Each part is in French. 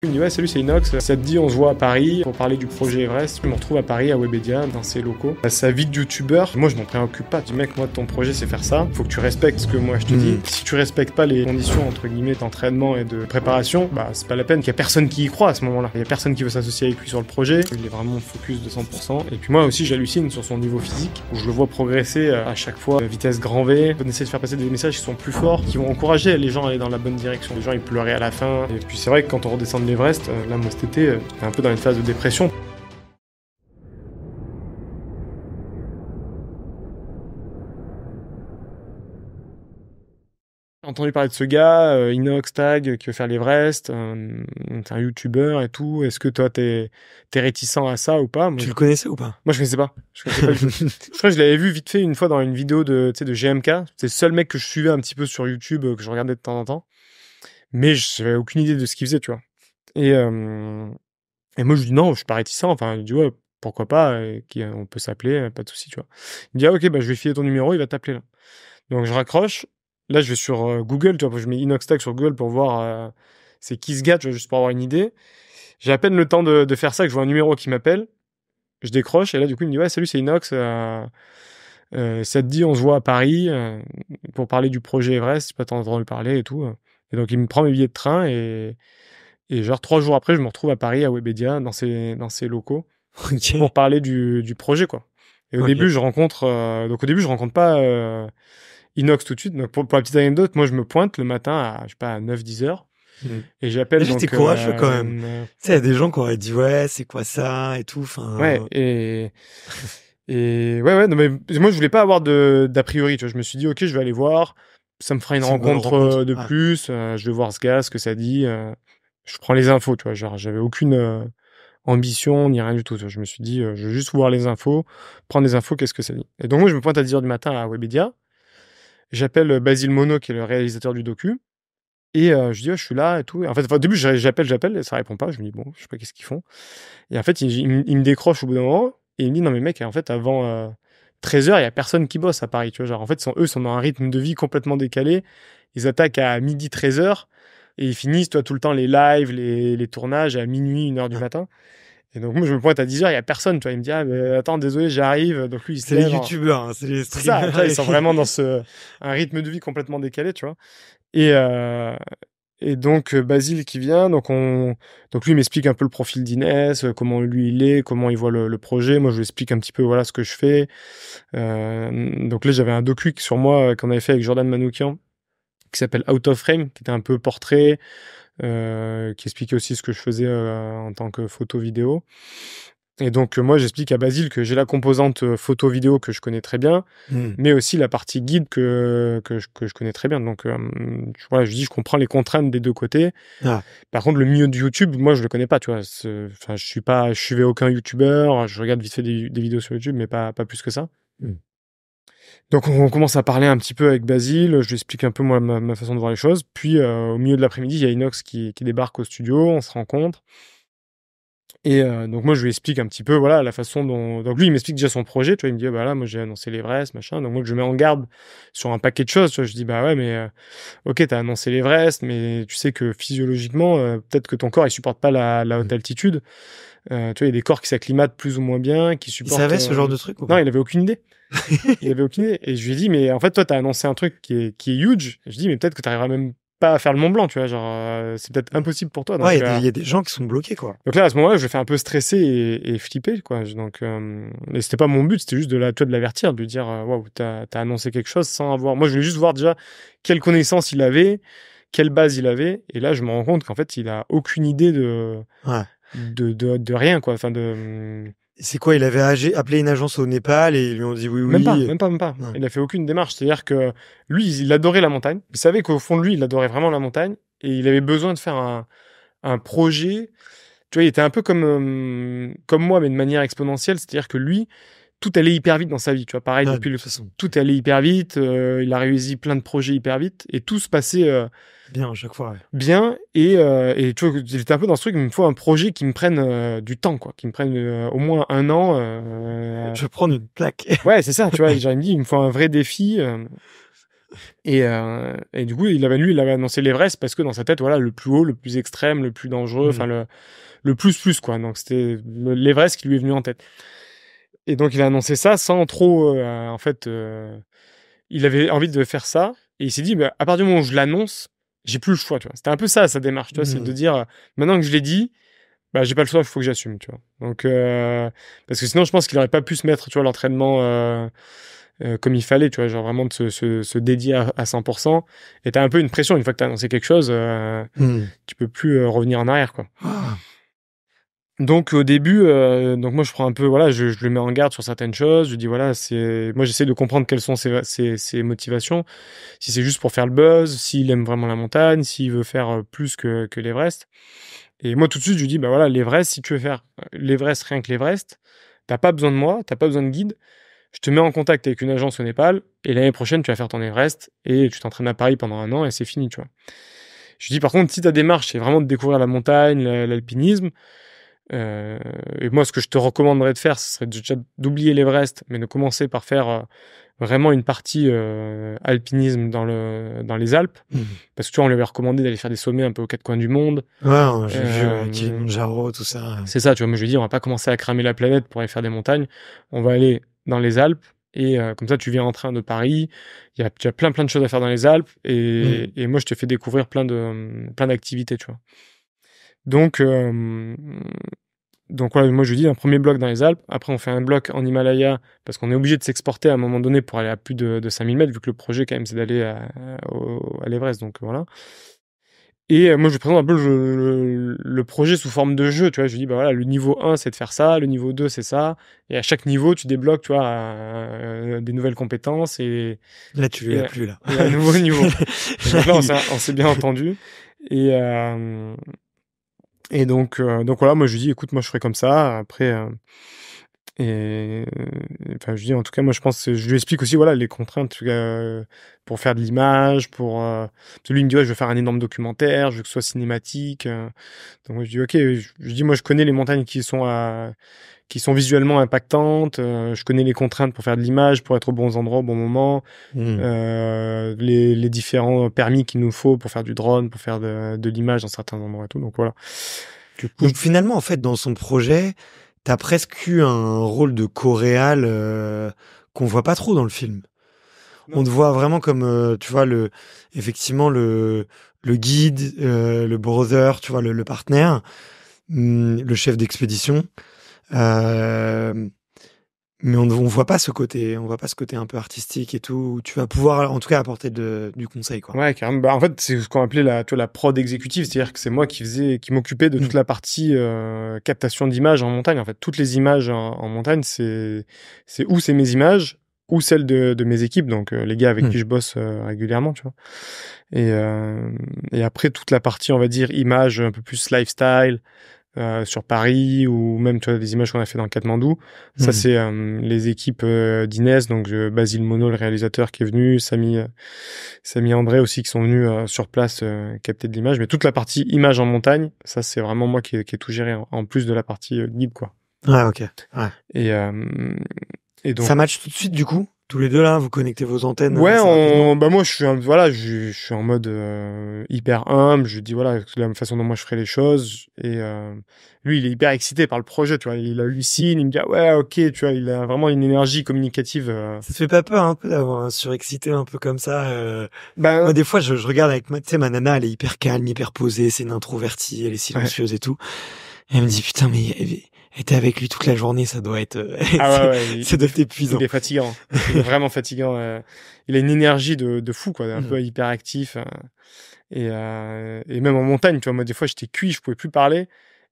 Il me dit ouais salut c'est Inox, ça te dit on se voit à Paris pour parler du projet Everest. Je me retrouve à Paris à Webedia dans ses locaux. Sa vie de youtubeur, moi je m'en préoccupe pas. Je dis mec moi ton projet c'est faire ça, faut que tu respectes ce que moi je te dis. Si tu respectes pas les conditions entre guillemets d'entraînement et de préparation, bah c'est pas la peine, qu'il y a personne qui y croit à ce moment-là. Il y a personne qui veut s'associer avec lui sur le projet. Il est vraiment focus de 100%. Et puis moi aussi j'hallucine sur son niveau physique, où je le vois progresser à chaque fois, vitesse grand V. On essaie de faire passer des messages qui sont plus forts, qui vont encourager les gens à aller dans la bonne direction. Les gens ils pleuraient à la fin. Et puis c'est vrai que quand on redescend de l'Everest, là cet été, j'étais un peu dans une phase de dépression. J'ai entendu parler de ce gars, Inox Tag, qui veut faire l'Everest, c'est un youtubeur et tout. Est-ce que toi, t'es réticent à ça ou pas? Moi, tu le connaissais ou pas? Moi, je connaissais pas. Je crois que je l'avais vu vite fait une fois dans une vidéo de GMK. C'est le seul mec que je suivais un petit peu sur YouTube, que je regardais de temps en temps. Mais j'avais aucune idée de ce qu'il faisait, tu vois. Et moi, je lui dis non, je suis pas réticent. Enfin, il dit ouais, pourquoi pas, on peut s'appeler, pas de souci, tu vois. Il me dit ah, ok, bah, je vais filer ton numéro, il va t'appeler là. Donc, je raccroche. Là, je vais sur Google, tu vois, je mets Inoxtag sur Google pour voir c'est qui ce gars, tu vois, juste pour avoir une idée. J'ai à peine le temps de faire ça que je vois un numéro qui m'appelle. Je décroche et là, du coup, il me dit ouais, salut, c'est Inox. Ça te dit, on se voit à Paris pour parler du projet Everest. Je peux t'entendre parler et tout. Et donc, il me prend mes billets de train et genre 3 jours après, je me retrouve à Paris, à Webedia, dans ses locaux, pour parler du projet, quoi. Et au début, je rencontre pas Inox tout de suite. Donc pour la petite anecdote, moi, je me pointe le matin à, je sais pas, à 9-10 heures. Et j'appelle donc... T'es courageux quand même. Tu sais, il y a des gens qui auraient dit, ouais, c'est quoi ça, et tout, enfin... Ouais, et ouais, non, mais moi, je voulais pas avoir d'a priori, tu vois. Je me suis dit, ok, je vais aller voir. Ça me fera une rencontre de plus. Je vais voir ce gars, ce que ça dit. Je prends les infos, tu vois. Genre, j'avais aucune ambition ni rien du tout. Tu vois. Je me suis dit, je veux juste voir les infos, prendre les infos, qu'est-ce que ça dit. Et donc, moi, je me pointe à 10h du matin à Webedia. J'appelle Basile Mono, qui est le réalisateur du docu. Et je dis, je suis là et tout. Et en fait, au début, j'appelle, et ça répond pas. Je me dis, bon, je sais pas qu'est-ce qu'ils font. Et en fait, il me décroche au bout d'un moment. Et il me dit, non, mais mec, en fait, avant 13h, il y a personne qui bosse à Paris. Tu vois, genre, en fait, eux sont dans un rythme de vie complètement décalé. Ils attaquent à midi 13h. Et ils finissent, toi, tout le temps, les lives, les tournages à minuit, 1h du matin. Et donc, moi, je me pointe à 10h, il y a personne, tu vois. Il me dit, ah, attends, désolé, j'arrive. Donc, lui, c'est les youtubeurs, hein, c'est les streamers. C'est ça, ils sont vraiment dans un rythme de vie complètement décalé, tu vois. Et donc, Basile qui vient, donc lui, il m'explique un peu le profil d'Inès, comment lui il est, comment il voit le projet. Moi, je lui explique un petit peu, voilà, ce que je fais. Donc là, j'avais un docu sur moi qu'on avait fait avec Jordan Manoukian, qui s'appelle Out of Frame, qui était un peu portrait, qui expliquait aussi ce que je faisais en tant que photo-vidéo. Et donc, moi, j'explique à Basile que j'ai la composante photo-vidéo que je connais très bien, mais aussi la partie guide que je connais très bien. Donc, voilà, je dis, je comprends les contraintes des deux côtés. Par contre, le milieu de YouTube, moi, je le connais pas, tu vois. Enfin, je suivais aucun YouTuber, je regarde vite fait des vidéos sur YouTube, mais pas plus que ça. Donc, on commence à parler un petit peu avec Basile, je lui explique un peu, moi, ma façon de voir les choses. Puis, au milieu de l'après-midi, il y a Inox qui débarque au studio, on se rencontre. Et donc moi je lui explique un petit peu voilà la façon dont donc lui il m'explique déjà son projet, tu vois, il me dit bah là moi j'ai annoncé l'Everest machin, donc moi je mets en garde sur un paquet de choses, tu vois, je dis bah ouais mais ok t'as annoncé l'Everest mais tu sais que physiologiquement peut-être que ton corps il supporte pas la haute altitude, tu vois il y a des corps qui s'acclimatent plus ou moins bien, qui supportent. Il savait ce genre de truc ou pas? Non, il avait aucune idée. Il avait aucune idée et je lui ai dit mais en fait toi t'as annoncé un truc qui est huge, je dis mais peut-être que t'arriveras même pas à faire le Mont Blanc, tu vois, genre c'est peut-être impossible pour toi. Donc, ouais, il y a des gens qui sont bloqués, quoi. Donc là, à ce moment-là, je le fais un peu stresser et flipper, quoi. Donc, et c'était pas mon but, c'était juste de l'avertir, de lui dire, waouh, t'as annoncé quelque chose sans avoir. Moi, je voulais juste voir déjà quelle connaissance il avait, quelle base il avait, et là, je me rends compte qu'en fait, il a aucune idée de rien, quoi. Enfin, C'est quoi, il avait appelé une agence au Népal et ils lui ont dit oui. Même pas. Ouais. Il a fait aucune démarche. C'est-à-dire que lui, il adorait la montagne. Il savait qu'au fond de lui, il adorait vraiment la montagne. Et il avait besoin de faire un projet. Tu vois, il était un peu comme moi, mais de manière exponentielle. C'est-à-dire que lui, tout allait hyper vite dans sa vie. Tu vois, pareil, depuis tout allait hyper vite. Il a réussi plein de projets hyper vite. Et tout se passait... bien à chaque fois, ouais. Bien, et tu vois, j'étais un peu dans ce truc, il me faut un projet qui me prenne du temps, quoi, qui me prenne au moins 1 an. Je vais prendre une plaque. Ouais, c'est ça, tu vois, genre, il me dit, il me faut un vrai défi. Et du coup, il avait annoncé l'Everest parce que dans sa tête, voilà, le plus haut, le plus extrême, le plus dangereux, enfin le plus quoi. Donc c'était l'Everest qui lui est venu en tête. Et donc il a annoncé ça sans trop, en fait, il avait envie de faire ça et il s'est dit, bah, à partir du moment où je l'annonce, j'ai plus le choix, tu vois. C'était un peu ça sa démarche, tu vois, c'est de dire, maintenant que je l'ai dit, bah j'ai pas le choix, il faut que j'assume, tu vois. Donc parce que sinon, je pense qu'il aurait pas pu se mettre, tu vois, l'entraînement comme il fallait, tu vois, genre vraiment de se dédier à 100%. Et t'as un peu une pression une fois que t'as annoncé quelque chose, tu peux plus revenir en arrière, quoi. Ah. Donc au début, donc moi je prends un peu, voilà, je le mets en garde sur certaines choses. Je dis voilà, moi j'essaie de comprendre quelles sont ses motivations. Si c'est juste pour faire le buzz, s'il aime vraiment la montagne, s'il veut faire plus que l'Everest. Et moi tout de suite je lui dis bah voilà, l'Everest, si tu veux faire l'Everest, rien que l'Everest, t'as pas besoin de moi, t'as pas besoin de guide. Je te mets en contact avec une agence au Népal et l'année prochaine tu vas faire ton Everest et tu t'entraînes à Paris pendant 1 an et c'est fini, tu vois. Je dis par contre si ta démarche c'est vraiment de découvrir la montagne, l'alpinisme. Et moi, ce que je te recommanderais de faire, ce serait déjà d'oublier l'Everest, mais de commencer par faire vraiment une partie alpinisme dans les Alpes. Parce que tu vois, on lui avait recommandé d'aller faire des sommets un peu aux 4 coins du monde. Ouais, j'ai vu Kilimanjaro, tout ça. C'est ça, tu vois. Moi, je lui dis, on va pas commencer à cramer la planète pour aller faire des montagnes. On va aller dans les Alpes. Et comme ça, tu viens en train de Paris. Il y a plein de choses à faire dans les Alpes. Et moi, je te fais découvrir plein d'activités, tu vois. Donc voilà, moi je lui dis un premier bloc dans les Alpes, après on fait un bloc en Himalaya, parce qu'on est obligé de s'exporter à un moment donné pour aller à plus de 5000 mètres, vu que le projet quand même c'est d'aller à l'Everest, donc voilà. Et moi je lui présente un peu le projet sous forme de jeu, tu vois, je lui dis bah voilà, le niveau 1 c'est de faire ça, le niveau 2 c'est ça, et à chaque niveau tu débloques, tu vois, des nouvelles compétences, et là tu lui as plu là. Et un nouveau niveau. Donc là on s'est bien entendu, et donc voilà, moi je lui dis écoute, moi je ferai comme ça après enfin je lui dis en tout cas moi je pense, je lui explique aussi voilà les contraintes pour faire de l'image, parce que lui il me dit ouais, je veux faire un énorme documentaire, je veux que ce soit cinématique, donc moi je dis OK, je dis moi je connais les montagnes qui sont visuellement impactantes, je connais les contraintes pour faire de l'image, pour être aux bons endroits au bon moment, les différents permis qu'il nous faut pour faire du drone, pour faire de l'image dans certains endroits et tout. Donc voilà. Donc finalement, en fait, dans son projet, t'as presque eu un rôle de co-réal qu'on voit pas trop dans le film. Non. On te voit vraiment comme, tu vois, effectivement le guide, le brother, tu vois, le partenaire, le chef d'expédition. Mais on voit pas ce côté, un peu artistique et tout, où tu vas pouvoir, en tout cas, apporter du conseil, quoi. Ouais, carrément. Bah, en fait, c'est ce qu'on appelait la prod exécutive, c'est-à-dire que c'est moi qui m'occupais de toute la partie captation d'images en montagne. En fait, toutes les images en montagne, c'est mes images ou celles de mes équipes, donc les gars avec qui je bosse régulièrement, tu vois. Et après toute la partie, on va dire, images un peu plus lifestyle. Sur Paris, ou même tu vois des images qu'on a fait dans Katmandou. Ça c'est les équipes d'Inès, donc Basile Monod, le réalisateur qui est venu, Samy André aussi qui sont venus sur place capter de l'image. Mais toute la partie image en montagne, ça c'est vraiment moi qui ai tout géré en plus de la partie guide, quoi. Ouais, ok. Ouais. Et donc ça match tout de suite du coup. Tous les deux là, vous connectez vos antennes. Ouais, bah moi je suis en mode hyper humble. Je dis voilà la façon dont moi je ferais les choses, et lui il est hyper excité par le projet, tu vois. Il hallucine, il me dit ah ouais ok, tu vois, il a vraiment une énergie communicative. Ça te fait pas peur un peu d'avoir un surexcité un peu comme ça moi, des fois je regarde avec tu sais ma nana, elle est hyper calme, hyper posée, c'est une introvertie, elle est silencieuse et tout. Et elle me dit putain mais était avec lui toute la journée, ça doit être ça doit être épuisant. Il est fatigant, il est vraiment fatigant. Il a une énergie de fou, quoi, un peu hyperactif. Et même en montagne, tu vois, moi des fois j'étais cuit, je pouvais plus parler.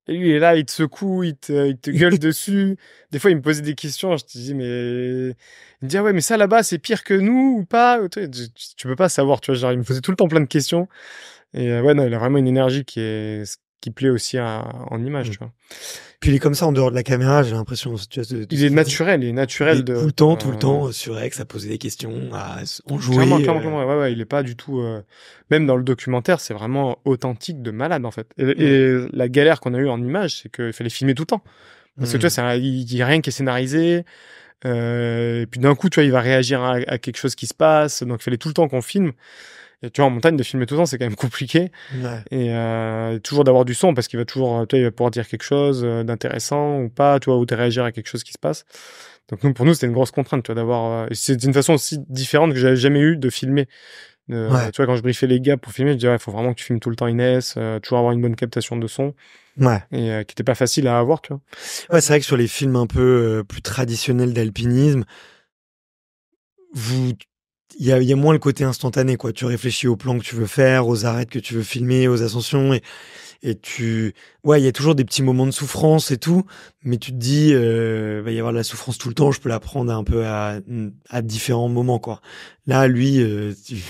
Et lui il est là, il te secoue, il te gueule dessus. Des fois il me posait des questions, je te dis mais il me dit ah ouais mais ça là-bas c'est pire que nous ou pas. Tu peux pas savoir, tu vois, genre il me posait tout le temps plein de questions. Et ouais non, il a vraiment une énergie qui plaît aussi en image, tu vois. Puis il est comme ça en dehors de la caméra, j'ai l'impression. Il est naturel, tout le temps sur X à poser des questions, à en jouer. Clairement, ouais, il est pas du tout. Même dans le documentaire, c'est vraiment authentique de malade en fait. Et la galère qu'on a eue en image, c'est qu'il fallait filmer tout le temps. Parce que tu vois, il y a rien qui est scénarisé. Et puis d'un coup, tu vois, il va réagir à quelque chose qui se passe. Donc, il fallait tout le temps qu'on filme. Et tu vois, en montagne, de filmer tout le temps, c'est quand même compliqué. Ouais. Et toujours d'avoir du son, parce qu'il va toujours, tu vois, il va pouvoir dire quelque chose d'intéressant ou pas, tu vois, ou de réagir à quelque chose qui se passe. Donc pour nous, c'était une grosse contrainte, tu vois, d'avoir. Et c'est une façon aussi différente que j'avais jamais eu de filmer. Ouais. Tu vois, quand je briefais les gars pour filmer, je disais, il faut vraiment que tu filmes tout le temps Inès, toujours avoir une bonne captation de son, Ouais. et qui était pas facile à avoir, tu vois. Ouais, c'est vrai que sur les films un peu plus traditionnels d'alpinisme, il y a moins le côté instantané, quoi. Tu réfléchis au plan que tu veux faire, aux arêtes que tu veux filmer, aux ascensions, et ouais, il y a toujours des petits moments de souffrance et tout, mais tu te dis, va y avoir de la souffrance tout le temps, je peux la prendre un peu à différents moments, quoi. Là, lui,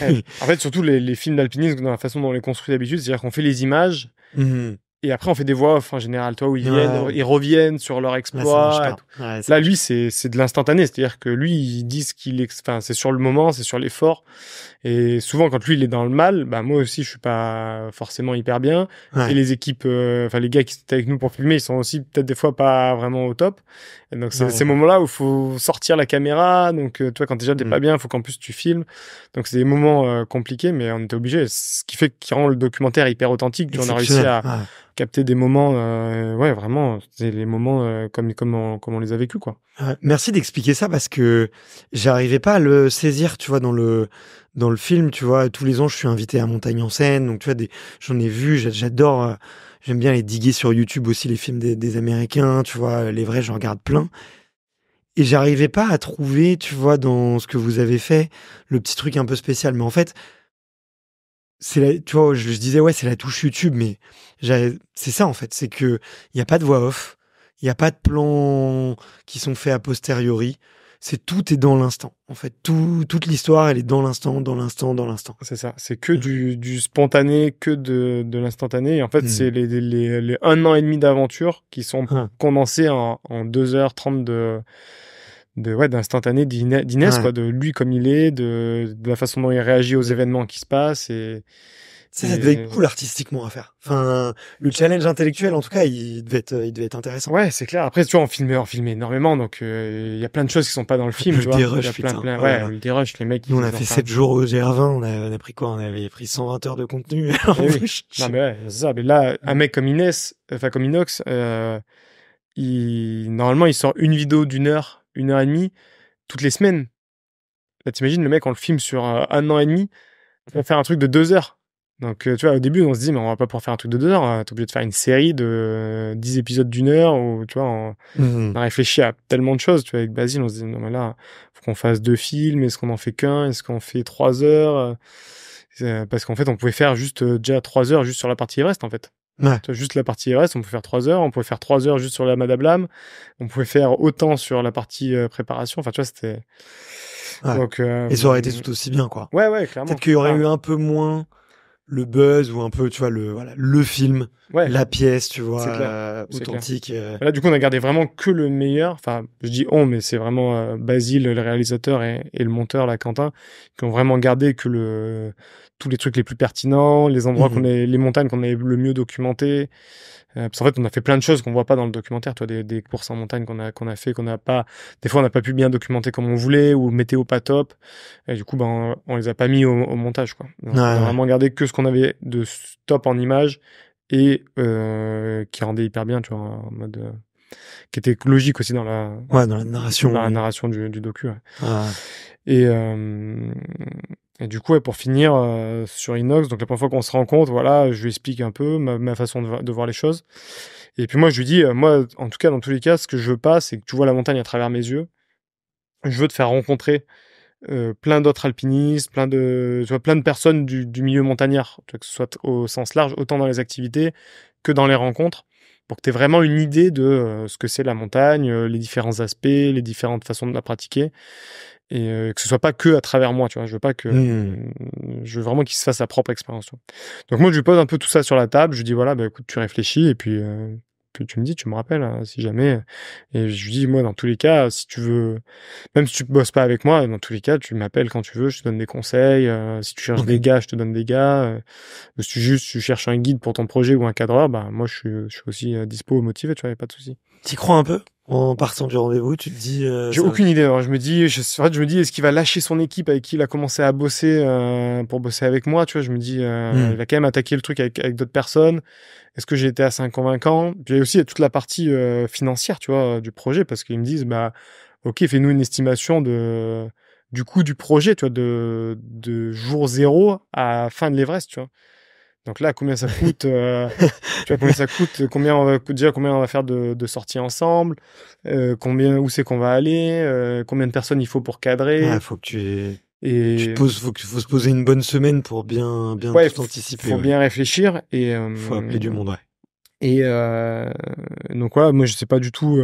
Ouais. En fait, surtout les films d'alpinisme, dans la façon dont on les construit d'habitude, c'est-à-dire qu'on fait les images, Mhm. et après on fait des voix off en général, toi, où Ouais. ils reviennent sur leur Là, ça marche exploit. pas. Ouais, ça Là, marche lui, c'est de l'instantané, c'est-à-dire que lui, il dit ce enfin, c'est sur le moment, c'est sur l'effort. Et souvent, quand lui, il est dans le mal, bah, moi aussi, je suis pas forcément hyper bien. pas. Et Ouais. les équipes, enfin, les gars qui étaient avec nous pour filmer, ils sont aussi peut-être des fois pas vraiment au top. Et donc, c'est Ouais. ces moments-là où il faut sortir la caméra. Donc, toi, quand déjà t'es pas Mhm. bien, il faut qu'en plus tu filmes. Donc, c'est des moments compliqués, mais on était obligé. Ce qui fait qu'il rend le documentaire hyper authentique. Tu vois, on a réussi Exceptionnel. à Ouais. capter des moments, ouais, vraiment, c'est les moments comme on les a vécus, quoi. Ouais. Merci d'expliquer ça parce que j'arrivais pas à le saisir, tu vois, dans le film, tu vois. Tous les ans, je suis invité à Montagne en scène, donc tu vois, j'en ai vu, j'adore, j'aime bien les diguer sur YouTube aussi, les films des Américains, tu vois, les vrais, j'en regarde plein. Et j'arrivais pas à trouver, tu vois, dans ce que vous avez fait, le petit truc un peu spécial. Mais en fait, tu vois, je disais, ouais, c'est la touche YouTube, mais c'est ça, en fait. C'est que il y a pas de voix off. Il y a pas de plans qui sont faits a posteriori. Tout est dans l'instant. En fait, toute l'histoire, elle est dans l'instant, dans l'instant, dans l'instant. C'est ça. C'est que du spontané, que de l'instantané. Et en fait, Hmm. c'est les 1 an et demi d'aventure qui sont Ah, condensés en 2h30 ouais, d'instantané d'Inès, ouais. quoi, de lui comme il est, de la façon dont il réagit aux événements qui se passent. Ça devait être Et cool artistiquement à faire. Enfin, le challenge intellectuel, en tout cas, il devait être intéressant. ouais, c'est clair. Après, tu vois, on filmait énormément, donc il y a plein de choses qui sont pas dans le film, Le tu vois. Il y dérush, a plein, putain. plein. Oh là Ouais, là. le dérush, les mecs, Nous, on a ils ont fait fait un 7 jours au GR20. On a pris quoi? On avait pris 120 heures de contenu. Alors, Eh oui. Non, mais ouais, c'est ça. Mais là, un mec comme Inès, enfin, comme Inox, normalement, il sort une vidéo d'1 heure, 1 heure et demie, toutes les semaines. Là, t'imagines, le mec, on le filme sur 1 an et demi, il va faire un truc de 2 heures. Donc, tu vois, au début, on se dit, mais on va pas pouvoir faire un truc de 2 heures. T'es obligé de faire une série de 10 épisodes d'1 heure, où, tu vois, Mhm. on a réfléchi à tellement de choses. Tu vois, avec Basile, on se dit, non, mais là, faut qu'on fasse 2 films. Est-ce qu'on en fait qu'un? Est-ce qu'on fait 3 heures? Parce qu'en fait, on pouvait faire juste, déjà 3 heures juste sur la partie Everest, en fait. Ouais. Tu vois, juste la partie Everest, on peut faire 3 heures. On pouvait faire 3 heures juste sur la Madablam. On pouvait faire autant sur la partie préparation. Enfin, tu vois, c'était. Ouais. Donc, Et ça aurait été tout aussi bien, quoi. ouais, clairement. Peut-être qu'il y aurait Ah, eu un peu moins le buzz ou un peu, tu vois, voilà, le film, ouais, la pièce, tu vois, c'est clair. C'est clair. authentique. Là, du coup, on a gardé vraiment que le meilleur. Enfin, je dis on, mais c'est vraiment Basile, le réalisateur, et le monteur, là, Quentin, qui ont vraiment gardé que tous les trucs les plus pertinents, les endroits Mhm. les montagnes qu'on avait le mieux documentées. Parce qu'en fait, on a fait plein de choses qu'on voit pas dans le documentaire, toi, des courses en montagne qu'on a fait, qu'on n'a pas, des fois, on n'a pas pu bien documenter comme on voulait, ou météo pas top. Et du coup, ben, on les a pas mis au montage, quoi. Donc, Ouais, on a ouais. vraiment gardé que ce qu'on avait de top en images, et qui rendait hyper bien, tu vois, en mode qui était logique aussi Ouais, dans la narration. dans la Oui. narration du docu. Ouais. Ouais. Et et du coup, ouais, pour finir sur Inox, donc la première fois qu'on se rencontre, voilà, je lui explique un peu ma façon de voir les choses. Et puis moi, je lui dis, moi, en tout cas, dans tous les cas, ce que je veux pas, c'est que tu vois la montagne à travers mes yeux. Je veux te faire rencontrer plein d'autres alpinistes, tu vois, plein de personnes du milieu montagnard, tu vois, que ce soit au sens large, autant dans les activités que dans les rencontres, pour que tu aies vraiment une idée de ce que c'est la montagne, les différents aspects, les différentes façons de la pratiquer, et que ce soit pas que à travers moi, tu vois. Je veux pas que, Mhm. je veux vraiment qu'il se fasse sa propre expérience, tu vois. Donc moi, je lui pose un peu tout ça sur la table, je lui dis voilà, bah écoute, tu réfléchis, et puis tu me dis, tu me rappelles, hein, si jamais. Et je lui dis, moi, dans tous les cas, si tu veux, même si tu bosses pas avec moi, dans tous les cas, tu m'appelles quand tu veux, je te donne des conseils. Si tu cherches Ok. des gars, je te donne des gars. Si tu cherches un guide pour ton projet ou un cadreur, bah moi je suis aussi dispo, motivé, tu vois, y a pas de souci. T'y crois un peu? En partant du rendez-vous, tu te dis... J'ai aucune idée. Alors, en fait, je me dis, est-ce qu'il va lâcher son équipe avec qui il a commencé à bosser pour bosser avec moi, tu vois? Je me dis, il va quand même attaquer le truc avec d'autres personnes. Est-ce que j'ai été assez convaincant? Puis il y a aussi toute la partie financière, tu vois, du projet, parce qu'ils me disent, bah, ok, fais-nous une estimation du coût du projet, tu vois, de jour zéro à fin de l'Everest, tu vois. Donc là, combien ça coûte, tu vois, combien ça coûte, combien on va faire de sorties ensemble, où c'est qu'on va aller, combien de personnes il faut pour cadrer. faut que tu Et te poses, faut se poser une bonne semaine pour bien ouais, tout anticiper. faut bien réfléchir. Et Faut appeler du monde, ouais. Et donc voilà, moi je sais pas du tout.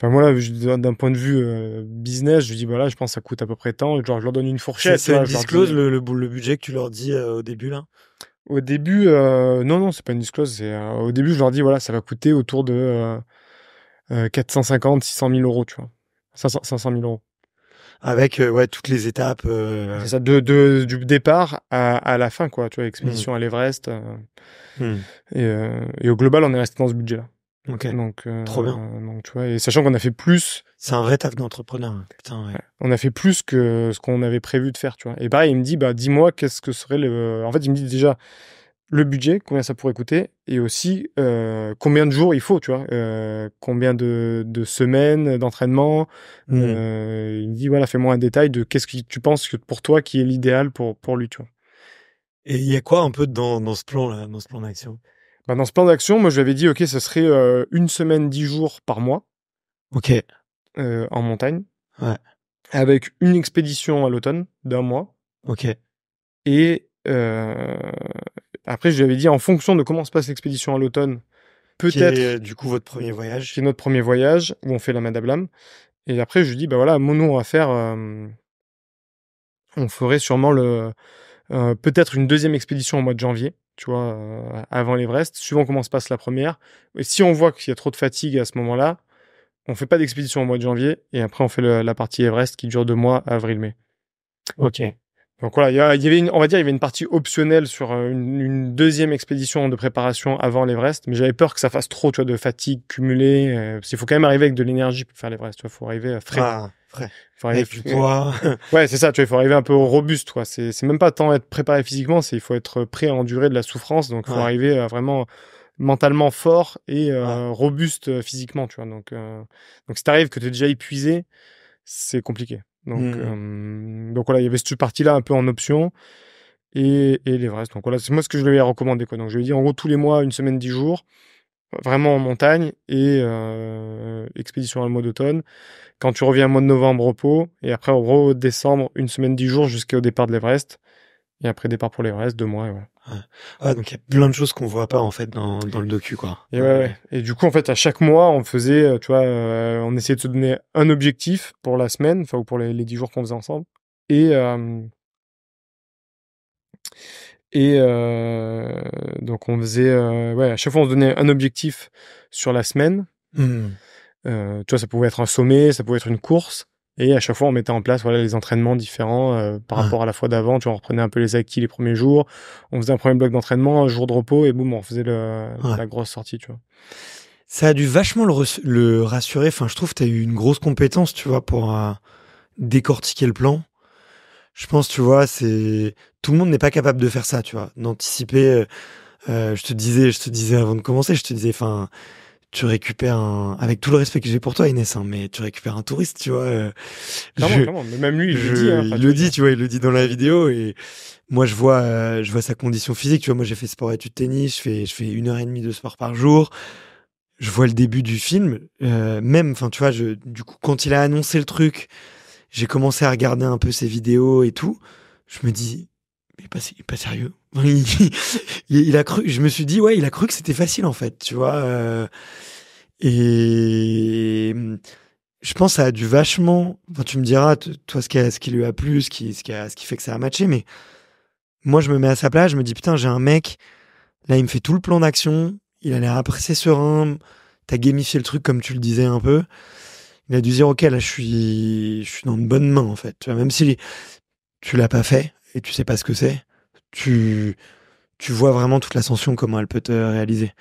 Enfin voilà, d'un point de vue business, je dis voilà, je pense que ça coûte à peu près tant. Genre je leur donne une fourchette. C'est une je leur disclose dis- le budget que tu leur dis au début là. Au début, non, c'est pas une disclose. Au début, je leur dis voilà, ça va coûter autour de 450, 600 000 euros, tu vois. 500 000 euros. Avec toutes les étapes. C'est ça, du départ à la fin, quoi. Tu vois, expédition à l'Everest. Et au global, on est resté dans ce budget-là. Ok. Donc, trop bien. Donc, tu vois, et sachant qu'on a fait plus. C'est un vrai taf d'entrepreneur. Putain, ouais. On a fait plus que ce qu'on avait prévu de faire, tu vois. Et pareil, il me dit, bah, dis-moi qu'est-ce que serait En fait, il me dit déjà le budget, combien ça pourrait coûter, et aussi combien de jours il faut, tu vois, combien de semaines d'entraînement. Il me dit, voilà, fais-moi un détail de qu'est-ce que tu penses que pour toi qui est l'idéal pour lui, tu vois. Et il y a quoi un peu dans ce plan-là, dans ce plan d'action? Bah, dans ce plan d'action, moi, je lui avais dit, ok, ce serait une semaine, 10 jours par mois. Ok. En montagne. Ouais. Avec une expédition à l'automne d'un mois. Ok. Et après, je lui avais dit, en fonction de comment se passe l'expédition à l'automne, peut-être... Qui est, du coup, votre premier voyage. Qui est notre premier voyage, où on fait la Madablam. Et après, je lui dis, bah voilà, nous, on va faire... on ferait sûrement peut-être une deuxième expédition au mois de janvier, tu vois, avant l'Everest, suivant comment se passe la première. Et si on voit qu'il y a trop de fatigue à ce moment-là, on fait pas d'expédition au mois de janvier, et après, on fait la partie Everest qui dure 2 mois, avril-mai. Ok. Donc voilà, il y avait on va dire, il y avait une partie optionnelle sur une deuxième expédition de préparation avant l'Everest, mais j'avais peur que ça fasse trop, tu vois, de fatigue cumulée, parce qu'il faut quand même arriver avec de l'énergie pour faire l'Everest, tu vois, faut arriver frais. Ah, frais. Faut arriver avec du poids. Ouais, c'est ça, tu vois, il faut arriver un peu robuste, quoi. C'est même pas tant être préparé physiquement, il faut être prêt à endurer de la souffrance, donc il faut arriver vraiment mentalement fort et robuste physiquement, tu vois. Donc si t'arrives que t'es déjà épuisé, c'est compliqué. Donc voilà, il y avait cette partie-là un peu en option et l'Everest. Donc voilà, c'est moi ce que je lui ai recommandé, quoi. Donc je lui ai dit en gros tous les mois, une semaine, 10 jours, vraiment en montagne et expédition le mois d'automne. Quand tu reviens au mois de novembre, repos, et après au mois de décembre, une semaine, 10 jours jusqu'au départ de l'Everest. Et après départ pour l'Everest, 2 mois, et voilà. Ouais, donc il y a plein de choses qu'on voit pas en fait dans le docu, quoi. Et ouais. Et du coup, en fait, à chaque mois, on faisait, tu vois, on essayait de se donner un objectif pour la semaine, enfin, ou pour les 10 jours qu'on faisait ensemble. Et donc on faisait, à chaque fois on se donnait un objectif sur la semaine. Tu vois, ça pouvait être un sommet, ça pouvait être une course. Et à chaque fois, on mettait en place les entraînements différents par rapport à la fois d'avant. Tu vois, on reprenait un peu les acquis les premiers jours. On faisait un premier bloc d'entraînement, un jour de repos, et boum, on faisait la grosse sortie, tu vois. Ça a dû vachement le rassurer. Enfin, je trouve que tu as eu une grosse compétence, tu vois, pour décortiquer le plan. Je pense, tu vois, tout le monde n'est pas capable de faire ça, tu vois, d'anticiper. Je te disais avant de commencer, enfin, tu récupères avec tout le respect que j'ai pour toi, Inès, hein, mais tu récupères un touriste, tu vois. Clairement. Mais même lui, il le dit. Il le dit, tu vois, il le dit dans la vidéo. Et moi, je vois sa condition physique. Tu vois, moi, j'ai fait sport études tennis. Je fais 1h30 de sport par jour. Je vois le début du film. Même, enfin, tu vois, du coup, quand il a annoncé le truc, j'ai commencé à regarder un peu ses vidéos et tout. Je me dis, mais il est pas sérieux. Il a cru, je me suis dit, ouais, il a cru que c'était facile, en fait, tu vois. Et je pense que ça a dû vachement, enfin, tu me diras, toi, ce qui lui a plu, ce qui fait que ça a matché, mais moi, je me mets à sa place, je me dis, putain, j'ai un mec, là, il me fait tout le plan d'action, il a l'air assez serein, t'as gamifié le truc comme tu le disais un peu. Il a dû dire, ok, là, je suis dans de bonnes mains, en fait. Tu vois, même si tu l'as pas fait et tu sais pas ce que c'est, tu vois vraiment toute l'ascension, comment elle peut te réaliser.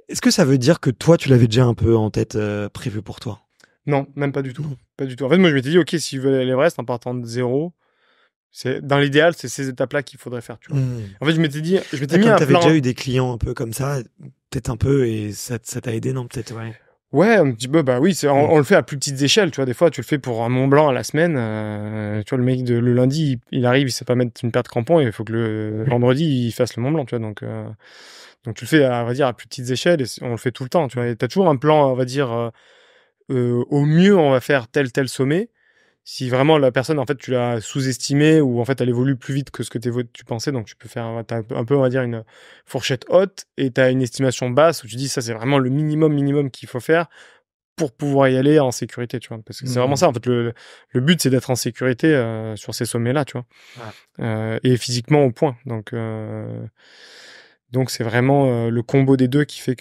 Est-ce que ça veut dire que toi, tu l'avais déjà un peu en tête prévu pour toi? Non, même pas du tout. Non. Pas du tout. En fait, moi, je m'étais dit, OK, s'il veut aller à l'Everest en partant de 0, c'est dans l'idéal, c'est ces étapes-là qu'il faudrait faire, tu vois? En fait, je m'étais mis Comme un t'avais déjà plan. eu des clients un peu comme ça, peut-être un peu, et ça t'a aidé, non? Peut-être, ouais. Ouais, un petit peu, bah oui, Mm. on le fait à plus petites échelles, tu vois. Des fois, tu le fais pour un Mont Blanc à la semaine. Tu vois, le mec, le lundi, il arrive, il sait pas mettre une paire de crampons, et il faut que le vendredi, il fasse le Mont Blanc, tu vois. Donc tu le fais, on va dire, à plus petites échelles, et on le fait tout le temps, tu vois. Et t'as toujours un plan, on va dire, au mieux, on va faire tel sommet. Si vraiment la personne, en fait, tu l'as sous-estimée, ou en fait, elle évolue plus vite que ce que tu pensais, donc tu peux faire, t'as un peu, on va dire, une fourchette haute, et t'as une estimation basse où tu dis, ça, c'est vraiment le minimum qu'il faut faire pour pouvoir y aller en sécurité, tu vois. Parce que c'est vraiment ça, en fait, le but, c'est d'être en sécurité sur ces sommets-là, tu vois. Et physiquement au point. Donc c'est vraiment le combo des deux qui fait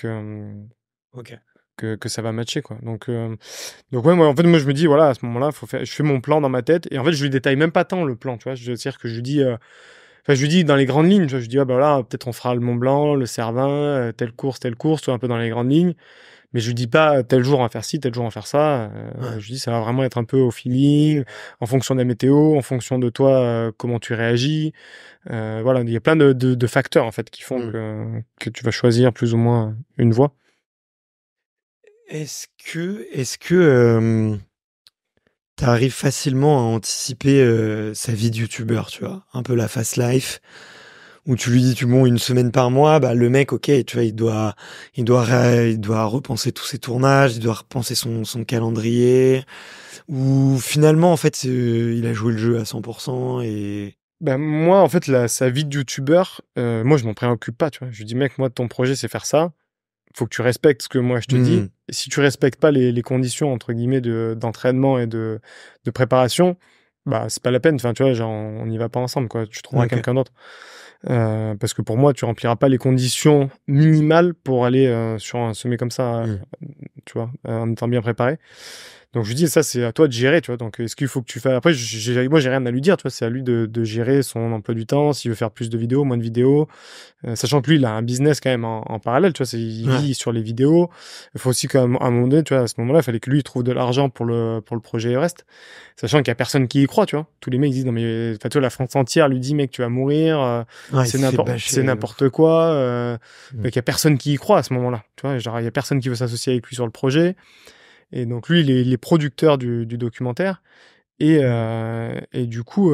Ok. que ça va matcher, quoi. Donc ouais, moi, en fait, moi, je me dis, voilà, à ce moment-là, je fais mon plan dans ma tête, et en fait, je lui détaille même pas tant le plan, tu vois. C'est-à-dire que je lui dis, enfin, je lui dis dans les grandes lignes, tu vois. Je lui dis, ah, bah voilà, peut-être on fera le Mont Blanc, le Cervin, telle course, tu vois, un peu dans les grandes lignes. Mais je lui dis pas tel jour on va faire ci, tel jour on va faire ça. Ouais. Je lui dis ça va vraiment être un peu au feeling, en fonction de la météo, en fonction de toi, comment tu réagis. Voilà, il y a plein de facteurs en fait qui font que tu vas choisir plus ou moins une voie. Est-ce que t'arrives facilement à anticiper sa vie de youtubeur, tu vois, un peu la fast life, où tu lui dis, bon, une semaine par mois, bah le mec, ok, tu vois, il doit repenser tous ses tournages, il doit repenser son calendrier, ou finalement, en fait, il a joué le jeu à 100% et Ben moi en fait sa vie de youtubeur, moi je m'en préoccupe pas, tu vois. Je lui dis mec, moi ton projet c'est faire ça. Faut que tu respectes ce que moi je te dis. Et si tu respectes pas les conditions entre guillemets d'entraînement et de préparation, bah c'est pas la peine. Enfin tu vois, genre on n'y va pas ensemble, quoi. Tu trouveras quelqu'un d'autre. Parce que pour moi, tu rempliras pas les conditions minimales pour aller sur un sommet comme ça, tu vois, en étant bien préparé. Donc je lui dis, ça c'est à toi de gérer, tu vois. Donc est-ce qu'il faut que tu fasses. Après, moi j'ai rien à lui dire, tu vois. C'est à lui de gérer son emploi du temps, s'il veut faire plus de vidéos, moins de vidéos. Sachant que lui, il a un business quand même en parallèle, tu vois. Il vit sur les vidéos. Il faut aussi quand même, à un moment donné, tu vois, à ce moment-là, il fallait que lui il trouve de l'argent pour le projet Everest. Sachant qu'il y a personne qui y croit, tu vois. Tous les mecs disent, non mais, enfin, tu vois, la France entière lui dit, mec, tu vas mourir, c'est n'importe quoi. Donc il y a personne qui y croit à ce moment-là, tu vois. Genre, il y a personne qui veut s'associer avec lui sur le projet. Et donc lui, il est producteur du documentaire. Et du coup,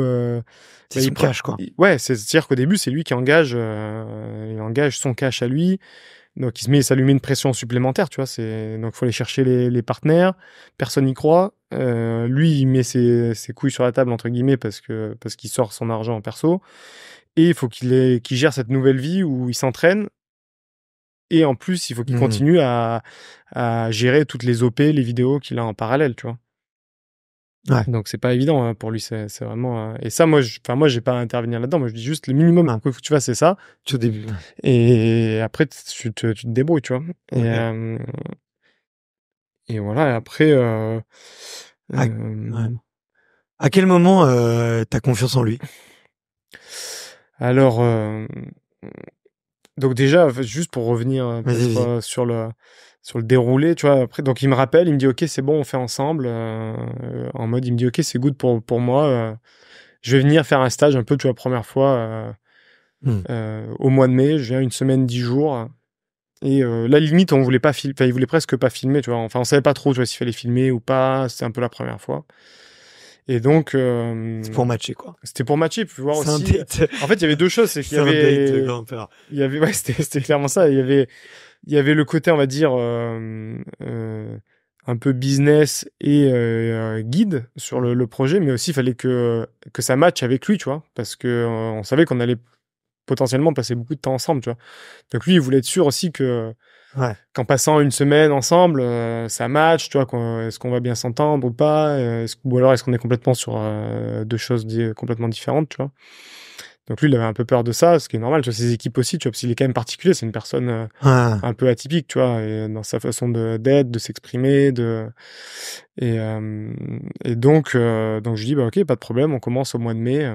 c'est son cash, quoi. Ouais, c'est-à-dire qu'au début, c'est lui qui engage, il engage son cash à lui. Donc ça lui met une pression supplémentaire, tu vois. Donc faut aller chercher les partenaires. Personne n'y croit. Lui, il met ses couilles sur la table entre guillemets parce qu'il sort son argent en perso. Et il faut qu'il gère cette nouvelle vie où il s'entraîne. Et en plus, il faut qu'il continue à gérer toutes les OP, les vidéos qu'il a en parallèle, tu vois. Ouais. Donc c'est pas évident hein, pour lui, c'est vraiment. Et ça, moi, j'ai pas à intervenir là-dedans. Moi, je dis juste le minimum que tu fasses, c'est ça. Au début. Et après, tu te débrouilles, tu vois. Et voilà. Et après. À quel moment t'as confiance en lui? Alors, donc déjà, juste pour revenir sur le déroulé, tu vois. Après, donc il me rappelle, il me dit ok, c'est bon, on fait ensemble. En mode, il me dit ok, c'est good pour moi. Je vais venir faire un stage un peu, tu vois, première fois au mois de mai. Je viens une semaine, 10 jours. Et là, limite, on voulait pas filmer. Enfin, il voulait presque pas filmer, tu vois. Enfin, on savait pas trop, tu vois, s'il fallait filmer ou pas. C'était un peu la première fois. Et donc, c'est pour matcher, quoi. C'était pour matcher, puis voir aussi. Date. En fait, il y avait deux choses, c'est qu'il y avait. Un date de grand-père. Il y avait, ouais, c'était clairement ça. Il y avait le côté, on va dire, un peu business et guide sur le projet, mais aussi il fallait que ça matche avec lui, tu vois, parce que on savait qu'on allait potentiellement passer beaucoup de temps ensemble, tu vois. Donc lui, il voulait être sûr aussi qu'en passant une semaine ensemble, ça match, tu vois, est-ce qu'on va bien s'entendre ou pas, ou alors est-ce qu'on est complètement sur deux choses complètement différentes, tu vois. Donc lui, il avait un peu peur de ça, ce qui est normal, tu vois, ses équipes aussi, tu vois, parce qu'il est quand même particulier, c'est une personne un peu atypique, tu vois, et dans sa façon d'être, de s'exprimer, et donc je lui dis, bah ok, pas de problème, on commence au mois de mai.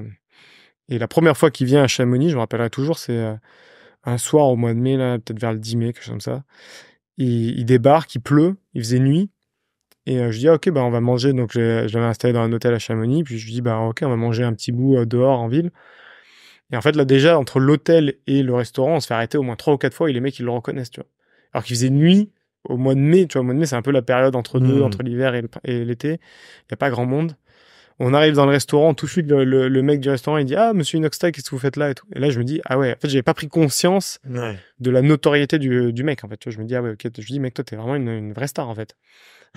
Et la première fois qu'il vient à Chamonix, je me rappellerai toujours, c'est un soir au mois de mai, là, peut-être vers le 10 mai, quelque chose comme ça. Il débarque, il pleut, il faisait nuit, Et je dis, ah, ok, bah, on va manger. Donc, je l'avais installé dans un hôtel à Chamonix. Puis, je lui dis, bah, ok, on va manger un petit bout dehors en ville. Et en fait, là, déjà, entre l'hôtel et le restaurant, on se fait arrêter au moins 3 ou 4 fois et les mecs, ils le reconnaissent, tu vois. Alors qu'il faisait nuit au mois de mai, tu vois. Au mois de mai, c'est un peu la période entre deux, entre l'hiver et l'été. Il n'y a pas grand monde. On arrive dans le restaurant, tout de suite, le mec du restaurant, il dit, ah, monsieur Inoxtag, qu'est-ce que vous faites là et tout. Et là, je me dis, ah ouais, en fait, j'avais pas pris conscience de la notoriété du mec, en fait. Tu vois, je me dis, ah ouais, ok, je dis, mec, toi, t'es vraiment une vraie star, en fait.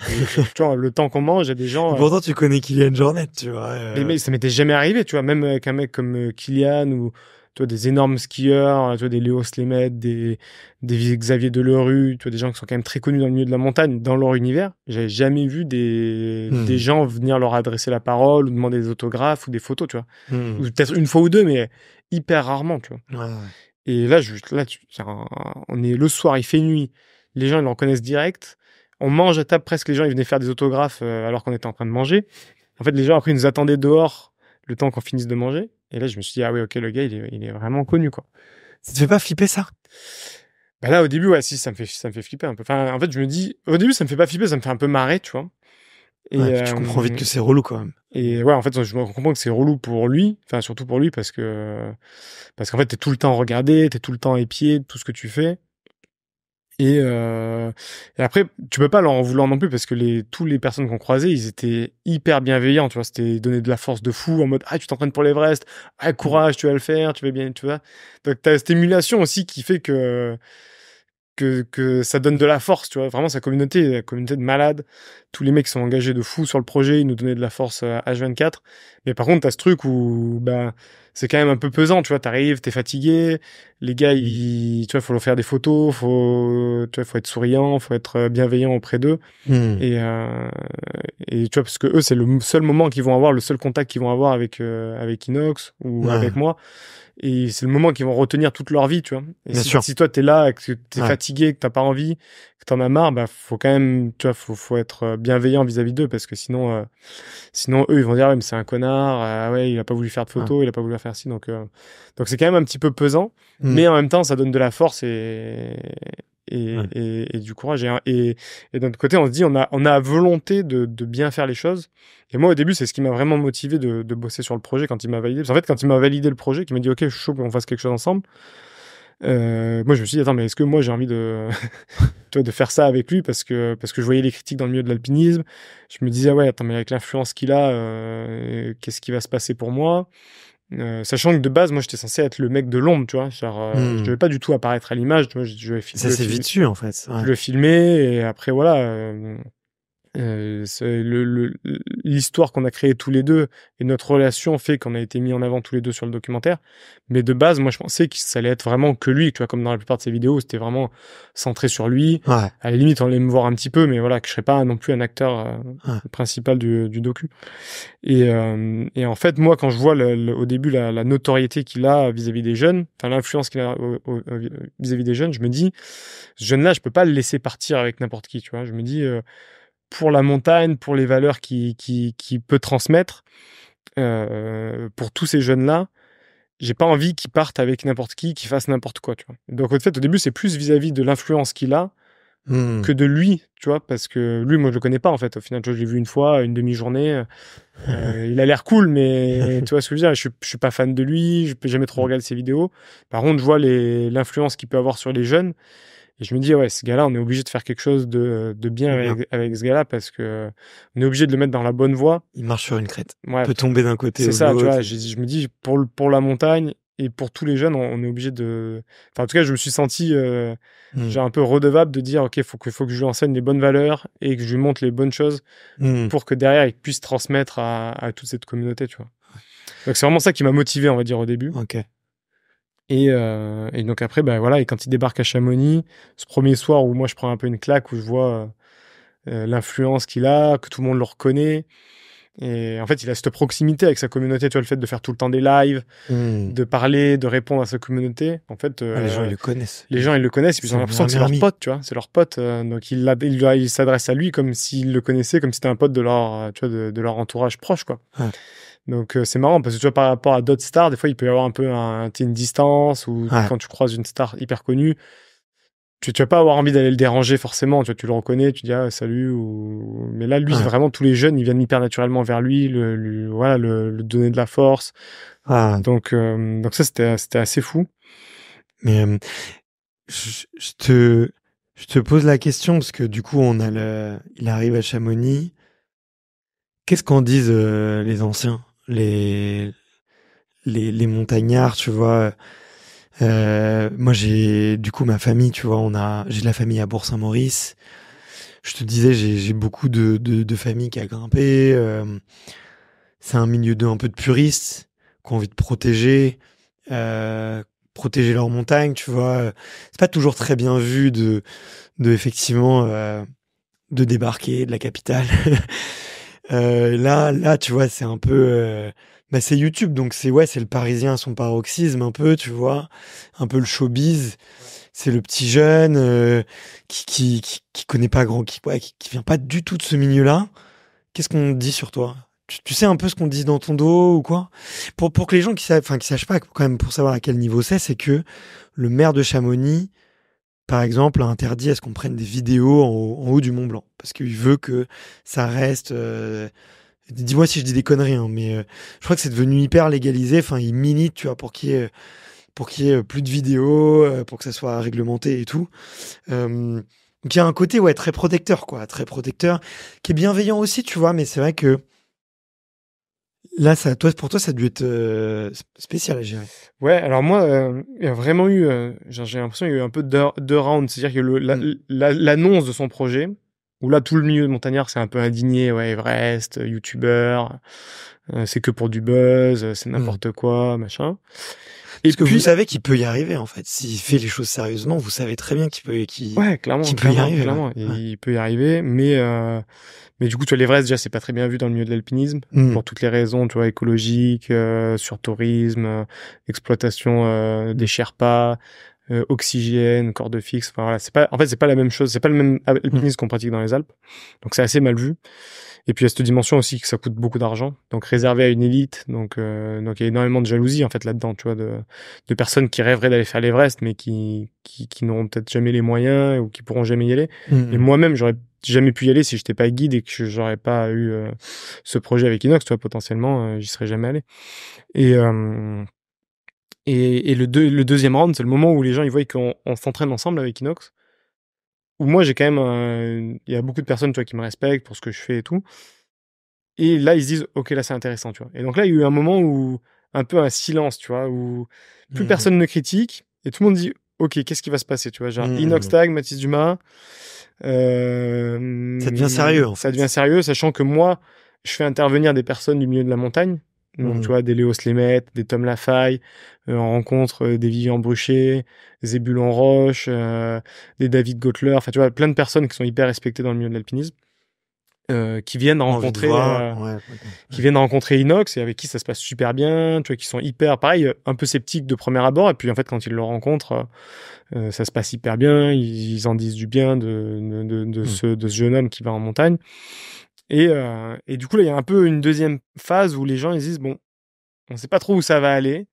Et, tu vois, le temps qu'on mange, il y a des gens. Pourtant, tu connais Kylian Jornet, tu vois. Mais ça m'était jamais arrivé, tu vois, même avec un mec comme Kylian ou tu vois, des énormes skieurs, tu vois, des Léo Slémet, des Xavier Delerue, tu vois, des gens qui sont quand même très connus dans le milieu de la montagne, dans leur univers. J'avais jamais vu des gens venir leur adresser la parole ou demander des autographes ou des photos, tu vois. Ou peut-être une fois ou deux, mais hyper rarement, tu vois. Ouais. Et là, on est le soir, il fait nuit, les gens ils le reconnaissent direct. On mange à table presque, les gens ils venaient faire des autographes alors qu'on était en train de manger. En fait, les gens après ils nous attendaient dehors le temps qu'on finisse de manger. Et là, je me suis dit, ah ouais, ok, le gars, il est vraiment connu, quoi. Ça te fait pas flipper, ça? Bah là, au début, ouais, si, ça me fait flipper un peu. Enfin, en fait, je me dis, au début, ça me fait pas flipper, ça me fait un peu marrer, tu vois. Et ouais, tu comprends vite que c'est relou, quand même. Et ouais, en fait, je comprends que c'est relou pour lui. Enfin, surtout pour lui, parce qu'en fait, t'es tout le temps regardé, t'es tout le temps épié de tout ce que tu fais. Et après, tu peux pas leur en vouloir non plus parce que tous les personnes qu'on croisait, ils étaient hyper bienveillants, tu vois. C'était donner de la force de fou en mode, ah, tu t'entraînes pour l'Everest, ah, courage, tu vas le faire, tu vas bien, tu vois. Donc, t'as cette émulation aussi qui fait que ça donne de la force, tu vois. Vraiment, la communauté de malades. Tous les mecs sont engagés de fou sur le projet, ils nous donnaient de la force H24. Mais par contre, t'as ce truc où, bah, c'est quand même un peu pesant, tu vois. T'arrives, t'es fatigué. Les gars, tu vois, faut leur faire des photos, faut être souriant, faut être bienveillant auprès d'eux. Et tu vois, parce que eux, c'est le seul moment qu'ils vont avoir, le seul contact qu'ils vont avoir avec Inox ou avec moi. Et c'est le moment qu'ils vont retenir toute leur vie, tu vois. Et si toi t'es là, que t'es fatigué, que t'as pas envie, que t'en as marre, bah faut quand même, tu vois, faut être bienveillant vis-à-vis d'eux parce que sinon eux ils vont dire ouais, mais c'est un connard, ouais il a pas voulu faire de photos, il a pas voulu faire ci, donc c'est quand même un petit peu pesant, mais en même temps ça donne de la force et du courage et d'un autre côté on se dit on a la volonté de bien faire les choses. Et moi au début c'est ce qui m'a vraiment motivé de bosser sur le projet quand il m'a validé. Parce qu'en fait quand il m'a validé le projet, qu'il m'a dit ok je suis chaud qu'on fasse quelque chose ensemble, moi je me suis dit attends mais est-ce que moi j'ai envie de de faire ça avec lui parce que je voyais les critiques dans le milieu de l'alpinisme. Je me disais ouais attends mais avec l'influence qu'il a qu'est-ce qui va se passer pour moi. Sachant que de base, moi, j'étais censé être le mec de l'ombre, tu vois. Genre, je devais pas du tout apparaître à l'image, tu vois. Je vais ça s'est vite su, en fait. Ouais. Je le filmais et après, voilà. C'est l'histoire qu'on a créée tous les deux et notre relation fait qu'on a été mis en avant tous les deux sur le documentaire. Mais de base, moi, je pensais que ça allait être vraiment que lui, tu vois, comme dans la plupart de ses vidéos, c'était vraiment centré sur lui. Ouais. À la limite, on allait me voir un petit peu, mais voilà, que je serais pas non plus un acteur principal du docu. Et en fait, moi, quand je vois au début la notoriété qu'il a vis-à-vis des jeunes, enfin l'influence qu'il a vis-à-vis des jeunes, je me dis, ce jeune-là, je peux pas le laisser partir avec n'importe qui, tu vois. Je me dis, pour la montagne, pour les valeurs qu'il peut transmettre, pour tous ces jeunes-là, j'ai pas envie qu'ils partent avec n'importe qui fassent n'importe quoi, tu vois. Donc, en fait, au début, c'est plus vis-à-vis de l'influence qu'il a que de lui, tu vois, parce que lui, moi, je le connais pas, en fait. Au final, tu vois, je l'ai vu une fois, une demi-journée. Il a l'air cool, mais tu vois ce que je veux dire, je suis pas fan de lui, je peux jamais trop regarder ses vidéos. Par contre, je vois l'influence qu'il peut avoir sur les jeunes. Et je me dis, ouais, ce gars-là, on est obligé de faire quelque chose de bien avec ce gars-là parce que on est obligé de le mettre dans la bonne voie. Il marche sur une crête. Ouais. Il peut tomber d'un côté. C'est ça, tu vois. Je me dis, pour la montagne et pour tous les jeunes, on est obligé de. Enfin, en tout cas, je me suis senti genre un peu redevable de dire, ok, faut que je lui enseigne les bonnes valeurs et que je lui montre les bonnes choses pour que derrière, il puisse transmettre à toute cette communauté, tu vois. Donc, c'est vraiment ça qui m'a motivé, on va dire, au début. Ok. Et donc après, bah voilà, et quand il débarque à Chamonix, ce premier soir où moi je prends un peu une claque, où je vois l'influence qu'il a, que tout le monde le reconnaît. Et en fait, il a cette proximité avec sa communauté, tu vois, le fait de faire tout le temps des lives, de parler, de répondre à sa communauté. En fait, les gens, ils le connaissent. Les gens, ils le connaissent, et puis ils ont l'impression que c'est leur pote, tu vois, c'est leur pote. Donc il s'adresse à lui comme s'il le connaissait, comme si c'était un pote de leur, tu vois, de leur entourage proche, quoi. Ouais. Donc c'est marrant parce que tu vois par rapport à d'autres stars, des fois il peut y avoir un peu une distance ou quand tu croises une star hyper connue, tu vas pas avoir envie d'aller le déranger forcément, tu vois, tu le reconnais, tu dis ah salut mais là lui c'est vraiment tous les jeunes, ils viennent hyper naturellement vers lui, voilà le donner de la force. Donc ça c'était assez fou. Mais je te pose la question parce que du coup il arrive à Chamonix. Qu'est-ce qu'en disent les anciens, les montagnards, tu vois? Moi j'ai du coup ma famille, tu vois, j'ai de la famille à Bourg-Saint-Maurice. Je te disais, j'ai beaucoup de familles qui a grimpé. C'est un milieu un peu de puristes qui ont envie de protéger leur montagne, tu vois. C'est pas toujours très bien vu de effectivement de débarquer de la capitale. Là, tu vois, c'est un peu c'est YouTube, donc c'est le Parisien à son paroxysme un peu, tu vois, un peu le showbiz. C'est le petit jeune qui connaît pas qui vient pas du tout de ce milieu-là. Qu'est-ce qu'on dit sur toi? Tu sais un peu ce qu'on dit dans ton dos ou quoi? Pour que les gens qui sachent pas quand même, pour savoir à quel niveau c'est que le maire de Chamonix, par exemple, a interdit à ce qu'on prenne des vidéos en haut du Mont Blanc parce qu'il veut que ça reste. Dis-moi si je dis des conneries, hein, mais je crois que c'est devenu hyper légalisé. Enfin, il milite, tu vois, pour qu'il y ait plus de vidéos, pour que ça soit réglementé et tout. Donc il y a un côté très protecteur, quoi, très protecteur, qui est bienveillant aussi, tu vois. Mais c'est vrai que là, pour toi, ça a dû être spécial à gérer. Ouais, alors moi, il y a vraiment eu, j'ai l'impression qu'il y a eu un peu deux rounds, c'est-à-dire que l'annonce de son projet, où là tout le milieu montagnard s'est un peu indigné, ouais, Everest, youtubeur, c'est que pour du buzz, c'est n'importe quoi, machin. Parce que vous savez qu'il peut y arriver, en fait. S'il fait les choses sérieusement, vous savez très bien qu'il peut y arriver. Clairement. Ouais. Il peut y arriver, mais du coup, tu vois, l'Everest, déjà, c'est pas très bien vu dans le milieu de l'alpinisme, pour toutes les raisons, tu vois, écologiques, sur tourisme, exploitation des Sherpas, oxygène, corde fixe. Enfin, voilà, c'est pas la même chose, c'est pas le même alpinisme qu'on pratique dans les Alpes. Donc, c'est assez mal vu. Et puis, il y a cette dimension aussi que ça coûte beaucoup d'argent. Donc, réservé à une élite. Donc, il y a énormément de jalousie, en fait, là-dedans, tu vois, de personnes qui rêveraient d'aller faire l'Everest, mais qui n'auront peut-être jamais les moyens ou qui pourront jamais y aller. Et moi-même, j'aurais jamais pu y aller si j'étais pas guide et que j'aurais pas eu ce projet avec Inox, tu vois, potentiellement, j'y serais jamais allé. Et le deuxième round, c'est le moment où les gens, ils voient qu'on s'entraîne ensemble avec Inox. Où moi, j'ai quand même, il y a beaucoup de personnes, tu vois, qui me respectent pour ce que je fais et tout. Et là, ils se disent, ok, là, c'est intéressant, tu vois. Et donc là, il y a eu un moment où, un peu un silence, tu vois, où plus personne ne critique et tout le monde dit, ok, qu'est-ce qui va se passer, tu vois, genre Inox Tag, Mathis Dumas. Ça devient sérieux, en fait. Ça devient sérieux, sachant que moi, je fais intervenir des personnes du milieu de la montagne. Donc, tu vois, des Léos Lemet, des Tom Lafaille, on rencontre des Vivian Bruchet, des Zébulon Roche, des David Gottler, enfin, tu vois, plein de personnes qui sont hyper respectées dans le milieu de l'alpinisme, qui viennent rencontrer, qui viennent rencontrer Inox et avec qui ça se passe super bien, tu vois, qui sont hyper, pareil, un peu sceptiques de premier abord, et puis en fait, quand ils le rencontrent, ça se passe hyper bien, ils en disent du bien de ce jeune homme qui va en montagne. Et du coup, là, il y a un peu une deuxième phase où les gens, ils disent, bon, on sait pas trop où ça va aller.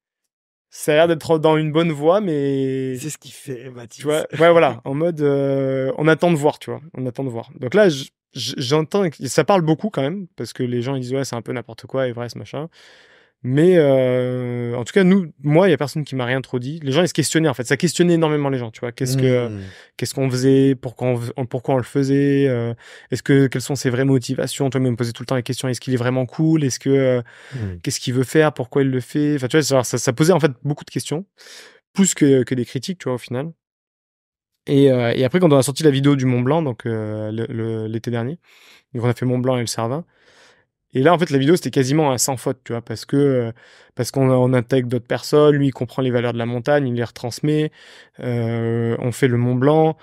Ça a l'air d'être dans une bonne voie, mais... C'est ce qu'il fait, Mathis. Tu vois, ouais, voilà, en mode, on attend de voir, tu vois, on attend de voir. Donc là, j'entends, ça parle beaucoup quand même, parce que les gens, ils disent, ouais, c'est un peu n'importe quoi, Everest, machin. Mais en tout cas, moi, il y a personne qui m'a rien trop dit. Les gens, ils se questionnaient en fait. Ça questionnait énormément les gens, tu vois. Qu'est-ce qu'on faisait, pourquoi on le faisait, quelles sont ses vraies motivations. Toi, même me posais tout le temps la question, est-ce qu'il est vraiment cool, qu'est-ce qu'il veut faire, pourquoi il le fait. Enfin, tu vois, ça posait en fait beaucoup de questions, plus que des critiques, tu vois, au final. Et après, quand on a sorti la vidéo du Mont Blanc, donc l'été dernier, donc on a fait Mont Blanc et le Cervin. Et là, en fait, la vidéo, c'était quasiment un sans faute, tu vois, parce qu'on intègre d'autres personnes, lui, il comprend les valeurs de la montagne, il les retransmet, on fait le Mont Blanc,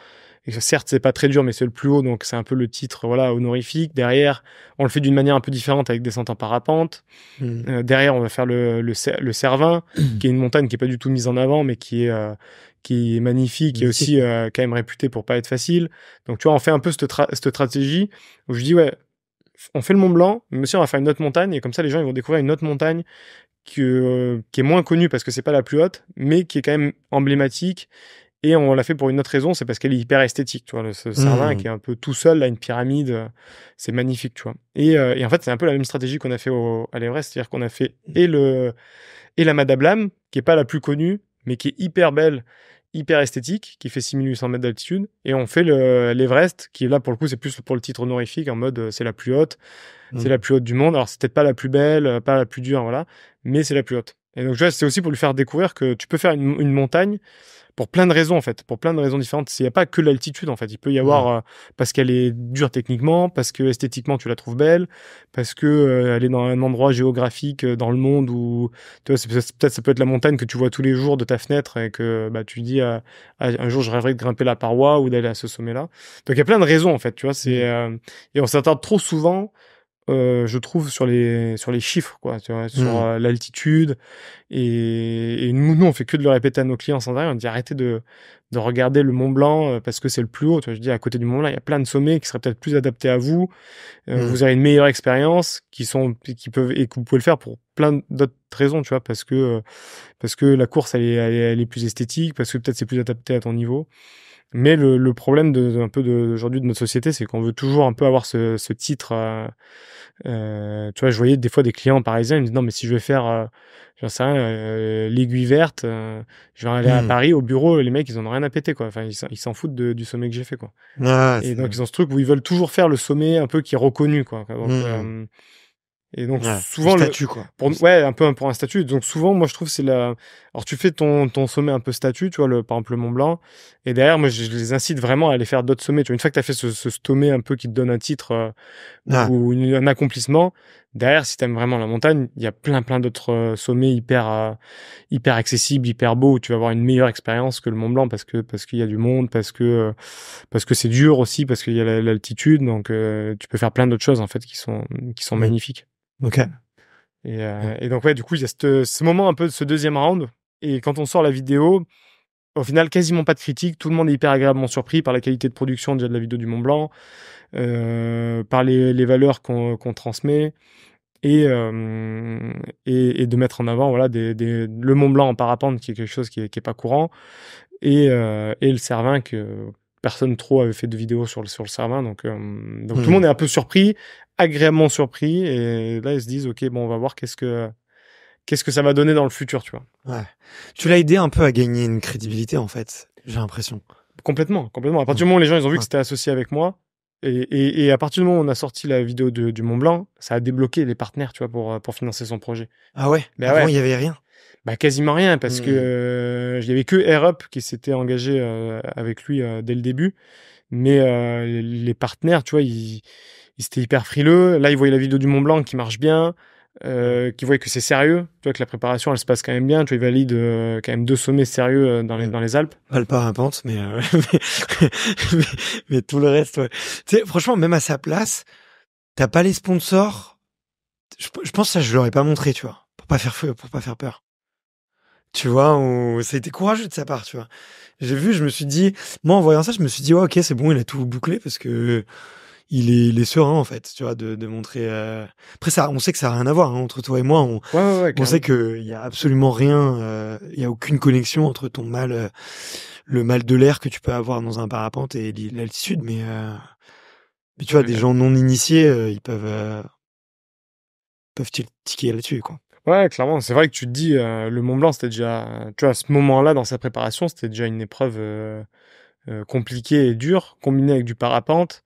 et certes, c'est pas très dur, mais c'est le plus haut, donc c'est un peu le titre, voilà, honorifique. Derrière, on le fait d'une manière un peu différente avec descente en parapente. Derrière, on va faire le Cervin, qui est une montagne qui est pas du tout mise en avant, mais qui est magnifique, et aussi quand même réputée pour pas être facile. Donc, tu vois, on fait un peu cette stratégie où je dis, ouais, on fait le Mont Blanc, mais aussi on va faire une autre montagne, et comme ça les gens ils vont découvrir une autre montagne qui est moins connue parce que c'est pas la plus haute, mais qui est quand même emblématique Et on l'a fait pour une autre raison, c'est parce qu'elle est hyper esthétique, tu vois. Ce Cervin qui est un peu tout seul, là, une pyramide, c'est magnifique, tu vois. Et en fait, c'est un peu la même stratégie qu'on a fait à l'Everest, c'est-à-dire qu'on a fait et la Madablam, qui est pas la plus connue, mais qui est hyper belle, hyper esthétique, qui fait 6800 mètres d'altitude. Et on fait l'Everest, qui est là, pour le coup, c'est plus pour le titre honorifique, en mode, c'est la plus haute. C'est la plus haute du monde. Alors, c'est peut-être pas la plus belle, pas la plus dure, voilà, mais c'est la plus haute. Et donc, tu vois, c'est aussi pour lui faire découvrir que tu peux faire une montagne pour plein de raisons, en fait, pour plein de raisons différentes. Il n'y a pas que l'altitude, en fait. Il peut y avoir, parce qu'elle est dure techniquement, parce que esthétiquement, tu la trouves belle, parce que elle est dans un endroit géographique dans le monde où, tu vois, peut-être ça peut être la montagne que tu vois tous les jours de ta fenêtre et que, bah, tu dis, un jour, je rêverais de grimper la paroi ou d'aller à ce sommet-là. Donc, il y a plein de raisons, en fait, tu vois, et on s'attarde trop souvent je trouve sur les chiffres, quoi, tu vois, sur l'altitude, et nous on fait que de le répéter à nos clients sans arrêt. On dit arrêtez de regarder le Mont Blanc parce que c'est le plus haut, tu vois. Je dis à côté du Mont Blanc il y a plein de sommets qui seraient peut-être plus adaptés à vous. Vous aurez une meilleure expérience, qui peuvent, et que vous pouvez le faire pour plein d'autres raisons, tu vois, parce que la course elle est plus esthétique, parce que peut-être c'est plus adapté à ton niveau. Mais le problème aujourd'hui de notre société, c'est qu'on veut toujours un peu avoir ce titre. Tu vois, je voyais des fois des clients parisiens, ils me disent non, mais si je vais faire, j'en sais rien, l'aiguille verte, je vais aller à Paris au bureau, les mecs ils en ont rien à péter, quoi. Enfin, ils s'en foutent du sommet que j'ai fait, quoi. Et donc ils ont ce truc où ils veulent toujours faire le sommet un peu qui est reconnu, quoi. Donc, et donc souvent statut, quoi. Un peu pour un statut. Donc souvent moi je trouve alors tu fais ton sommet un peu statut, tu vois, par exemple le Mont Blanc, et derrière moi je les incite vraiment à aller faire d'autres sommets, tu vois. Une fois que tu as fait ce sommet un peu qui te donne un titre ou un accomplissement, derrière si tu aimes vraiment la montagne, il y a plein d'autres sommets hyper accessibles, hyper beaux, où tu vas avoir une meilleure expérience que le Mont Blanc, parce qu'il y a du monde, parce que c'est dur aussi, parce qu'il y a l'altitude. Donc tu peux faire plein d'autres choses en fait qui sont magnifiques. Ok. Et donc ouais, du coup il y a ce moment un peu de ce deuxième round, et quand on sort la vidéo, au final quasiment pas de critique, tout le monde est hyper agréablement surpris par la qualité de production déjà de la vidéo du Mont Blanc, par les valeurs qu'on transmet, et de mettre en avant, voilà, le Mont Blanc en parapente, qui est quelque chose qui est pas courant, et le Cervin, que personne trop avait fait de vidéo sur le Cervin. Donc tout le monde est un peu surpris, agréablement surpris, et là ils se disent ok, bon, on va voir qu'est-ce que ça va donner dans le futur, tu vois. Ouais. Tu l'as aidé un peu à gagner une crédibilité, en fait, j'ai l'impression. Complètement. À partir du moment où les gens ils ont vu que c'était associé avec moi, et à partir du moment où on a sorti la vidéo du Mont Blanc, ça a débloqué les partenaires, tu vois, pour financer son projet. Ah ouais? Mais avant, il y avait rien? Bah, quasiment rien, parce que il y avait que AirUp qui s'était engagé avec lui dès le début. Mais les partenaires, tu vois, ils étaient hyper frileux. Là, ils voyaient la vidéo du Mont Blanc qui marche bien, qui voyaient que c'est sérieux, tu vois, que la préparation, elle se passe quand même bien. Tu vois, ils valident quand même 2 sommets sérieux dans les Alpes. Pas le parapente, mais, mais tout le reste, ouais. Tu sais, franchement, même à sa place, t'as pas les sponsors. Je pense que ça, je l'aurais pas montré, tu vois, pour pas faire peur. Tu vois, ça a été courageux de sa part, tu vois. Je me suis dit, moi, en voyant ça, je me suis dit, ouais, ok, c'est bon, il a tout bouclé, parce que il est serein, en fait, tu vois, de montrer. Après, ça, on sait que ça a rien à voir, hein, entre toi et moi. On sait que il y a absolument rien, il y a aucune connexion entre ton mal, le mal de l'air que tu peux avoir dans un parapente et l'altitude, mais tu vois, des gens non initiés, ils peuvent tiquer là-dessus, quoi. Ouais, clairement. C'est vrai que tu te dis, le Mont Blanc, c'était déjà, tu vois, à ce moment-là, dans sa préparation, c'était déjà une épreuve compliquée et dure, combinée avec du parapente.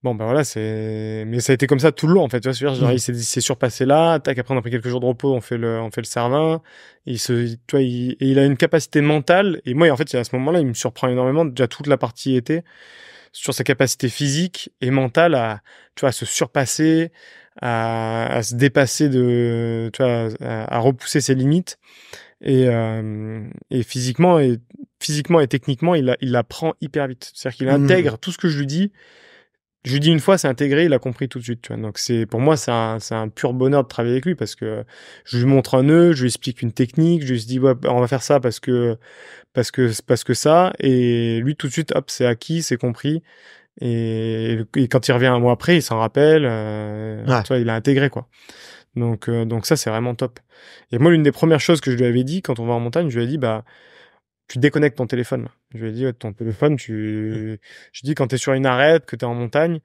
Bon, ben voilà, mais ça a été comme ça tout le long, en fait. Tu vois, genre, il s'est surpassé là. Tac, après, on a pris quelques jours de repos, on fait le Cervin. Tu vois, il a une capacité mentale. Et moi, en fait, à ce moment-là, il me surprend énormément. Déjà, toute la partie été, sur sa capacité physique et mentale à, tu vois, à se surpasser, à se dépasser, tu vois, à repousser ses limites, et physiquement et techniquement, il apprend hyper vite. C'est-à-dire qu'il intègre tout ce que je lui dis. Je lui dis une fois, c'est intégré, il a compris tout de suite, tu vois. Donc pour moi, c'est un pur bonheur de travailler avec lui, parce que je lui montre un nœud, je lui explique une technique, je lui dis, ouais, on va faire ça parce que ça, et lui, tout de suite, hop, c'est acquis, c'est compris. Et quand il revient un mois après, il s'en rappelle, tu vois, il a intégré, quoi. Donc ça, c'est vraiment top. Et moi, l'une des premières choses que je lui avais dit quand on va en montagne, je lui ai dit, bah, tu déconnectes ton téléphone. Là. Je lui ai dit, ouais, ton téléphone, je dis, quand t'es sur une arête, que t'es en montagne,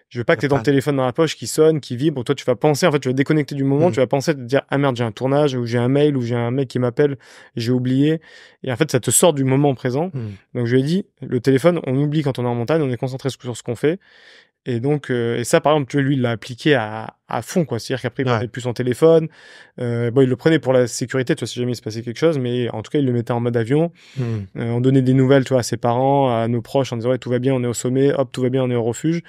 je veux pas que t'aies ton téléphone dans la poche qui sonne, qui vibre. Toi, tu vas penser, en fait, tu vas déconnecter du moment, tu vas penser te dire, ah merde, j'ai un tournage, ou j'ai un mail, ou j'ai un mec qui m'appelle, j'ai oublié. Et en fait, ça te sort du moment présent. Donc, je lui ai dit, le téléphone, on oublie quand on est en montagne, on est concentré sur ce qu'on fait. Et donc, et ça, par exemple, tu vois, lui, il l'a appliqué à fond, quoi. C'est-à-dire qu'après, il prenait plus son téléphone. Bon, il le prenait pour la sécurité, tu vois, si jamais il se passait quelque chose, mais en tout cas, il le mettait en mode avion. On donnait des nouvelles, tu vois, à ses parents, à nos proches, en disant, ouais, tout va bien, on est au sommet, hop, tout va bien, on est au refuge.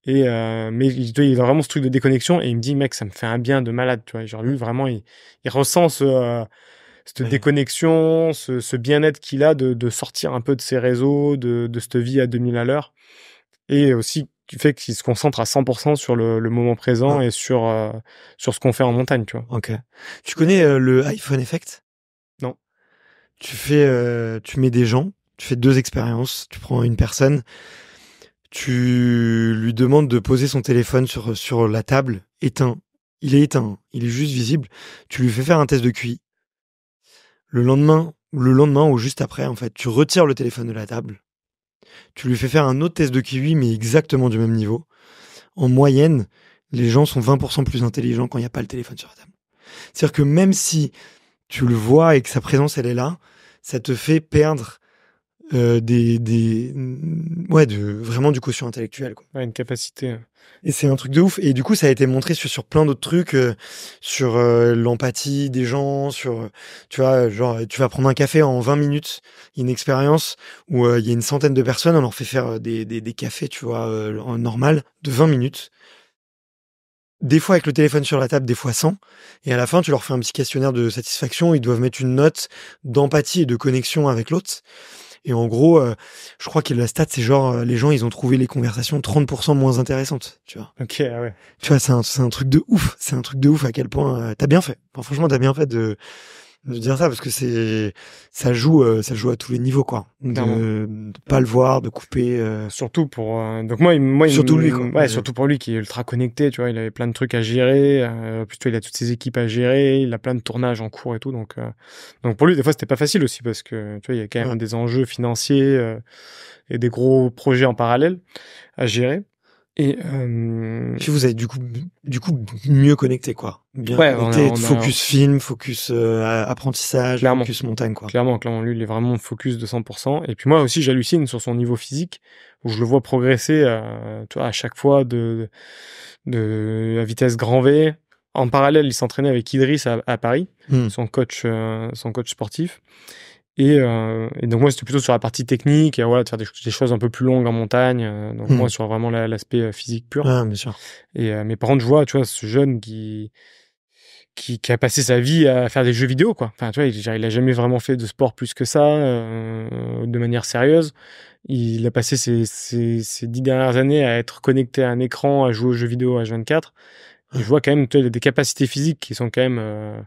Et, mais il a vraiment ce truc de déconnexion, et il me dit, mec, ça me fait un bien de malade, tu vois. Genre, lui, vraiment, il ressent cette déconnexion, ce bien-être qu'il a de sortir un peu de ses réseaux, de cette vie à 2000 à l'heure. Et aussi, du fait qu'il se concentre à 100% sur le moment présent et sur ce qu'on fait en montagne, tu vois. Ok. Tu connais le iPhone Effect? Non. Tu mets des gens, tu fais 2 expériences, tu prends une personne, tu lui demandes de poser son téléphone sur la table, éteint. Il est éteint, il est juste visible. Tu lui fais faire un test de QI. Le lendemain ou juste après, en fait, tu retires le téléphone de la table. Tu lui fais faire un autre test de QI, mais exactement du même niveau. En moyenne, les gens sont 20% plus intelligents quand il n'y a pas le téléphone sur la table. C'est-à-dire que même si tu le vois et que sa présence, elle est là, ça te fait perdre vraiment du quotient intellectuel, quoi. Ouais, une capacité. Et c'est un truc de ouf. Et du coup, ça a été montré sur plein d'autres trucs, sur l'empathie des gens, sur, tu vois, genre, tu vas prendre un café en 20 minutes, une expérience où il y a une centaine de personnes, on leur fait faire des cafés, tu vois, en normal, de 20 minutes. Des fois avec le téléphone sur la table, des fois sans. Et à la fin, tu leur fais un petit questionnaire de satisfaction. Ils doivent mettre une note d'empathie et de connexion avec l'autre. Et en gros, je crois que la stat, c'est genre, les gens, ils ont trouvé les conversations 30% moins intéressantes, tu vois. Ok, ah ouais. Tu vois, c'est un truc de ouf. C'est un truc de ouf à quel point t'as bien fait. Enfin, franchement, t'as bien fait de dire ça parce que ça joue à tous les niveaux, quoi. De pas le voir, de couper. Surtout pour donc moi surtout lui, quoi. Ouais, surtout pour lui qui est ultra connecté, tu vois, il avait plein de trucs à gérer. Plus tu vois, il a toutes ses équipes à gérer, il a plein de tournages en cours et tout, donc pour lui des fois c'était pas facile aussi parce que tu vois il y a quand même des enjeux financiers et des gros projets en parallèle à gérer. Et puis vous avez du coup mieux connecté, quoi. Bien connecté, focus film, focus apprentissage, clairement, focus montagne, quoi. Clairement, lui il est vraiment focus de 100%. Et puis moi aussi j'hallucine sur son niveau physique où je le vois progresser, tu vois, à chaque fois de la vitesse grand V. En parallèle, il s'entraînait avec Idriss à Paris, son coach sportif. Et donc moi c'était plutôt sur la partie technique et voilà de faire des choses un peu plus longues en montagne, donc moi sur vraiment l'aspect physique pur. Ah, bien sûr. Et mais par contre je vois, tu vois, ce jeune qui a passé sa vie à faire des jeux vidéo, quoi. Enfin tu vois, il a jamais vraiment fait de sport plus que ça de manière sérieuse. Il a passé ses 10 dernières années à être connecté à un écran, à jouer aux jeux vidéo H24. Et je vois quand même, tu vois, il a des capacités physiques qui sont quand même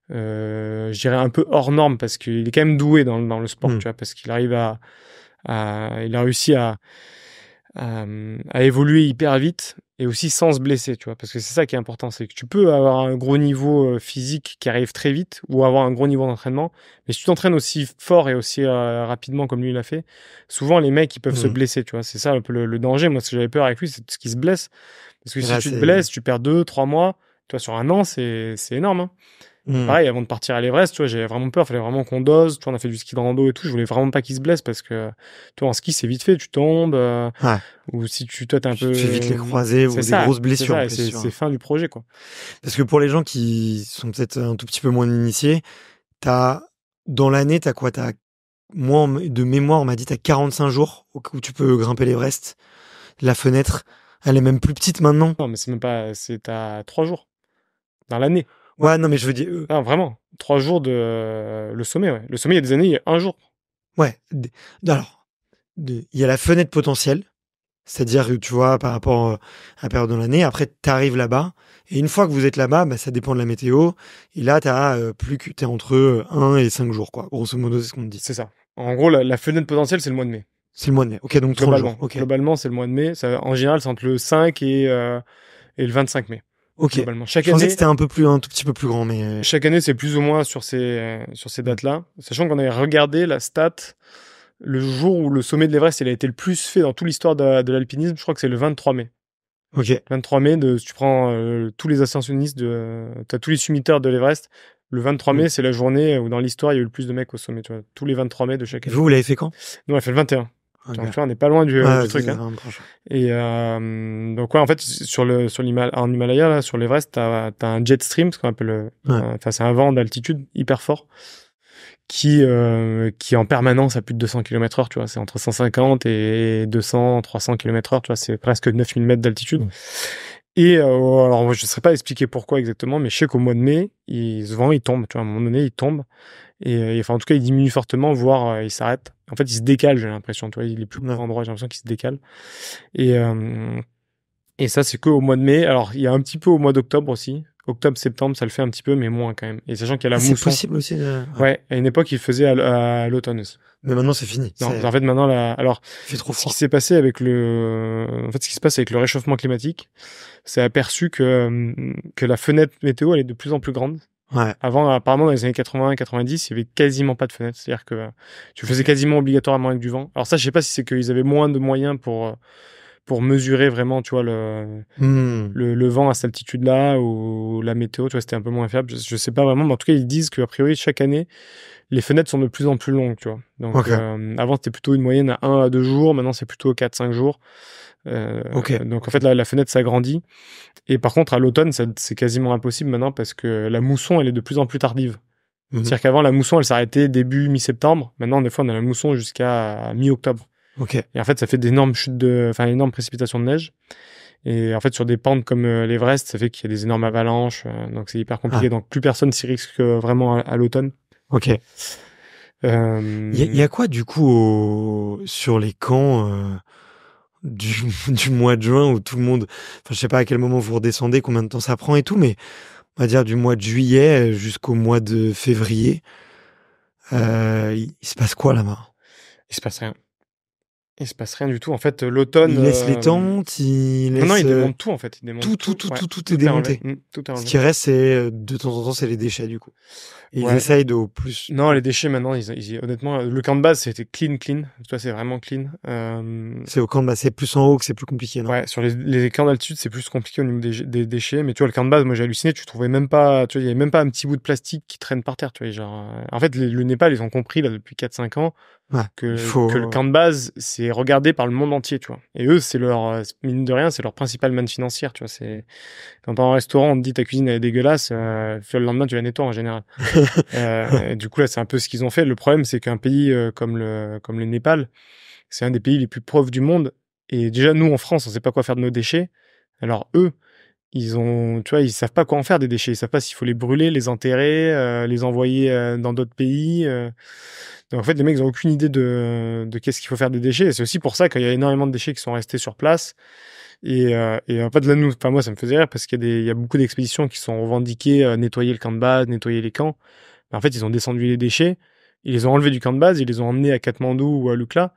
je dirais un peu hors norme parce qu'il est quand même doué dans le sport, tu vois, parce qu'il arrive il a réussi à évoluer hyper vite et aussi sans se blesser, tu vois, parce que c'est ça qui est important, c'est que tu peux avoir un gros niveau physique qui arrive très vite ou avoir un gros niveau d'entraînement, mais si tu t'entraînes aussi fort et aussi rapidement comme lui l'a fait, souvent les mecs ils peuvent se blesser, tu vois, c'est ça un peu le danger. Moi ce que j'avais peur avec lui, c'est ce qui se blesse, parce que si tu te blesses, tu perds 2-3 mois, tu vois, sur un an c'est énorme, hein. Pareil, avant de partir à l'Everest, tu vois, j'avais vraiment peur, fallait vraiment qu'on dose, tu vois, on a fait du ski de rando et tout, je voulais vraiment pas qu'il se blesse parce que, tu vois, en ski, c'est vite fait, tu tombes, ou si toi, t'es un peu... Tu fais vite les croisés ou des grosses blessures. C'est fin du projet, quoi. Parce que pour les gens qui sont peut-être un tout petit peu moins initiés, dans l'année, t'as quoi? Moi, de mémoire, on m'a dit, t'as 45 jours où tu peux grimper l'Everest. La fenêtre, elle est même plus petite maintenant. Non, mais c'est même pas, t'as 3 jours. Dans l'année. Ouais, non, mais je veux dire... Non, vraiment. 3 jours le sommet, ouais. Le sommet, il y a des années, il y a 1 jour. Ouais. Alors, il y a la fenêtre potentielle. C'est-à-dire, tu vois, par rapport à la période de l'année, après, t'arrives là-bas. Et une fois que vous êtes là-bas, bah, ça dépend de la météo. Et là, t'es entre 1 et 5 jours, quoi. Grosso modo, c'est ce qu'on te dit. C'est ça. En gros, la fenêtre potentielle, c'est le mois de mai. C'est le mois de mai. Ok, donc 30 jours. Okay. Globalement, c'est le mois de mai. Ça, en général, c'est entre le 5 et le 25 mai. Ok. globalement. Chaque Je pensais année, que c'était un tout petit peu plus grand, mais chaque année, c'est plus ou moins sur ces dates-là. Sachant qu'on avait regardé la stat le jour où le sommet de l'Everest il a été le plus fait dans toute l'histoire de l'alpinisme. Je crois que c'est le 23 mai. ok. 23 mai, si tu prends tous les ascensionnistes, t'as tous les summiteurs de l'Everest. Le 23 mai, c'est la journée où dans l'histoire il y a eu le plus de mecs au sommet. Tu vois, tous les 23 mai de chaque année. Vous l'avez fait quand? Nous, on a fait le 21. Ok. Donc, tu vois, on n'est pas loin du truc. Hein. Vraiment proche. Et donc ouais, en fait, en Himalaya, là, sur l'Everest, t'as un jet stream, ce qu'on appelle, enfin c'est un vent d'altitude hyper fort qui est en permanence à plus de 200 km/h, tu vois, c'est entre 150 et 200, 300 km/h, tu vois, c'est presque 9000 mètres d'altitude. Et alors je ne saurais pas expliquer pourquoi exactement, mais je sais qu'au mois de mai, ce vent il tombe, tu vois, à un moment donné il tombe et enfin en tout cas il diminue fortement, voire il s'arrête. En fait, il se décale, j'ai l'impression, tu vois, il est plus au même endroit, j'ai l'impression qu'il se décale. Et ça c'est que au mois de mai. Alors il y a un petit peu au mois d'octobre aussi. Octobre, septembre, ça le fait un petit peu, mais moins quand même. Et sachant qu'il y a la mousson. C'est possible aussi. Ouais, à une époque, il le faisait à l'automne aussi. Mais maintenant, c'est fini. Non, en fait, maintenant, alors, il fait trop froid. Ce qui s'est passé avec ce qui se passe avec le réchauffement climatique, c'est aperçu que la fenêtre météo, elle est de plus en plus grande. Ouais. Avant, apparemment, dans les années 80, 90, il y avait quasiment pas de fenêtre. C'est-à-dire que tu faisais quasiment obligatoirement avec du vent. Alors ça, je sais pas si c'est qu'ils avaient moins de moyens pour mesurer vraiment, tu vois, le vent à cette altitude-là ou la météo, tu vois, c'était un peu moins fiable. Je sais pas vraiment, mais en tout cas, ils disent qu'a priori, chaque année, les fenêtres sont de plus en plus longues, tu vois. Donc, avant, c'était plutôt une moyenne à 1 à 2 jours. Maintenant, c'est plutôt 4-5 jours. Donc, en fait, la fenêtre s'agrandit. Et par contre, à l'automne, c'est quasiment impossible maintenant parce que la mousson, elle est de plus en plus tardive. C'est-à-dire qu'avant, la mousson, elle s'arrêtait début mi-septembre. Maintenant, des fois, on a la mousson jusqu'à mi-octobre. Et en fait, ça fait d'énormes énormes précipitations de neige. Et en fait, sur des pentes comme l'Everest, ça fait qu'il y a des énormes avalanches. Donc, c'est hyper compliqué. Donc, plus personne s'y risque vraiment à l'automne. Ok. Il y a quoi, du coup, sur les camps du mois de juin où tout le monde... Enfin, je sais pas à quel moment vous redescendez, combien de temps ça prend et tout, mais on va dire du mois de juillet jusqu'au mois de février. Il se passe quoi là-bas? Il se passe rien. Il se passe rien du tout. En fait, l'automne. Il laisse les tentes, Non, il démonte tout, en fait. Il démonte tout est démonté. Tout est enlevé. Ce qui reste, c'est, de temps en temps, c'est les déchets, du coup. Et ils essayent de, au plus. Non, les déchets, maintenant, honnêtement, le camp de base, c'était clean. Tu vois, c'est vraiment clean. C'est au camp de base, c'est plus en haut que c'est plus compliqué, non? Ouais, sur les camps d'altitude, c'est plus compliqué au niveau des déchets. Mais tu vois, le camp de base, moi, j'ai halluciné, tu trouvais même pas, tu vois, il y avait même pas un petit bout de plastique qui traîne par terre, tu vois, genre, en fait, le Népal, ils ont compris, là, depuis 4-5 ans, que le camp de base, c'est regardé par le monde entier, tu vois. Et eux, c'est mine de rien, c'est leur principale manne financière, tu vois. C'est, quand t'es en restaurant, on te dit ta cuisine elle est dégueulasse, le lendemain, tu la nettoies en général. Du coup, là, c'est un peu ce qu'ils ont fait. Le problème, c'est qu'un pays comme le Népal, c'est un des pays les plus pauvres du monde. Et déjà, nous, en France, on sait pas quoi faire de nos déchets. Alors, eux, ils savent pas quoi en faire des déchets. Ils savent pas s'il faut les brûler, les enterrer, les envoyer dans d'autres pays. Donc en fait, les mecs ils ont aucune idée de qu'est-ce qu'il faut faire des déchets. Et c'est aussi pour ça qu'il y a énormément de déchets qui sont restés sur place. Et en fait, là, moi, ça me faisait rire parce qu'il y a beaucoup d'expéditions qui sont revendiquées nettoyer le camp de base, nettoyer les camps. Mais en fait, ils ont descendu les déchets, ils les ont enlevés du camp de base, ils les ont emmenés à Katmandou ou à Lukla.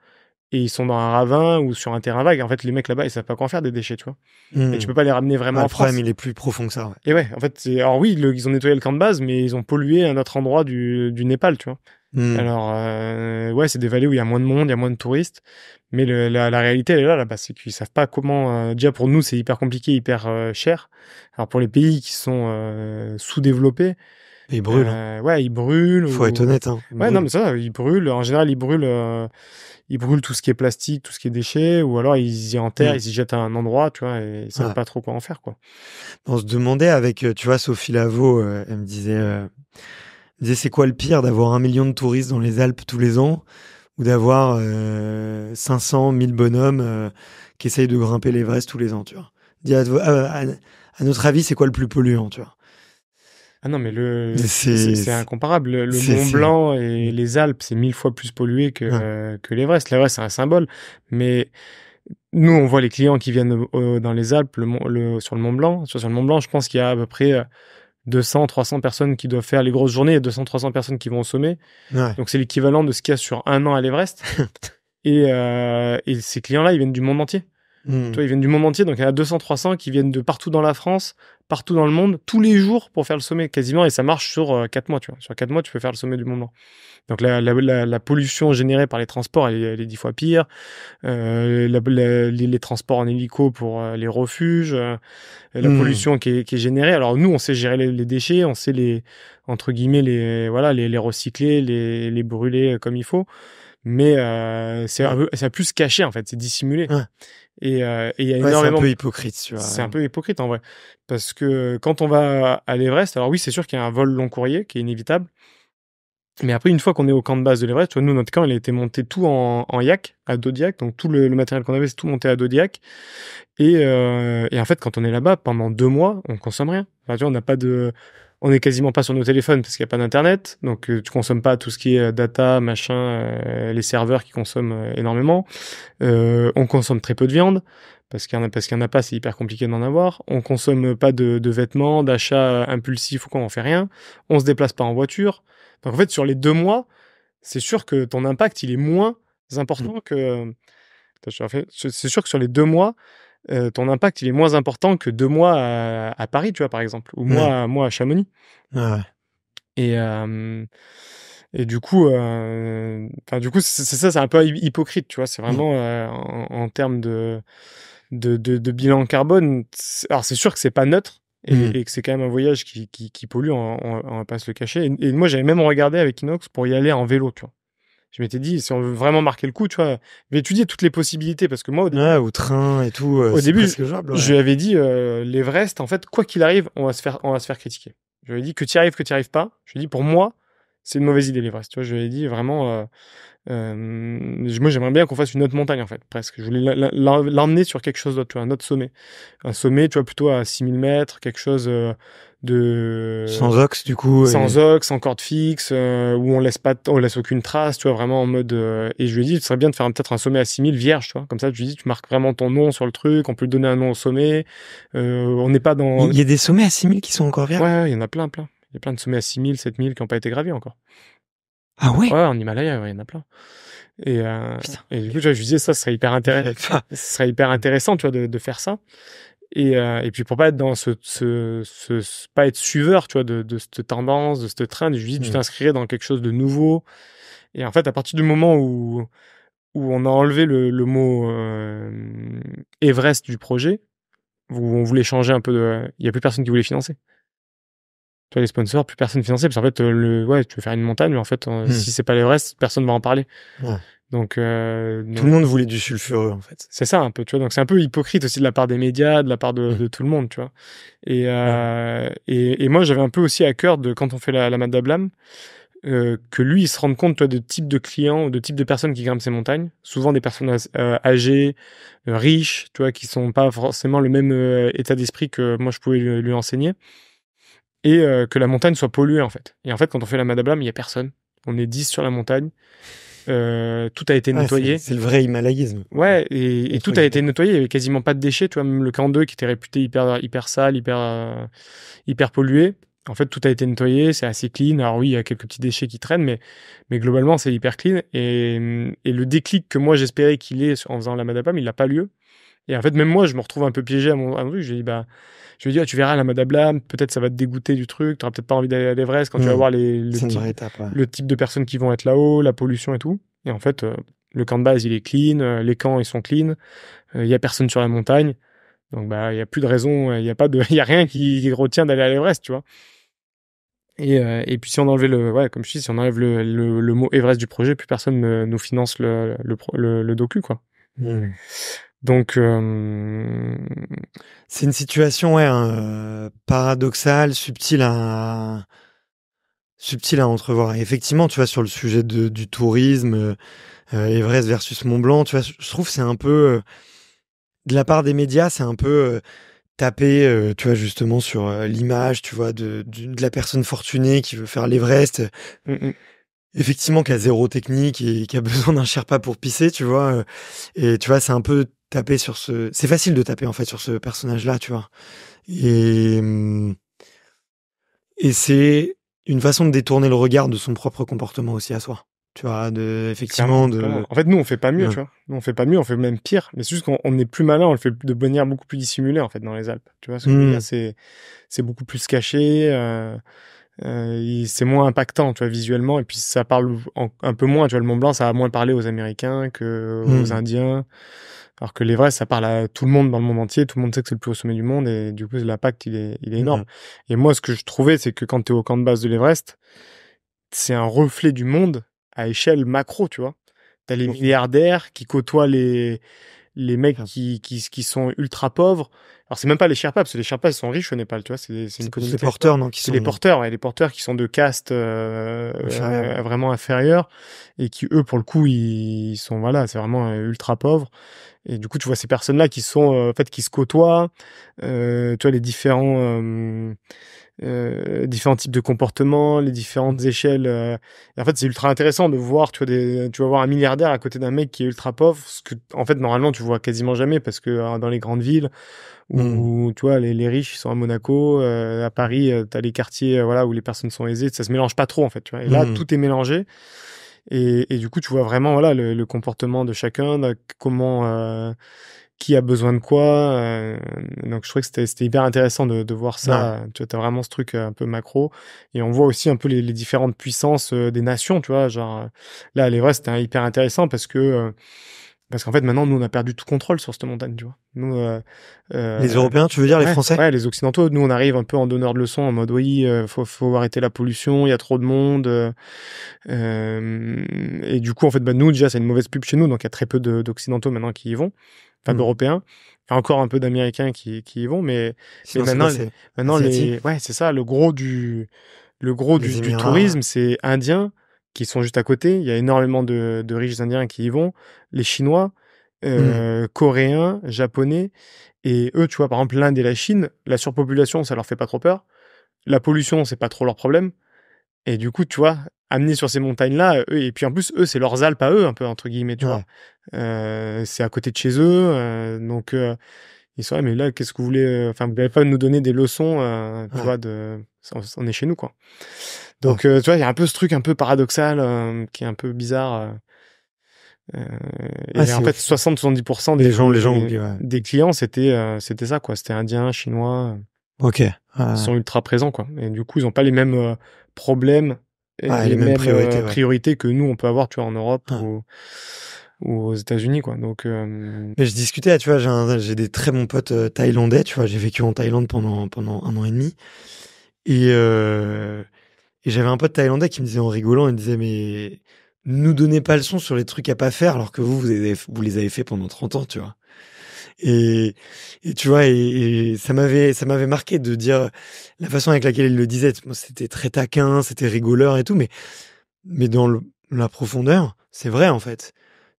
Et ils sont dans un ravin ou sur un terrain vague. En fait, les mecs là-bas, ils savent pas quoi en faire des déchets, tu vois. Et tu peux pas les ramener vraiment en France. Le problème, il est plus profond que ça, ouais. Et ouais, en fait, alors oui, ils ont nettoyé le camp de base, mais ils ont pollué un autre endroit du Népal, tu vois. Alors, ouais, c'est des vallées où il y a moins de monde, il y a moins de touristes. Mais la réalité, elle est là-bas. C'est qu'ils savent pas comment, déjà pour nous, c'est hyper compliqué, hyper cher. Alors pour les pays qui sont sous-développés. Ils brûlent. Ouais, ils brûlent. Faut être honnête, hein. Ouais, non, mais ça, ils brûlent. En général, ils brûlent tout ce qui est plastique, tout ce qui est déchets, ou alors ils y enterrent, ils y jettent à un endroit, tu vois, et ils savent pas trop quoi en faire, quoi. On se demandait avec, tu vois, Sophie Lavaux, elle me disait, c'est quoi le pire d'avoir 1 million de touristes dans les Alpes tous les ans, ou d'avoir 500 000 bonhommes qui essayent de grimper l'Everest tous les ans, tu vois. Dis à notre avis, c'est quoi le plus polluant, tu vois? Ah non, mais c'est incomparable. Le Mont Blanc et les Alpes, c'est 1000 fois plus pollué que l'Everest. L'Everest, c'est un symbole. Mais nous, on voit les clients qui viennent dans les Alpes, sur le Mont Blanc. Sur le Mont Blanc, je pense qu'il y a à peu près 200, 300 personnes qui doivent faire les grosses journées et 200, 300 personnes qui vont au sommet. Ouais. Donc, c'est l'équivalent de ce qu'il y a sur un an à l'Everest. et ces clients-là, ils viennent du monde entier. Tu vois, ils viennent du monde entier, donc il y en a 200, 300 qui viennent de partout dans la France, partout dans le monde, tous les jours pour faire le sommet, quasiment, et ça marche sur 4 mois, tu vois. Sur 4 mois, tu peux faire le sommet du Mont Blanc. Donc la pollution générée par les transports, elle est 10 fois pire. Les transports en hélico pour les refuges, la pollution qui est générée. Alors nous, on sait gérer les déchets, on sait entre guillemets, les recycler, les brûler comme il faut. Mais c'est plus caché, en fait, c'est dissimulé. Ouais. Et il y a énormément... C'est un peu hypocrite, tu vois. C'est un peu hypocrite, en vrai. Parce que quand on va à l'Everest, alors oui, c'est sûr qu'il y a un vol long courrier qui est inévitable. Mais après, une fois qu'on est au camp de base de l'Everest, tu vois, nous, notre camp, il a été monté tout en yak, à dos de yak. Donc, tout le matériel qu'on avait, c'est tout monté à dos de yak. Et en fait, quand on est là-bas, pendant 2 mois, on consomme rien. Enfin, tu vois, on est quasiment pas sur nos téléphones parce qu'il n'y a pas d'internet. Donc, tu consommes pas tout ce qui est data, machin, les serveurs qui consomment énormément. On consomme très peu de viande. Parce qu'il y en a pas, c'est hyper compliqué d'en avoir. On consomme pas de vêtements, d'achats impulsifs ou quoi, on fait rien. On se déplace pas en voiture. Donc en fait, sur les 2 mois, c'est sûr que ton impact, il est moins important que... C'est sûr que sur les 2 mois, ton impact, il est moins important que 2 mois à Paris, tu vois, par exemple. Ou moi à Chamonix. Ouais. Et du coup, c'est ça, c'est un peu hypocrite, tu vois. C'est vraiment en termes de bilan carbone. Alors c'est sûr que c'est pas neutre et que c'est quand même un voyage qui pollue, on va pas se le cacher. Et moi, j'avais même regardé avec Inox pour y aller en vélo, tu vois. Je m'étais dit, si on veut vraiment marquer le coup, tu vois, je vais étudier toutes les possibilités parce que moi, au train et tout, au début, jouable, je lui avais dit, l'Everest, en fait, quoi qu'il arrive, on va se faire critiquer. Je lui ai dit que tu y arrives, que tu y arrives pas. Je lui ai dit, pour moi, c'est une mauvaise idée, l'Everest. Tu vois, je lui ai dit vraiment, moi, j'aimerais bien qu'on fasse une autre montagne, en fait, presque. Je voulais l'emmener sur quelque chose d'autre, tu vois, un autre sommet. Un sommet, tu vois, plutôt à 6000 mètres, quelque chose de... Sans ox, du coup. Sans ox, sans corde fixe, où on laisse aucune trace, tu vois, vraiment en mode... Et je lui ai dit, ce serait bien de faire peut-être un sommet à 6000 vierge, tu vois. Comme ça, je lui ai dit, tu marques vraiment ton nom sur le truc, on peut lui donner un nom au sommet. On n'est pas dans... Il y a des sommets à 6000 qui sont encore vierges? Ouais, il y en a plein. Il y a plein de sommets à 6000, 7000 qui n'ont pas été gravés encore. Ah ouais? Ouais, en Himalaya, il y en a plein. Et du coup, je lui disais, ça serait hyper intéressant. Ce serait hyper intéressant, tu vois, de faire ça. Et puis pour pas être dans pas être suiveur, tu vois, de cette tendance, de cette trend, je lui dis, tu t'inscrirais dans quelque chose de nouveau. Et en fait, à partir du moment où on a enlevé le mot Everest du projet, où on voulait changer un peu il y a plus personne qui voulait financer. Tu vois, les sponsors, plus personne finançait, parce qu'en fait, tu veux faire une montagne, mais en fait, si c'est pas l'Everest, personne va en parler. Ouais. Donc, tout le monde voulait du sulfureux, en fait. C'est ça, un peu, tu vois. Donc, c'est un peu hypocrite aussi de la part des médias, de la part de tout le monde, tu vois. Et moi, j'avais un peu aussi à cœur quand on fait la Madablam, que lui, il se rende compte, tu vois, de type de clients ou de type de personnes qui grimpent ces montagnes. Souvent des personnes âgées, riches, tu vois, qui sont pas forcément le même état d'esprit que moi, je pouvais lui enseigner. Et que la montagne soit polluée, en fait. Et en fait, quand on fait la Madablam, il y a personne. On est 10 sur la montagne. Tout a été nettoyé. C'est le vrai himalayisme. Ouais, et tout a été nettoyé. Il y avait quasiment pas de déchets. Tu vois, même le camp 2 qui était réputé hyper sale, hyper pollué. En fait, tout a été nettoyé. C'est assez clean. Alors oui, il y a quelques petits déchets qui traînent, mais globalement, c'est hyper clean. Et le déclic que moi, j'espérais qu'il ait en faisant la Madablam, il n'a pas lieu. Et en fait, même moi, je me retrouve un peu piégé à mon truc. Je lui dis, tu verras la Madablam, peut-être ça va te dégoûter du truc, t'auras peut-être pas envie d'aller à l'Everest quand tu vas voir le type de personnes qui vont être là-haut, la pollution et tout. Et en fait, le camp de base, il est clean, les camps, ils sont clean, il y a personne sur la montagne. Donc, il y a plus de raison, il y a rien qui retient d'aller à l'Everest, tu vois. Et puis si on enlevait comme je dis, si on enlève le mot Everest du projet, plus personne ne nous finance le docu, quoi. Donc, c'est une situation paradoxale, subtile à entrevoir. Et effectivement, tu vois, sur le sujet du tourisme, Everest versus Mont Blanc, tu vois, je trouve que c'est un peu de la part des médias, c'est un peu taper, tu vois, justement sur l'image, tu vois, de la personne fortunée qui veut faire l'Everest. Effectivement, qui a zéro technique et qui a besoin d'un Sherpa pour pisser, tu vois. Et tu vois, c'est un peu taper sur c'est facile de taper en fait sur ce personnage-là, tu vois. Et c'est une façon de détourner le regard de son propre comportement aussi à soi. tu vois, Clairement, effectivement, clairement. En fait, nous, on fait pas mieux, Ouais. tu vois. Nous, on fait pas mieux, on fait même pire. Mais c'est juste qu'on est plus malin, on le fait de manière beaucoup plus dissimulée, en fait, dans les Alpes. Tu vois ce que je veux dire? C'est beaucoup plus caché, c'est moins impactant, tu vois, visuellement. Et puis, ça parle un peu moins, tu vois. Le Mont Blanc, ça a moins parlé aux Américains que aux Indiens. Alors que l'Everest, ça parle à tout le monde dans le monde entier. Tout le monde sait que c'est le plus haut sommet du monde. Et du coup, l'impact, il est énorme. Et moi, ce que je trouvais, c'est que quand t'es au camp de base de l'Everest, c'est un reflet du monde à échelle macro, tu vois. T'as les milliardaires qui côtoient les mecs qui sont ultra pauvres. Alors, c'est même pas les Sherpas, parce que les Sherpas, ils sont riches au Népal, tu vois. C'est une C'est communauté. les porteurs, non, qui C'est sont les porteurs, ouais, les porteurs qui sont de castes inférieurs. vraiment inférieures et qui, eux, pour le coup, ils sont, voilà, c'est vraiment ultra pauvres. Et du coup, tu vois ces personnes-là qui sont, en fait, qui se côtoient, tu vois, les différents types de comportements, les différentes échelles. Et en fait, c'est ultra intéressant de voir, tu vas voir un milliardaire à côté d'un mec qui est ultra pauvre, ce que, en fait, normalement, tu vois quasiment jamais parce que dans les grandes villes où, tu vois, les riches, ils sont à Monaco, à Paris, t'as les quartiers, voilà, où les personnes sont aisées, ça se mélange pas trop, en fait, tu vois. Et là, tout est mélangé. Et du coup, tu vois vraiment, voilà, le comportement de chacun, comment, qui a besoin de quoi. Donc je trouvais que c'était hyper intéressant de voir ça. Tu vois, t'as vraiment ce truc un peu macro. Et on voit aussi un peu les différentes puissances des nations, tu vois. Genre, là, à l'Everest, c'était hyper intéressant parce qu'en fait, maintenant, nous, on a perdu tout contrôle sur cette montagne, tu vois. Nous, Les Européens, tu veux dire, les Français? ouais, les Occidentaux, nous, on arrive un peu en donneur de leçons, en mode, oui, faut arrêter la pollution, il y a trop de monde. Et du coup, en fait, bah, nous, déjà, c'est une mauvaise pub chez nous, donc il y a très peu d'Occidentaux maintenant qui y vont, enfin d'Européens. Il y a encore un peu d'Américains qui y vont, mais Sinon, maintenant, Asiatique, ouais, c'est ça, le gros les du Émirats. tourisme, c'est indiens qui sont juste à côté. Il y a énormément de riches indiens qui y vont, les Chinois, Coréens, Japonais, et eux, tu vois, par exemple, l'Inde et la Chine, la surpopulation, ça leur fait pas trop peur. La pollution, c'est pas trop leur problème. Et du coup, tu vois, amenés sur ces montagnes-là, eux, et puis en plus, eux, c'est leurs Alpes à eux, un peu, entre guillemets, tu vois. Ouais. C'est à côté de chez eux, donc ils sont là, mais là, qu'est-ce que vous voulez, enfin, vous n'allez pas nous donner des leçons, tu Ouais. vois, on est chez nous, quoi. Ouais. Donc, tu vois, il y a un peu ce truc un peu paradoxal, qui est un peu bizarre, Ah, et en c'est fait, ouf. 60-70% Les gens oublient, ouais. des clients, c'était ça, quoi. C'était indiens, chinois, Ok. ils sont ultra présents, quoi. Et du coup, ils ont pas les mêmes problèmes et Les les mêmes mêmes priorités, ouais. priorités que nous, on peut avoir, tu vois, en Europe Ouais. ou aux États-Unis, quoi. Donc, Mais je discutais, tu vois, j'ai des très bons potes thaïlandais, tu vois, j'ai vécu en Thaïlande pendant 1 an et demi. Et j'avais un pote thaïlandais qui me disait en rigolant, il me disait, mais nous donnez pas leçon sur les trucs à pas faire alors que vous les avez fait pendant 30 ans, tu vois. Et, et tu vois, et ça m'avait marqué de dire la façon avec laquelle il le disait. Moi, c'était très taquin, c'était rigoleur et tout, mais dans la profondeur, c'est vrai, en fait.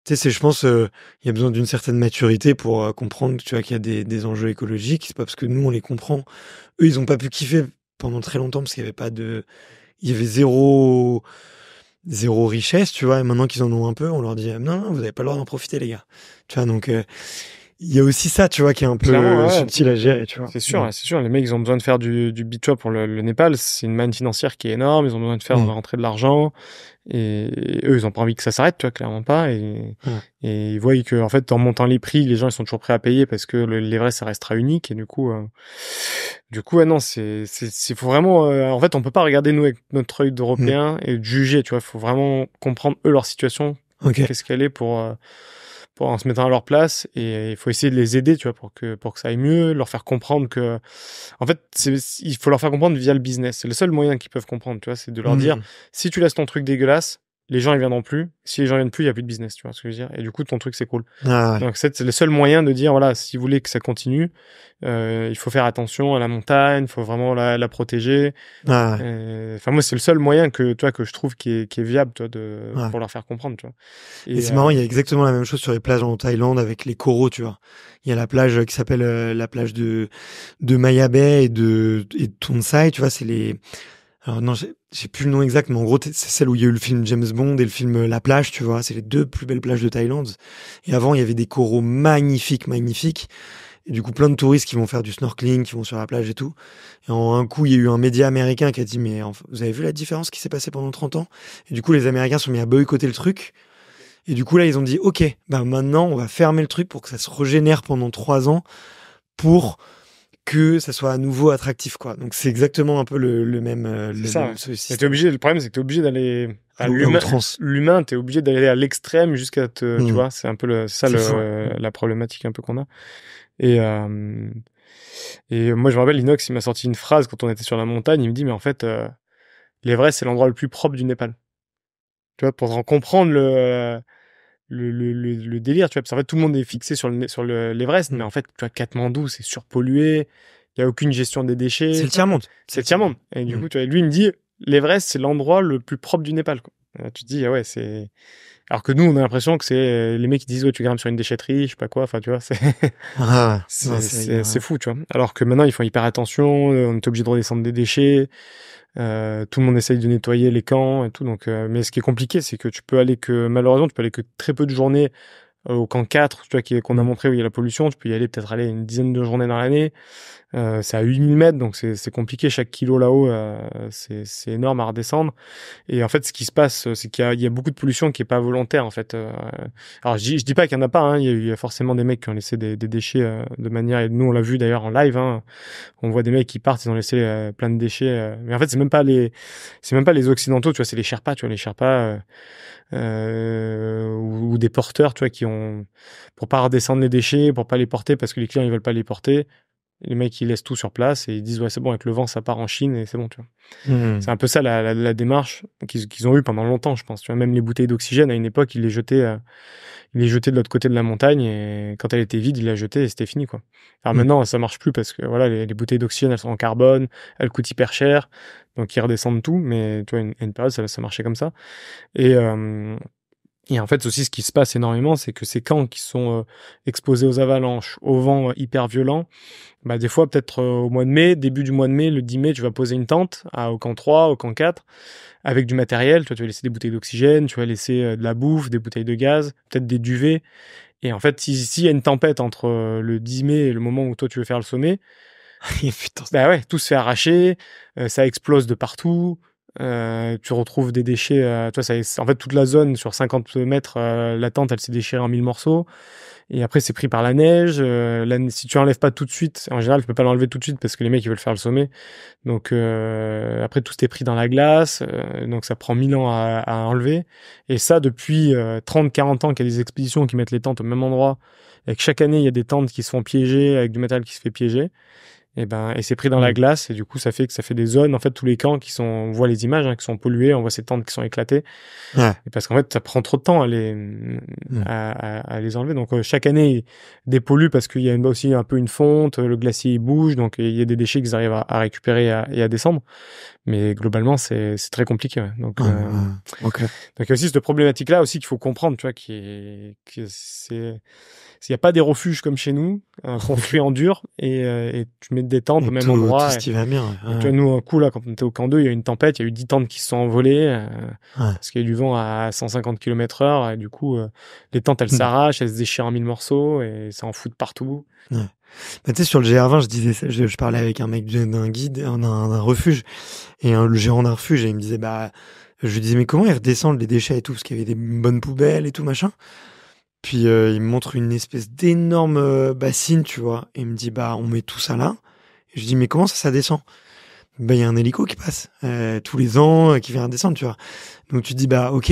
Tu sais, je pense, il y a besoin d'une certaine maturité pour comprendre, tu vois, qu'il y a des enjeux écologiques. C'est pas parce que nous, on les comprend. Eux, ils ont pas pu kiffer pendant très longtemps parce qu'il y avait pas de, il y avait zéro richesse, tu vois. Et maintenant qu'ils en ont un peu, on leur dit, non, non, vous avez pas le droit d'en profiter, les gars. Tu vois, donc, il y a aussi ça, tu vois, qui est un peu clairement, ouais, subtil à gérer, tu vois. c'est sûr, ouais, c'est sûr. Les mecs, ils ont besoin de faire du bid, tu vois, pour le Népal. C'est une manne financière qui est énorme. Ils ont besoin de faire rentrer de l'argent. Et eux, ils ont pas envie que ça s'arrête, tu vois, clairement pas. Et ils voient que, en fait, en montant les prix, les gens, ils sont toujours prêts à payer parce que l'Everest, ça restera unique. Et du coup, ouais, non, faut vraiment, en fait, on peut pas regarder, nous, avec notre œil d'Européen et de juger, tu vois. Faut vraiment comprendre, eux, leur situation. Ok. Qu'est-ce qu'elle est pour en se mettre à leur place. Et il faut essayer de les aider, tu vois, pour que ça aille mieux, leur faire comprendre que, en fait, il faut leur faire comprendre via le business. C'est le seul moyen qu'ils peuvent comprendre, tu vois, c'est de leur dire, si tu laisses ton truc dégueulasse, les gens ils viendront plus. Si les gens viennent plus, il y a plus de business, tu vois ce que je veux dire. Et du coup, ton truc c'est cool. Ah, ouais. Donc c'est le seul moyen de dire voilà, si vous voulez que ça continue, il faut faire attention à la montagne, il faut vraiment la protéger. Ah, ouais. Enfin moi c'est le seul moyen que je trouve qui est viable, toi, Ouais. pour leur faire comprendre, tu vois. Et c'est marrant, il y a exactement la même chose sur les plages en Thaïlande avec les coraux, tu vois. Il y a la plage qui s'appelle la plage de Maya Bay et de Tonsai, tu vois, c'est les... Alors non, j'ai plus le nom exact, mais en gros, c'est celle où il y a eu le film James Bond et le film La Plage, tu vois. C'est les deux plus belles plages de Thaïlande. Et avant, il y avait des coraux magnifiques, magnifiques. Et du coup, plein de touristes qui vont faire du snorkeling, qui vont sur la plage et tout. Et en un coup, il y a eu un média américain qui a dit, mais vous avez vu la différence qui s'est passée pendant 30 ans? Et du coup, les Américains sont mis à boycotter le truc. Et du coup, là, ils ont dit, OK, bah maintenant, on va fermer le truc pour que ça se régénère pendant 3 ans pour que ça soit à nouveau attractif, quoi. Donc, c'est exactement un peu le même, Mais t'es obligé, le problème, c'est que t'es obligé d'aller, l'humain, t'es obligé d'aller à l'extrême jusqu'à tu vois, c'est un peu la problématique un peu qu'on a. Et moi, je me rappelle, Inox, il m'a sorti une phrase quand on était sur la montagne, il me dit, mais en fait, l'Everest, c'est l'endroit le plus propre du Népal. Tu vois, pour en comprendre le délire, tu vois, parce qu'en fait, tout le monde est fixé sur l'Everest, mais en fait, tu vois, Katmandou, c'est surpollué, il y a aucune gestion des déchets. C'est le tiers-monde. C'est le tiers-monde. Et du coup, tu vois, lui, il me dit, l'Everest, c'est l'endroit le plus propre du Népal, quoi. Tu te dis, ah ouais, c'est... Alors que nous, on a l'impression que c'est les mecs qui disent, ouais, tu grimpes sur une déchetterie, je sais pas quoi, enfin, tu vois, c'est fou, tu vois. Alors que maintenant, ils font hyper attention, on est obligé de redescendre des déchets, tout le monde essaye de nettoyer les camps et tout, donc, mais ce qui est compliqué, c'est que malheureusement, tu peux aller que très peu de journées au camp 4, tu vois, qu'on a montré où il y a la pollution, tu peux y aller peut-être aller une dizaine de journées dans l'année. C'est à 8000 mètres, donc c'est compliqué. Chaque kilo là-haut, c'est énorme à redescendre. Et en fait, ce qui se passe, c'est qu'il y a beaucoup de pollution qui est pas volontaire, en fait. Alors, je dis pas qu'il y en a pas, hein. Il y a forcément des mecs qui ont laissé des déchets de manière, et nous, on l'a vu d'ailleurs en live, hein. On voit des mecs qui partent, ils ont laissé plein de déchets. Mais en fait, c'est même pas les Occidentaux, tu vois, c'est les Sherpas, tu vois, les Sherpas, ou des porteurs, tu vois, qui ont, pour pas redescendre les déchets, pour pas les porter parce que les clients ils veulent pas les porter. Les mecs ils laissent tout sur place et ils disent ouais c'est bon, avec le vent ça part en Chine et c'est bon, tu vois. C'est un peu ça la démarche qu'ils ont eu pendant longtemps, je pense, tu vois. Même les bouteilles d'oxygène à une époque ils les jetaient de l'autre côté de la montagne et quand elle était vide ils la jetaient et c'était fini, quoi. Alors maintenant ça marche plus parce que voilà, les bouteilles d'oxygène elles sont en carbone, elles coûtent hyper cher, donc ils redescendent tout, mais tu vois à une période ça marchait comme ça. Et en fait, aussi, ce qui se passe énormément, c'est que ces camps qui sont exposés aux avalanches, au vent hyper violent, bah, des fois, peut-être au mois de mai, début du mois de mai, le 10 mai, tu vas poser une tente au camp 3, au camp 4, avec du matériel. Tu vas laisser des bouteilles d'oxygène, tu vas laisser de la bouffe, des bouteilles de gaz, peut-être des duvets. Et en fait, s'il y a une tempête entre le 10 mai et le moment où toi, tu veux faire le sommet, putain, bah ouais, tout se fait arracher, ça explose de partout. Tu retrouves des déchets, toi, en fait, toute la zone sur 50 mètres, la tente, elle s'est déchirée en 1000 morceaux. Et après, c'est pris par la neige. Si tu enlèves pas tout de suite, en général, tu peux pas l'enlever tout de suite parce que les mecs, ils veulent faire le sommet. Donc, après, tout s'est pris dans la glace. Donc, ça prend 1000 ans à enlever. Et ça, depuis 30-40 ans qu'il y a des expéditions qui mettent les tentes au même endroit. Et que chaque année, il y a des tentes qui se font piéger avec du matériel qui se fait piéger. Et c'est pris dans la glace et du coup ça fait des zones, en fait, tous les camps on voit les images, hein, qui sont pollués, on voit ces tentes qui sont éclatées. Ouais. Et parce qu'en fait ça prend trop de temps à les enlever. Donc chaque année ils dépolluent parce qu'il y a aussi un peu une fonte, le glacier il bouge, donc il y a des déchets qu'ils arrivent à récupérer et à descendre. Mais globalement c'est très compliqué, ouais. Donc okay. Donc il y a aussi cette problématique là aussi qu'il faut comprendre, tu vois, s'il n'y a pas des refuges comme chez nous, construits en dur, et tu mets des tentes au même endroit. Tout ce qui va bien. Ouais. Tu vois, nous, un coup, là, quand on était au camp 2, il y a eu une tempête, il y a eu 10 tentes qui se sont envolées, parce qu'il y a eu du vent à 150 km/h, et du coup, les tentes, elles s'arrachent, elles se déchirent en 1000 morceaux, et ça en fout de partout. Ouais. Tu sais, sur le GR20, je disais ça, je parlais avec un mec d'un guide, d'un refuge, et le gérant d'un refuge, et il me disait, je lui disais, mais comment ils redescendent les déchets et tout, parce qu'il y avait des bonnes poubelles et tout, machin. Puis il me montre une espèce d'énorme bassine, tu vois, et il me dit on met tout ça là. Et je dis mais comment ça descend? Il y a un hélico qui passe tous les ans qui vient descendre, tu vois. Donc tu te dis ok,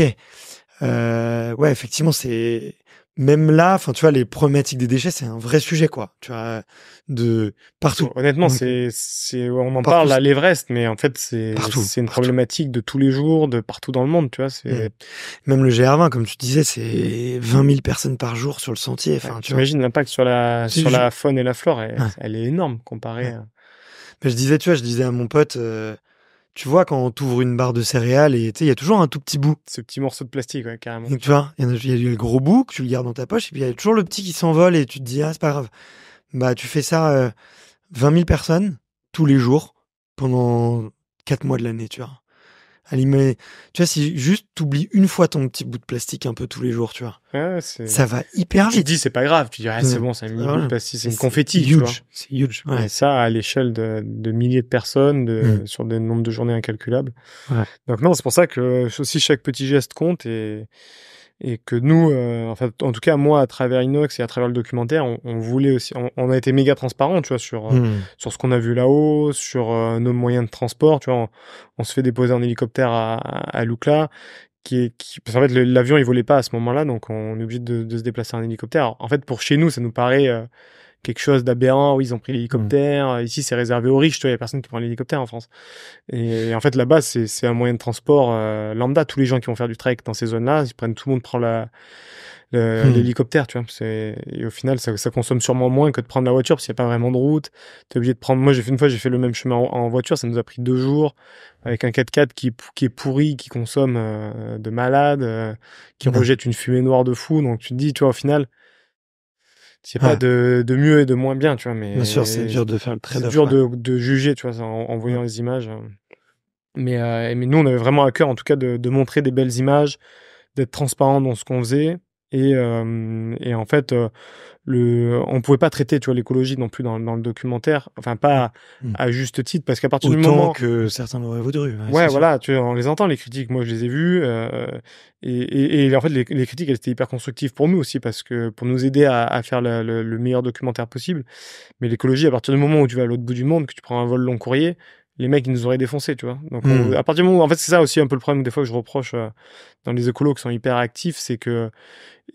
ouais effectivement c'est même là, enfin tu vois, les problématiques des déchets c'est un vrai sujet, quoi, tu vois, de partout. Honnêtement, on en parle à l'Everest, mais en fait c'est une problématique de tous les jours, de partout dans le monde, tu vois. Même le GR20, comme tu disais, c'est 20 000 personnes par jour sur le sentier. Enfin, tu imagines l'impact sur la faune et la flore, elle est énorme comparée. Mais je disais à mon pote, tu vois, quand tu ouvres une barre de céréales et il y a toujours un tout petit bout. Ce petit morceau de plastique, ouais, carrément. Et tu vois, il y a le gros bout que tu le gardes dans ta poche, et puis il y a toujours le petit qui s'envole et tu te dis, c'est pas grave. Tu fais ça 20 000 personnes tous les jours pendant 4 mois de l'année, tu vois. Tu vois, si juste t'oublies une fois ton petit bout de plastique un peu tous les jours, tu vois, Ouais, ça va hyper tu te vite. dis, c'est pas grave. Tu dis, ah, c'est bon, c'est un mini bout de Voilà. plastique, c'est Et une confetti, tu vois. C'est huge. Ouais. Et ça, à l'échelle de milliers de personnes, sur des nombres de journées incalculables. Ouais. Donc non, c'est pour ça que aussi chaque petit geste compte et que nous, en fait, en tout cas moi, à travers Inox et à travers le documentaire, on voulait aussi, on a été méga transparent, tu vois, sur ce qu'on a vu là-haut, sur nos moyens de transport, tu vois, on se fait déposer en hélicoptère à Lukla, parce qu'en fait l'avion il volait pas à ce moment-là, donc on est obligé de se déplacer en hélicoptère. Alors, en fait, pour chez nous, ça nous paraît quelque chose d'aberrant. Oui, ils ont pris l'hélicoptère. Ici, c'est réservé aux riches. Tu vois, il y a personne qui prend l'hélicoptère en France. Et en fait, là-bas, c'est un moyen de transport lambda. Tous les gens qui vont faire du trek dans ces zones-là, tout le monde prend l'hélicoptère, tu vois. Et au final, ça consomme sûrement moins que de prendre la voiture parce qu'il n'y a pas vraiment de route. T'es obligé de prendre. Moi, une fois, j'ai fait le même chemin en voiture. Ça nous a pris 2 jours avec un 4x4 qui est pourri, qui consomme de malade, qui rejette une fumée noire de fou. Donc, tu te dis, tu vois, au final, c'est pas de mieux et de moins bien, tu vois, mais bien sûr, c'est dur de faire le trade-off. C'est dur de juger, tu vois, en voyant les images. Mais nous, on avait vraiment à cœur, en tout cas, de montrer des belles images, d'être transparent dans ce qu'on faisait. Et en fait, on pouvait pas traiter, tu vois, l'écologie non plus dans le documentaire. Enfin, pas à juste titre, parce qu'à partir du moment que certains l'auraient voulu. Ouais, voilà, tu vois, on les entend, les critiques. Moi, je les ai vues. Et en fait, les critiques, elles étaient hyper constructives pour nous aussi, parce que pour nous aider à faire le meilleur documentaire possible. Mais l'écologie, à partir du moment où tu vas à l'autre bout du monde, que tu prends un vol long courrier, les mecs, ils nous auraient défoncé, tu vois. Donc, à partir du moment en fait, c'est ça aussi un peu le problème des fois que je reproche dans les écolos qui sont hyper actifs, c'est que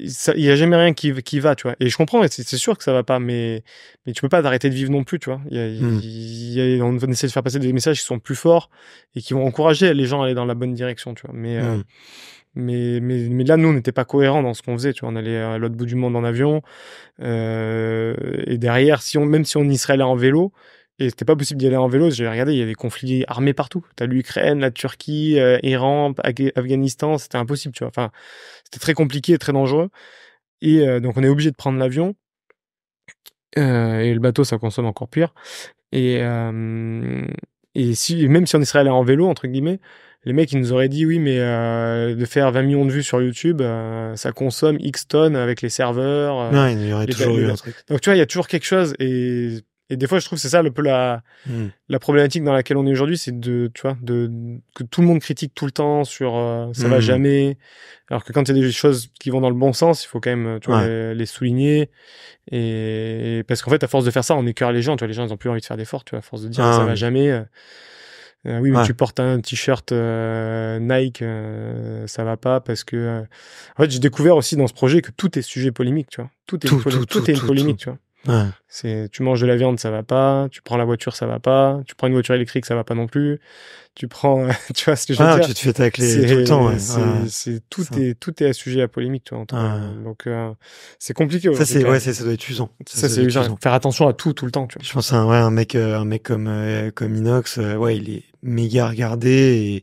il y a jamais rien qui va, tu vois. Et je comprends, et c'est sûr que ça va pas, mais tu peux pas t'arrêter de vivre non plus, tu vois. On essaie de faire passer des messages qui sont plus forts et qui vont encourager les gens à aller dans la bonne direction, tu vois. Mais là, nous, on n'était pas cohérents dans ce qu'on faisait, tu vois. On allait à l'autre bout du monde en avion, et derrière, même si on y serait allé en vélo, et c'était pas possible d'y aller en vélo, j'ai regardé, il y a des conflits armés partout. T'as l'Ukraine, la Turquie, Iran, Afghanistan, c'était impossible, tu vois. Enfin, c'était très compliqué et très dangereux. Et donc, on est obligé de prendre l'avion. Et le bateau, ça consomme encore pire. Et même si on y serait allé en vélo, entre guillemets, les mecs, ils nous auraient dit, oui, mais de faire 20 millions de vues sur YouTube, ça consomme X tonnes avec les serveurs. Non, il y aurait toujours eu un truc. Donc, tu vois, il y a toujours quelque chose. Et des fois, je trouve que c'est ça un peu la problématique dans laquelle on est aujourd'hui, c'est tu vois, que tout le monde critique tout le temps sur ça va jamais. Alors que quand il y a des choses qui vont dans le bon sens, il faut quand même, tu vois, les souligner. Et parce qu'en fait, à force de faire ça, on écœure les gens. Tu vois, les gens, ils ont plus envie de faire d'efforts. Tu vois, à force de dire ça va jamais. Oui, mais tu portes un t-shirt Nike, ça va pas parce que. En fait, j'ai découvert aussi dans ce projet que tout est sujet polémique. Tu vois, tout est une polémique. Tu vois. Tu manges de la viande, ça va pas. Tu prends la voiture, ça va pas. Tu prends une voiture électrique, ça va pas non plus. Tu prends, tu vois ce que je veux dire. Tu te fais tacler tout le temps. Tout est à sujet à polémique, tu vois. Donc c'est compliqué. Ça doit être usant. Ça c'est usant. Faire attention à tout le temps, tu vois. Je pense à un mec comme Inox, il est méga regardé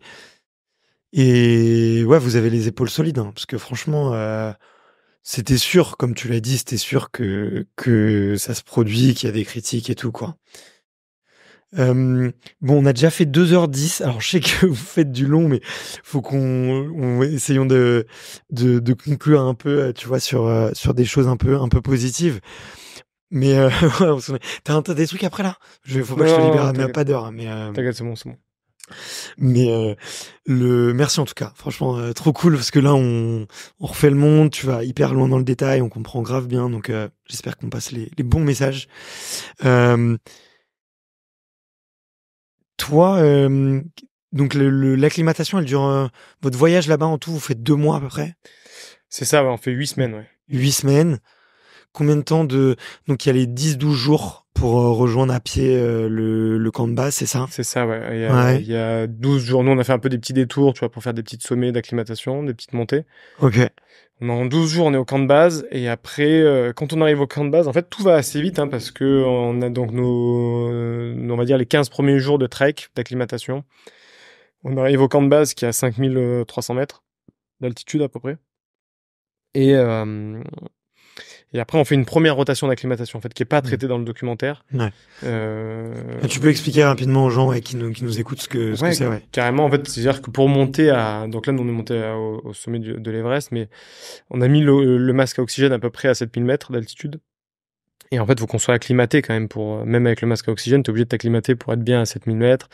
et vous avez les épaules solides, hein, parce que franchement. C'était sûr, comme tu l'as dit, c'était sûr que ça se produit, qu'il y a des critiques et tout, quoi. Bon, on a déjà fait 2h10. Alors, je sais que vous faites du long, mais faut essayons de conclure un peu, tu vois, sur des choses un peu positives. Mais, t'as des trucs après, là? Faut pas que je te libère, mais pas d'heure, mais, T'inquiète, c'est bon. Mais merci en tout cas, franchement trop cool parce que là on refait le monde, tu vas hyper loin dans le détail, on comprend grave bien, donc j'espère qu'on passe les bons messages. Toi, donc l'acclimatation, elle dure votre voyage là-bas en tout, vous faites 2 mois à peu près? C'est ça, on fait 8 semaines, ouais. 8 semaines. Combien de temps donc il y a les 10-12 jours pour rejoindre à pied le camp de base, c'est ça? C'est ça, ouais. Il y a 12 jours. Nous, on a fait un peu des petits détours, tu vois, pour faire des petites sommets d'acclimatation, des petites montées. Ok. En 12 jours, on est au camp de base. Et après, quand on arrive au camp de base, en fait, tout va assez vite, hein, parce que on a donc on va dire, les 15 premiers jours de trek, d'acclimatation. On arrive au camp de base qui est à 5300 mètres d'altitude, à peu près. Et après, on fait une première rotation d'acclimatation, en fait, qui est pas traitée dans le documentaire. Ouais. Euh... Tu peux expliquer rapidement aux gens qui nous écoutent ce que c'est, ouais. Carrément, en fait, c'est-à-dire que pour monter donc là, nous, on est monté au sommet de l'Everest, mais on a mis le masque à oxygène à peu près à 7000 mètres d'altitude. Et en fait, faut qu'on soit acclimaté quand même même avec le masque à oxygène, t'es obligé de t'acclimater pour être bien à 7000 mètres,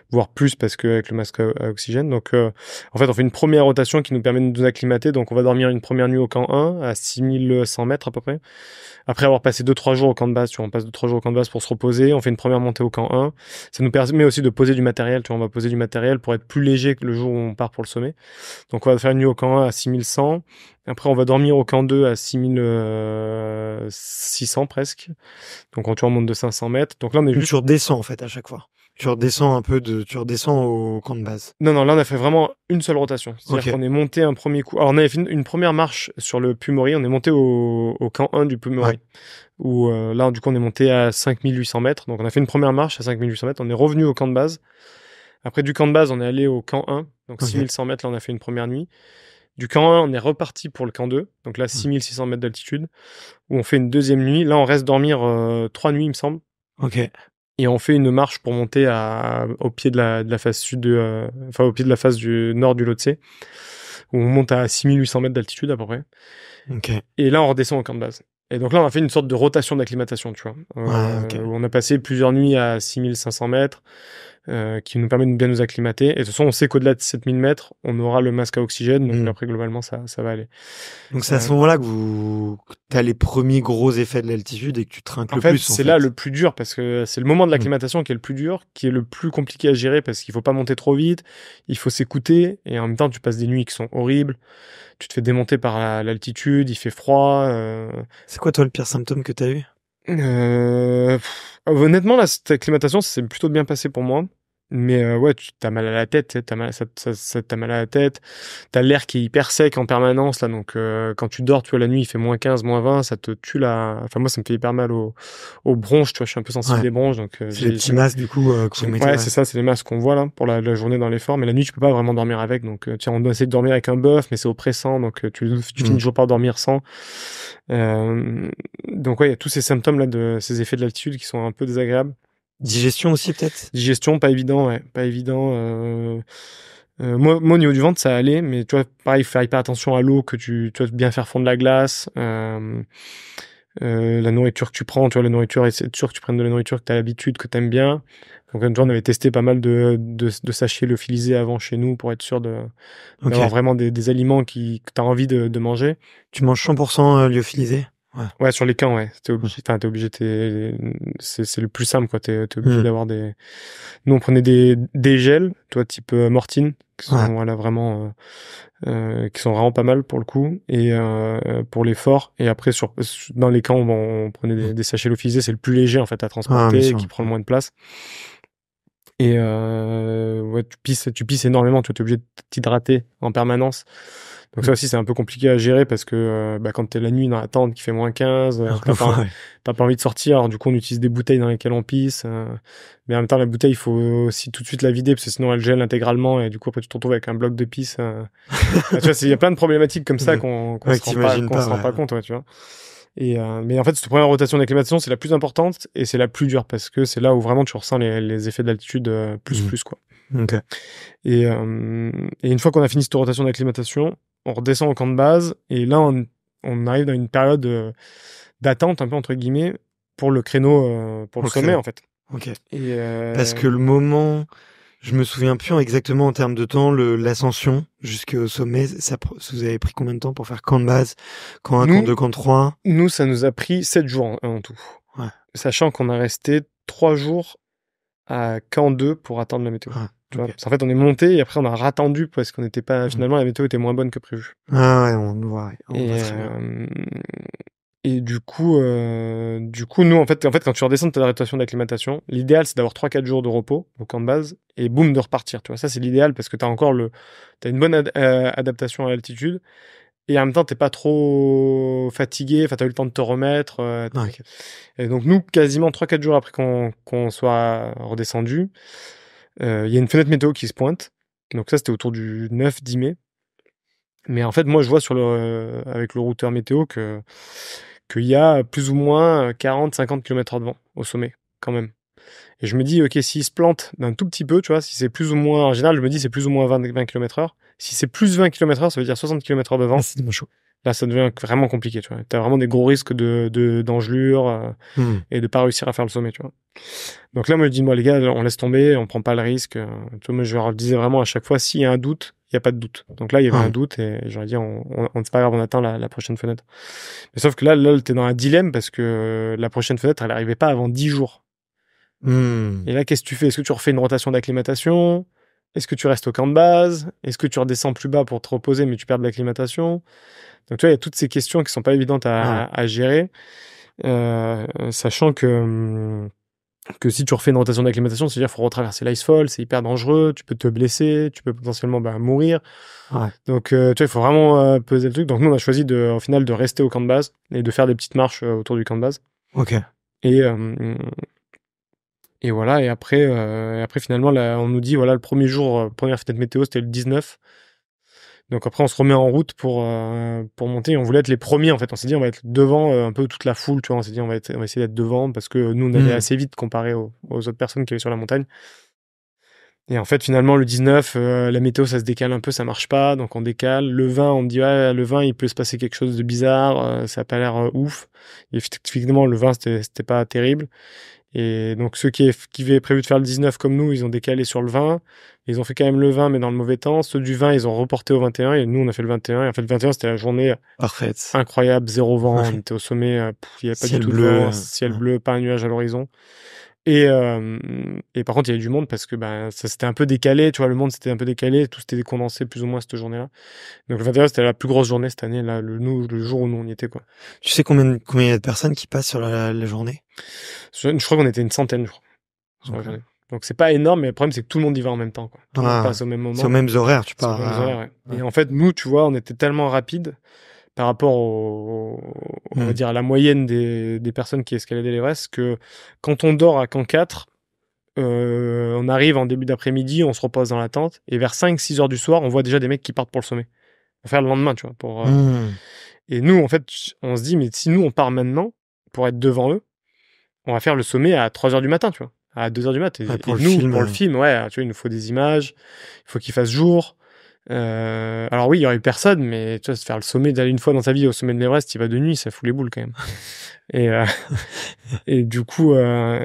voire plus parce que avec le masque à oxygène. Donc, en fait, on fait une première rotation qui nous permet de nous acclimater. Donc, on va dormir une première nuit au camp 1 à 6100 mètres à peu près. Après avoir passé 2-3 jours au camp de base, tu vois, on passe 2-3 jours au camp de base pour se reposer. On fait une première montée au camp 1. Ça nous permet aussi de poser du matériel. Tu vois, on va poser du matériel pour être plus léger que le jour où on part pour le sommet. Donc, on va faire une nuit au camp 1 à 6100. Après, on va dormir au camp 2 à 6600 presque. Donc, quand tu remontes de 500 mètres. Donc là, on est juste... Tu redescends, en fait, à chaque fois. Tu redescends au camp de base. Non, là, on a fait vraiment une seule rotation. C'est-à-dire qu'on est monté un premier coup. Alors, on avait fait une première marche sur le Pumori. On est monté au camp 1 du Pumori. Ouais. Où là, du coup, on est monté à 5800 mètres. Donc, on a fait une première marche à 5800 mètres. On est revenu au camp de base. Après, du camp de base, on est allé au camp 1. Donc, 6100 mètres. Là, on a fait une première nuit. Du camp 1, on est reparti pour le camp 2. Donc là, 6600 mètres d'altitude. Où on fait une deuxième nuit. Là, on reste dormir 3 nuits, il me semble. Ok. Et on fait une marche pour monter au pied de la face sud, au pied de la face du nord du Lhotse, où on monte à 6800 mètres d'altitude à peu près. Okay. Et là, on redescend au camp de base. Et donc là, on a fait une sorte de rotation d'acclimatation, tu vois. Okay. Où on a passé plusieurs nuits à 6500 mètres, qui nous permet de bien nous acclimater. Et de toute façon, on sait qu'au-delà de 7000 mètres, on aura le masque à oxygène. Donc après, globalement, ça va aller. Donc c'est à ce moment-là que t'as les premiers gros effets de l'altitude et que tu trinques le plus. En fait, c'est là le plus dur parce que c'est le moment de l'acclimatation qui est le plus dur, qui est le plus compliqué à gérer parce qu'il faut pas monter trop vite, il faut s'écouter et en même temps, tu passes des nuits qui sont horribles. Tu te fais démonter par l'altitude, il fait froid. C'est quoi toi le pire symptôme que t'as eu? Honnêtement, là, cette acclimatation, ça s'est plutôt bien passé pour moi. Mais ouais, t'as mal à la tête, t'as mal à la tête, t'as l'air qui est hyper sec en permanence là, donc quand tu dors, tu vois, la nuit il fait -15, -20, ça te tue là. Enfin moi ça me fait hyper mal aux bronches, tu vois, je suis un peu sensible des bronches, donc c'est les petits masques du coup. Ouais, c'est ça, c'est les masques qu'on voit là pour la journée dans l'effort, mais la nuit tu peux pas vraiment dormir avec, donc tiens, on doit essayer de dormir avec un bœuf, mais c'est oppressant, donc tu finis toujours par dormir sans. Donc ouais, il y a tous ces symptômes là de ces effets de l'altitude qui sont un peu désagréables. Digestion aussi peut-être. Digestion, pas évident, ouais, pas évident. Moi, au niveau du ventre, ça allait, mais tu vois, pareil, faire hyper attention à l'eau, que tu dois bien faire fondre la glace. La nourriture que tu prends, tu vois, la nourriture, c'est sûr que tu prennes de la nourriture que tu as l'habitude, que tu aimes bien. Donc, on avait testé pas mal de sachets lyophilisés avant chez nous pour être sûr d'avoir vraiment des aliments que tu as envie de manger. Tu manges 100% lyophilisé? Ouais, sur les camps, ouais. T'es obligé, c'est le plus simple, quoi. T'es obligé d'avoir des... Nous, on prenait des gels, toi, type Mortine, qui sont, voilà, vraiment, qui sont vraiment pas mal pour le coup, et pour l'effort. Et après, dans les camps, on prenait des sachets lyophilisés, c'est le plus léger, en fait, à transporter, qui prend le moins de place. Et ouais, tu pisses énormément, tu es obligé de t'hydrater en permanence. Donc ça aussi c'est un peu compliqué à gérer parce que quand t'es la nuit dans la tente qui fait -15, t'as pas envie de sortir, alors du coup on utilise des bouteilles dans lesquelles on pisse, mais en même temps la bouteille il faut aussi tout de suite la vider parce que sinon elle gèle intégralement et du coup après tu te retrouves avec un bloc de pisse. Tu vois, il y a plein de problématiques comme ça qu'on se rend pas compte, ouais, tu vois. Et mais en fait cette première rotation d'acclimatation c'est la plus importante et c'est la plus dure parce que c'est là où vraiment tu ressens les effets de l'altitude plus quoi. Okay. Et une fois qu'on a fini cette rotation d'acclimatation, on redescend au camp de base et là on arrive dans une période d'attente un peu entre guillemets pour le créneau pour le sommet en fait. Ok. Et parce que le moment, je me souviens plus exactement en termes de temps, l'ascension jusqu'au sommet, vous avez pris combien de temps pour faire camp de base, camp 1, camp 2, camp 3? Nous, ça nous a pris 7 jours en tout. Ouais. Sachant qu'on a resté 3 jours à camp 2 pour attendre la météo. Tu vois, en fait, on est monté et après on a rattendu parce qu'on n'était pas. Finalement, la météo était moins bonne que prévu. Ah ouais, on voit très bien. Et du coup, nous, en fait, quand tu redescends de ta rotation d'acclimatation, l'idéal, c'est d'avoir 3-4 jours de repos au camp de base et boum, de repartir. Tu vois, ça, c'est l'idéal parce que t'as une bonne adaptation à l'altitude et en même temps, t'es pas trop fatigué. Enfin, t'as eu le temps de te remettre. Et donc, nous, quasiment 3-4 jours après qu'on soit redescendu, il y a une fenêtre météo qui se pointe. Donc ça, c'était autour du 9-10 mai. Mais en fait, moi, je vois avec le routeur météo que qu'il y a plus ou moins 40-50 km/h de vent au sommet, quand même. Et je me dis, ok, s'il se plante d'un tout petit peu, tu vois, si c'est plus ou moins, en général, je me dis c'est plus ou moins 20 km/h. Si c'est plus 20 km/h, ça veut dire 60 km/h de vent. C'est chaud. Là, ça devient vraiment compliqué, tu vois. T'as vraiment des gros risques d'engelure et de pas réussir à faire le sommet, tu vois. Donc là, moi, je dis, moi, les gars, on laisse tomber, on prend pas le risque. Tu vois, moi, je leur disais vraiment à chaque fois, s'il y a un doute, il y a pas de doute. Donc là, il y avait un doute et j'aurais dit, c'est pas grave, on attend la prochaine fenêtre. Mais sauf que là, t'es dans un dilemme parce que la prochaine fenêtre, elle arrivait pas avant 10 jours. Et là, qu'est-ce que tu fais? Est-ce que tu refais une rotation d'acclimatation? Est-ce que tu restes au camp de base? Est-ce que tu redescends plus bas pour te reposer, mais tu perds de l'acclimatation? Donc, tu vois, il y a toutes ces questions qui sont pas évidentes à gérer, sachant que si tu refais une rotation d'acclimatation, c'est-à-dire qu'il faut retraverser l'icefall, c'est hyper dangereux, tu peux te blesser, tu peux potentiellement mourir. Donc, tu vois, il faut vraiment peser le truc. Donc, nous, on a choisi au final de rester au camp de base et de faire des petites marches autour du camp de base. Ok. Et voilà, et après finalement, là, on nous dit, voilà, le premier jour, première fenêtre météo, c'était le 19. Donc après, on se remet en route pour monter. On voulait être les premiers, en fait. On s'est dit, on va être devant un peu toute la foule, tu vois. On s'est dit, on va essayer d'être devant parce que nous, on allait assez vite comparé aux autres personnes qui allaient sur la montagne. Et en fait, finalement, le 19, la météo, ça se décale un peu, ça marche pas, donc on décale. Le 20, on me dit, ouais, le 20, il peut se passer quelque chose de bizarre, ça a pas l'air ouf. Et effectivement, le 20, c'était pas terrible. Et donc, ceux qui avaient prévu de faire le 19 comme nous, ils ont décalé sur le 20. Ils ont fait quand même le 20, mais dans le mauvais temps. Ceux du 20, ils ont reporté au 21. Et nous, on a fait le 21. Et en fait, le 21, c'était la journée parfaite, incroyable, zéro vent. On était au sommet, il n'y avait pas du tout de vent, ciel bleu, pas un nuage à l'horizon. Et par contre, il y avait du monde parce que ça s'était un peu décalé. Tu vois, le monde s'était un peu décalé. Tout s'était condensé plus ou moins cette journée-là. Donc, le 21, c'était la plus grosse journée cette année, là, le jour où nous, on y était, quoi. Tu sais combien il y a de personnes qui passent sur la journée? Je crois qu'on était une centaine, je crois, sur la journée. Donc c'est pas énorme, mais le problème c'est que tout le monde y va en même temps, quoi. Tout le monde passe au même moment. C'est aux mêmes horaires, tu parles. Ouais. Et en fait, nous, tu vois, on était tellement rapide par rapport on va dire à la moyenne des personnes qui escaladaient l'Everest que quand on dort à camp 4, on arrive en début d'après-midi, on se repose dans la tente et vers 5-6 heures du soir, on voit déjà des mecs qui partent pour le sommet. Pour faire le lendemain, tu vois. Et nous, en fait, on se dit, mais si nous, on part maintenant pour être devant eux, on va faire le sommet à 3 heures du matin, tu vois. À 2 heures du matin. Pour le film, ouais, tu vois, il nous faut des images, il faut qu'il fasse jour. Alors oui, il y aurait eu personne, mais tu vois, se faire le sommet, d'aller une fois dans sa vie au sommet de l'Everest, il va de nuit, ça fout les boules quand même. Et du coup, en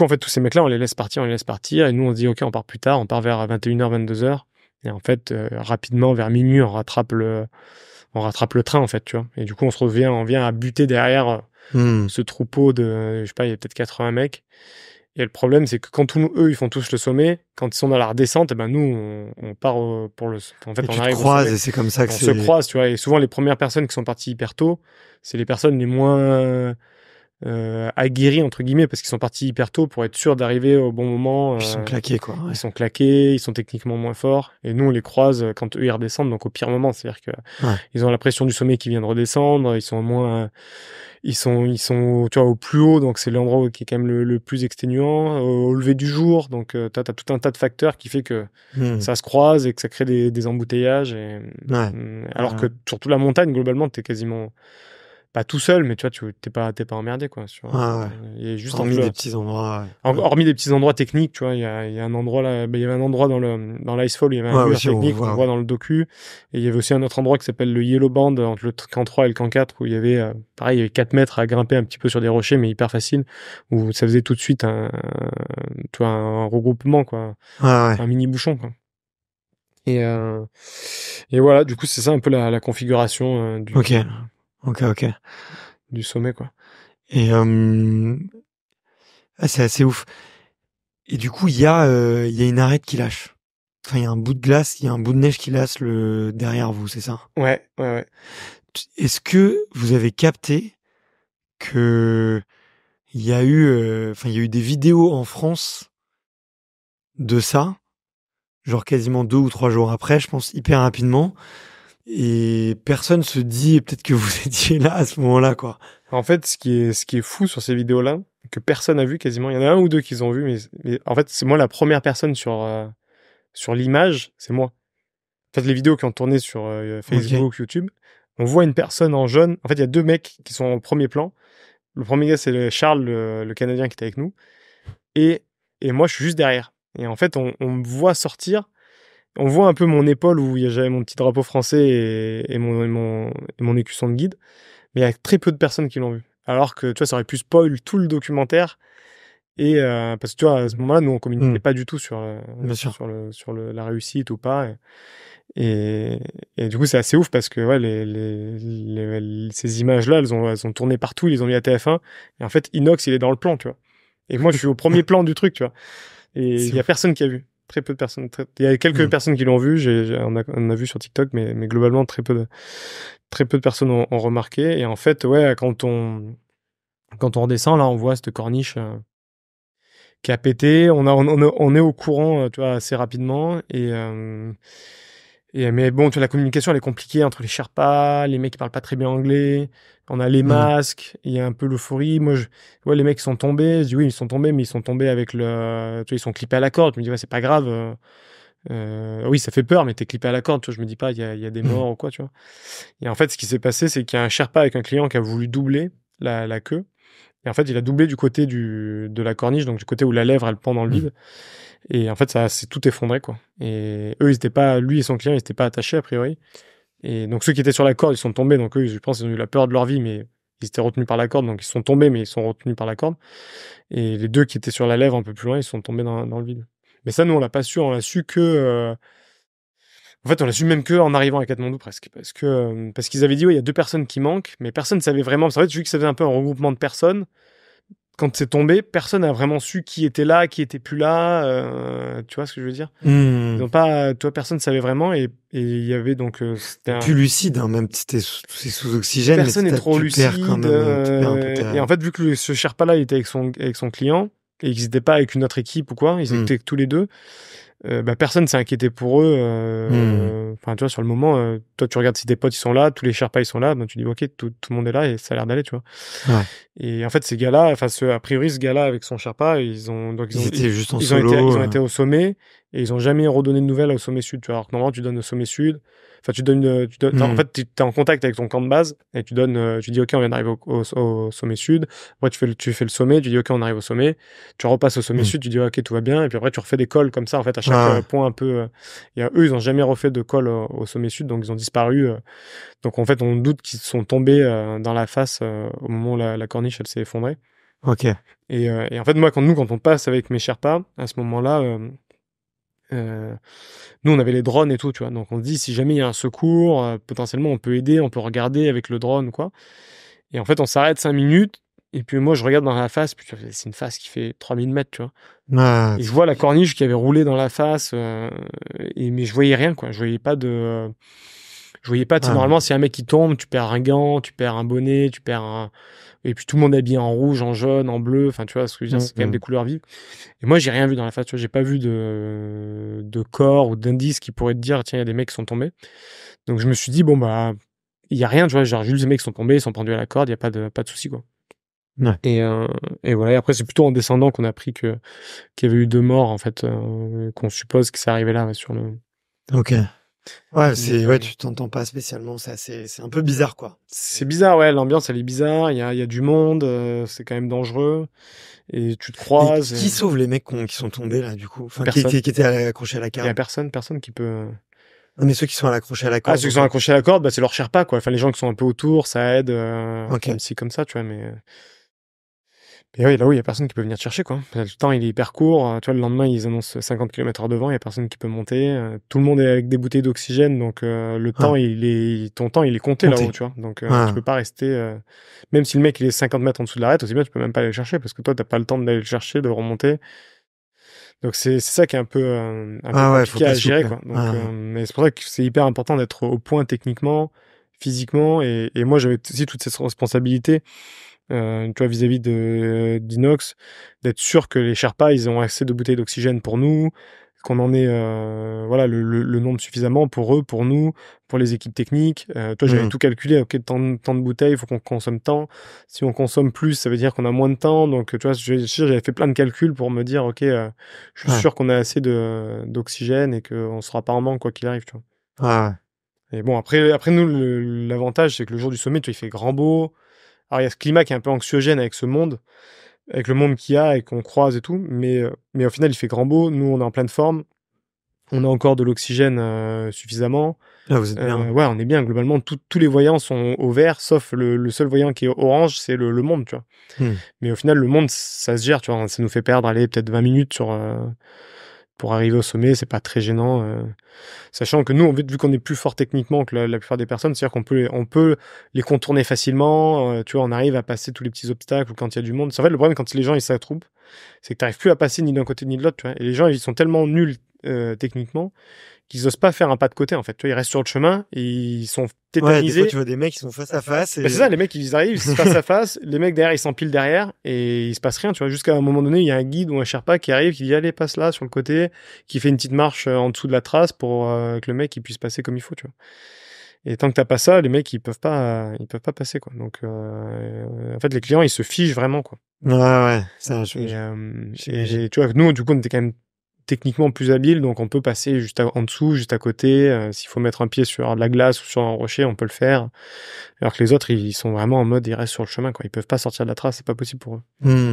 fait, tous ces mecs-là, on les laisse partir, et nous, on se dit, ok, on part plus tard, on part vers 21h, 22h. Et en fait, rapidement, vers minuit, on rattrape le train, en fait, tu vois. Et du coup, on vient à buter derrière ce troupeau de, je sais pas, il y a peut-être 80 mecs. Et le problème, c'est que quand eux, ils font tous le sommet, quand ils sont dans la redescente, nous, on part pour le. En fait, et on tu arrive te croises et c'est comme ça que on se croise, tu vois. Et souvent, les premières personnes qui sont parties hyper tôt, c'est les personnes les moins aguerris entre guillemets parce qu'ils sont partis hyper tôt pour être sûrs d'arriver au bon moment. Ils sont claqués, quoi. Ils sont claqués, ils sont techniquement moins forts. Et nous, on les croise quand eux ils redescendent, donc au pire moment, c'est-à-dire que ils ont la pression du sommet qui vient de redescendre, ils sont moins, ils sont, tu vois, au plus haut, donc c'est l'endroit qui est quand même le plus exténuant, au lever du jour, donc t'as tout un tas de facteurs qui fait que ça se croise et que ça crée des embouteillages. Alors que sur toute la montagne, globalement, t'es quasiment pas tout seul, mais tu vois, t'es pas emmerdé, quoi. Tu vois. Et juste hormis des petits endroits. Hormis des petits endroits techniques, tu vois, il y a un endroit là, il y avait un endroit dans l'Icefall, il y avait un mur technique, on voit dans le docu, et il y avait aussi un autre endroit qui s'appelle le Yellow Band entre le camp 3 et le camp 4 où il y avait, pareil, il y avait 4 mètres à grimper un petit peu sur des rochers, mais hyper facile, où ça faisait tout de suite tu vois, un regroupement, quoi. Un mini bouchon, quoi. Et voilà, du coup, c'est ça un peu la configuration Ok. Du sommet, quoi. Et c'est assez ouf. Et du coup, il y a une arête qui lâche. Enfin, il y a un bout de glace, il y a un bout de neige qui lâche derrière vous, c'est ça? Ouais. Est-ce que vous avez capté que il y a eu des vidéos en France de ça, genre quasiment 2 ou 3 jours après, je pense, hyper rapidement. Et personne se dit peut-être que vous étiez là à ce moment-là, quoi. En fait, ce qui est fou sur ces vidéos-là, que personne n'a vu quasiment, il y en a un ou deux qui ont vu, mais en fait, c'est moi la première personne sur l'image, c'est moi. En fait, les vidéos qui ont tourné sur Facebook, YouTube, on voit une personne en jaune. En fait, il y a 2 mecs qui sont au premier plan. Le premier gars, c'est Charles, le Canadien qui était avec nous. Et moi, je suis juste derrière. Et en fait, on me voit sortir. On voit un peu mon épaule où j'avais mon petit drapeau français et mon écusson de guide. Mais il y a très peu de personnes qui l'ont vu. Alors que, tu vois, ça aurait pu spoil tout le documentaire. Et parce que, tu vois, à ce moment-là, nous, on communiquait pas du tout sur la réussite ou pas. Et du coup, c'est assez ouf parce que ouais, ces images-là, elles ont tourné partout, ils les ont mis à TF1. Et en fait, Inox, il est dans le plan, tu vois. Et moi, je suis au premier plan du truc, tu vois. Et il y a personne qui a vu. Très peu de personnes. Il y a quelques personnes qui l'ont vu. On a vu sur TikTok, mais globalement, très peu de personnes ont remarqué. Et en fait, ouais, quand on redescend, là, on voit cette corniche qui a pété. On est au courant, tu vois, assez rapidement. Mais bon, tu vois, la communication, elle est compliquée entre les Sherpas, les mecs qui parlent pas très bien anglais. On a les masques, il y a un peu l'euphorie. Moi, ouais, les mecs sont tombés. Je dis oui, ils sont tombés, mais ils sont tombés avec tu vois, ils sont clippés à la corde. Je me dis, ouais, c'est pas grave. Oui, ça fait peur, mais t'es clippé à la corde, tu vois. Je me dis pas, il y a des morts ou quoi, tu vois. Et en fait, ce qui s'est passé, c'est qu'il y a un Sherpa avec un client qui a voulu doubler la queue. Et en fait, il a doublé du côté de la corniche, donc du côté où la lèvre, elle pend dans le vide. Et en fait, ça s'est tout effondré, quoi. Et eux, ils étaient pas, lui et son client, ils étaient pas attachés, a priori. Et donc, ceux qui étaient sur la corde, ils sont tombés. Donc, eux, je pense, ils ont eu la peur de leur vie, mais ils étaient retenus par la corde. Donc, ils sont tombés, mais ils sont retenus par la corde. Et les 2 qui étaient sur la lèvre un peu plus loin, ils sont tombés dans le vide. Mais ça, nous, on l'a pas su. On l'a su que, en fait, on l'a su même que en arrivant à Katmandou, presque. Parce qu'ils avaient dit, ouais, il y a 2 personnes qui manquent, mais personne ne savait vraiment. En fait, vu que ça faisait un peu un regroupement de personnes, quand c'est tombé, personne n'a vraiment su qui était là, qui était plus là. Tu vois ce que je veux dire? Ils ont pas, toi, personne ne savait vraiment. Et il y avait donc. C'était plus lucide, hein, même si c'est sous oxygène. Personne n'est trop lucide. Quand même, et en fait, vu que ce Sherpa-là, il était avec son client, et qu'ils n'étaient pas avec une autre équipe ou quoi, ils étaient tous les deux. Personne s'est inquiété pour eux. Enfin, tu vois, sur le moment, toi, tu regardes si tes potes ils sont là, tous les Sherpas ils sont là, donc tu dis ok, tout le monde est là et ça a l'air d'aller, tu vois. Ouais. Et en fait, ces gars-là, enfin, a priori, ce gars-là avec son Sherpa, ils étaient juste en solo. Ils ont été au sommet et ils ont jamais redonné de nouvelles au sommet sud, tu vois. Alors que normalement, tu donnes au sommet sud. Enfin, en fait, t'es en contact avec ton camp de base et tu dis ok, on vient d'arriver au sommet sud. Après, tu fais le sommet, tu dis ok, on arrive au sommet. Tu repasses au sommet sud, tu dis ok, tout va bien. Et puis après, tu refais des calls comme ça, en fait, à chaque point un peu. Et eux, ils ont jamais refait de call au sommet sud, donc ils ont disparu. Donc en fait, on doute qu'ils sont tombés dans la face au moment où la corniche, elle s'est effondrée. Ok. Et en fait, moi, quand on passe avec mes Sherpas, à ce moment-là, nous, on avait les drones et tout, tu vois. Donc, on se dit, si jamais il y a un secours, potentiellement, on peut aider, on peut regarder avec le drone ou quoi. Et en fait, on s'arrête 5 minutes. Et puis, moi, je regarde dans la face. Puis, c'est une face qui fait 3000 mètres, tu vois. Et je vois la corniche qui avait roulé dans la face. Mais je voyais rien, quoi. Je voyais pas, normalement, si un mec qui tombe, tu perds un gant, tu perds un bonnet, et puis tout le monde est habillé en rouge, en jaune, en bleu. Enfin, tu vois, ce que je veux dire, c'est quand même des couleurs vives. Et moi, j'ai rien vu dans la face. Tu vois, j'ai pas vu de corps ou d'indices qui pourraient te dire, tiens, il y a des mecs qui sont tombés. Donc, je me suis dit, bon, bah, il y a rien, tu vois, genre, juste les mecs qui sont tombés, ils sont pendus à la corde, il y a pas de souci, quoi. Ouais. Et voilà. Et après, c'est plutôt en descendant qu'on a appris qu'il y avait eu 2 morts, en fait, qu'on suppose que c'est arrivé là, ouais, sur le. Ok. Ouais, tu t'entends pas spécialement, c'est un peu bizarre, quoi. C'est bizarre, ouais, l'ambiance, elle est bizarre, il y a du monde, c'est quand même dangereux, et tu te croises. Qui sauve les mecs qui sont tombés, là, du coup? Enfin, qui Personne. étaient accrochés à la corde? Il y a personne qui peut. Non, mais ceux qui sont accrochés à la corde. Ah, ceux qui sont accrochés à la corde, bah, c'est leur Sherpa, quoi. Enfin, les gens qui sont un peu autour, ça aide, Ok. comme ci, comme ça, tu vois, mais oui, là où il y a personne qui peut venir te chercher, quoi. Le temps, il est hyper court. Tu vois, le lendemain, ils annoncent 50 km/h de vent, il y a personne qui peut monter. Tout le monde est avec des bouteilles d'oxygène, donc le temps, ton temps, il est compté là-haut, tu vois. Donc, tu peux pas rester. Même si le mec il est 50 mètres en dessous de l'arête, aussi bien, tu peux même pas aller le chercher parce que toi, t'as pas le temps d'aller le chercher, de remonter. Donc, c'est ça qui est un peu compliqué à gérer, quoi. Donc, mais c'est pour ça que c'est hyper important d'être au point techniquement, physiquement, et moi, j'avais aussi toutes ces responsabilités. Tu vois, vis-à-vis d'Inox, d'être sûr que les Sherpas, ils ont assez de bouteilles d'oxygène pour nous, qu'on en ait voilà, le nombre suffisamment pour eux, pour nous, pour les équipes techniques. Toi, j'avais tout calculé, ok, tant de bouteilles, il faut qu'on consomme tant. Si on consomme plus, ça veut dire qu'on a moins de temps. Donc, tu vois, j'avais fait plein de calculs pour me dire, ok, je suis sûr qu'on a assez d'oxygène et qu'on sera pas en manque quoi qu'il arrive, tu vois. Et bon, après nous, l'avantage, c'est que le jour du sommet, tu vois, il fait grand beau. Alors, il y a ce climat qui est un peu anxiogène avec ce monde, avec le monde qu'il y a et qu'on croise et tout. Mais au final, il fait grand beau. Nous, on est en pleine forme. On a encore de l'oxygène suffisamment. Là, vous êtes bien. Ouais, on est bien. Globalement, tous les voyants sont au vert, sauf le seul voyant qui est orange, c'est le monde, tu vois. Mais au final, le monde, ça se gère, tu vois. Ça nous fait perdre, allez, peut-être 20 minutes pour arriver au sommet. C'est pas très gênant. Sachant que nous, vu qu'on est plus fort techniquement que la plupart des personnes, c'est-à-dire on peut les contourner facilement. Tu vois, on arrive à passer tous les petits obstacles quand il y a du monde. En fait, le problème quand les gens ils s'attroupent, c'est que tu n'arrives plus à passer ni d'un côté ni de l'autre. Tu vois. Et les gens, ils sont tellement nuls techniquement qu'ils osent pas faire un pas de côté. En fait, tu vois, ils restent sur le chemin et ils sont tétanisés. Ouais, des fois, tu vois des mecs qui sont face à face. C'est ça, les mecs ils arrivent, ils sont face à face. Les mecs derrière, ils s'empilent derrière et il se passe rien. Tu vois, jusqu'à un moment donné, il y a un guide ou un Sherpa qui arrive, qui dit allez passe là sur le côté, qui fait une petite marche en dessous de la trace pour que le mec il puisse passer comme il faut. Tu vois. Et tant que t'as pas ça, les mecs ils peuvent pas passer quoi. Donc en fait les clients ils se figent vraiment quoi. Ouais, ça. Et tu vois, nous du coup on était quand même techniquement plus habile, donc on peut passer juste en dessous, juste à côté. S'il faut mettre un pied sur de la glace ou sur un rocher, on peut le faire. Alors que les autres, ils sont vraiment en mode, ils restent sur le chemin, quoi. Ils peuvent pas sortir de la trace, c'est pas possible pour eux.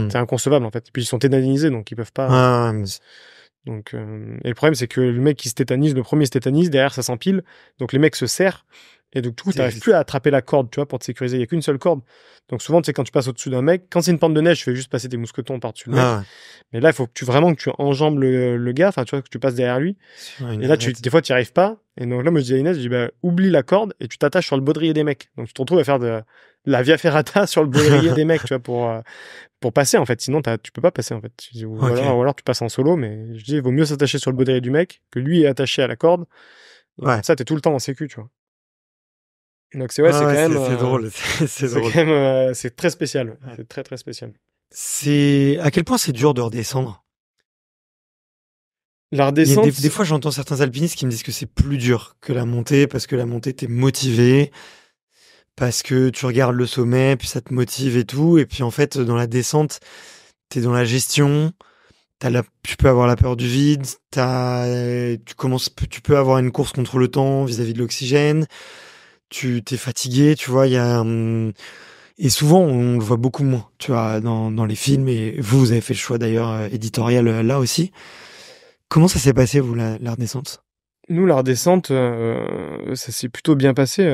C'est inconcevable, en fait. Et puis ils sont tétanisés, donc ils peuvent pas. Donc, et le problème, c'est que le mec qui se tétanise, le premier se tétanise, derrière ça s'empile, donc les mecs se serrent. Et donc, du coup, t'arrives plus à attraper la corde, tu vois, pour te sécuriser. Il y a qu'une seule corde. Donc, souvent, tu sais, quand tu passes au-dessus d'un mec, quand c'est une pente de neige, tu fais juste passer tes mousquetons par-dessus le mec. Mais là, il faut que tu enjambes le gars, enfin, tu vois, que tu passes derrière lui. Et là, des fois, tu n'y arrives pas. Et donc, là, moi, je dis à Inès, je dis, bah, oublie la corde et tu t'attaches sur le baudrier des mecs. Donc, tu te retrouves à faire de la via ferrata sur le baudrier des mecs, tu vois, pour passer, en fait. Sinon, tu peux pas passer, en fait. Ou alors, tu passes en solo, mais je dis, il vaut mieux s'attacher sur le baudrier du mec que lui est attaché à la corde. Comme ça, t'es tout le temps en sécu, tu vois. Donc c'est quand même c'est drôle, c'est drôle. Quand même c'est très spécial, c'est très très spécial. C'est à quel point c'est dur de redescendre. La redescente. Des fois j'entends certains alpinistes qui me disent que c'est plus dur que la montée parce que la montée t'es motivé, parce que tu regardes le sommet puis ça te motive et tout, et puis en fait dans la descente t'es dans la gestion. Tu peux avoir la peur du vide, tu peux avoir une course contre le temps vis-à-vis de l'oxygène. Tu t'es fatigué, tu vois, et souvent on le voit beaucoup moins, tu vois, dans les films, et vous avez fait le choix d'ailleurs éditorial là aussi. Comment ça s'est passé, vous, la redescente? Nous, la redescente, ça s'est plutôt bien passé.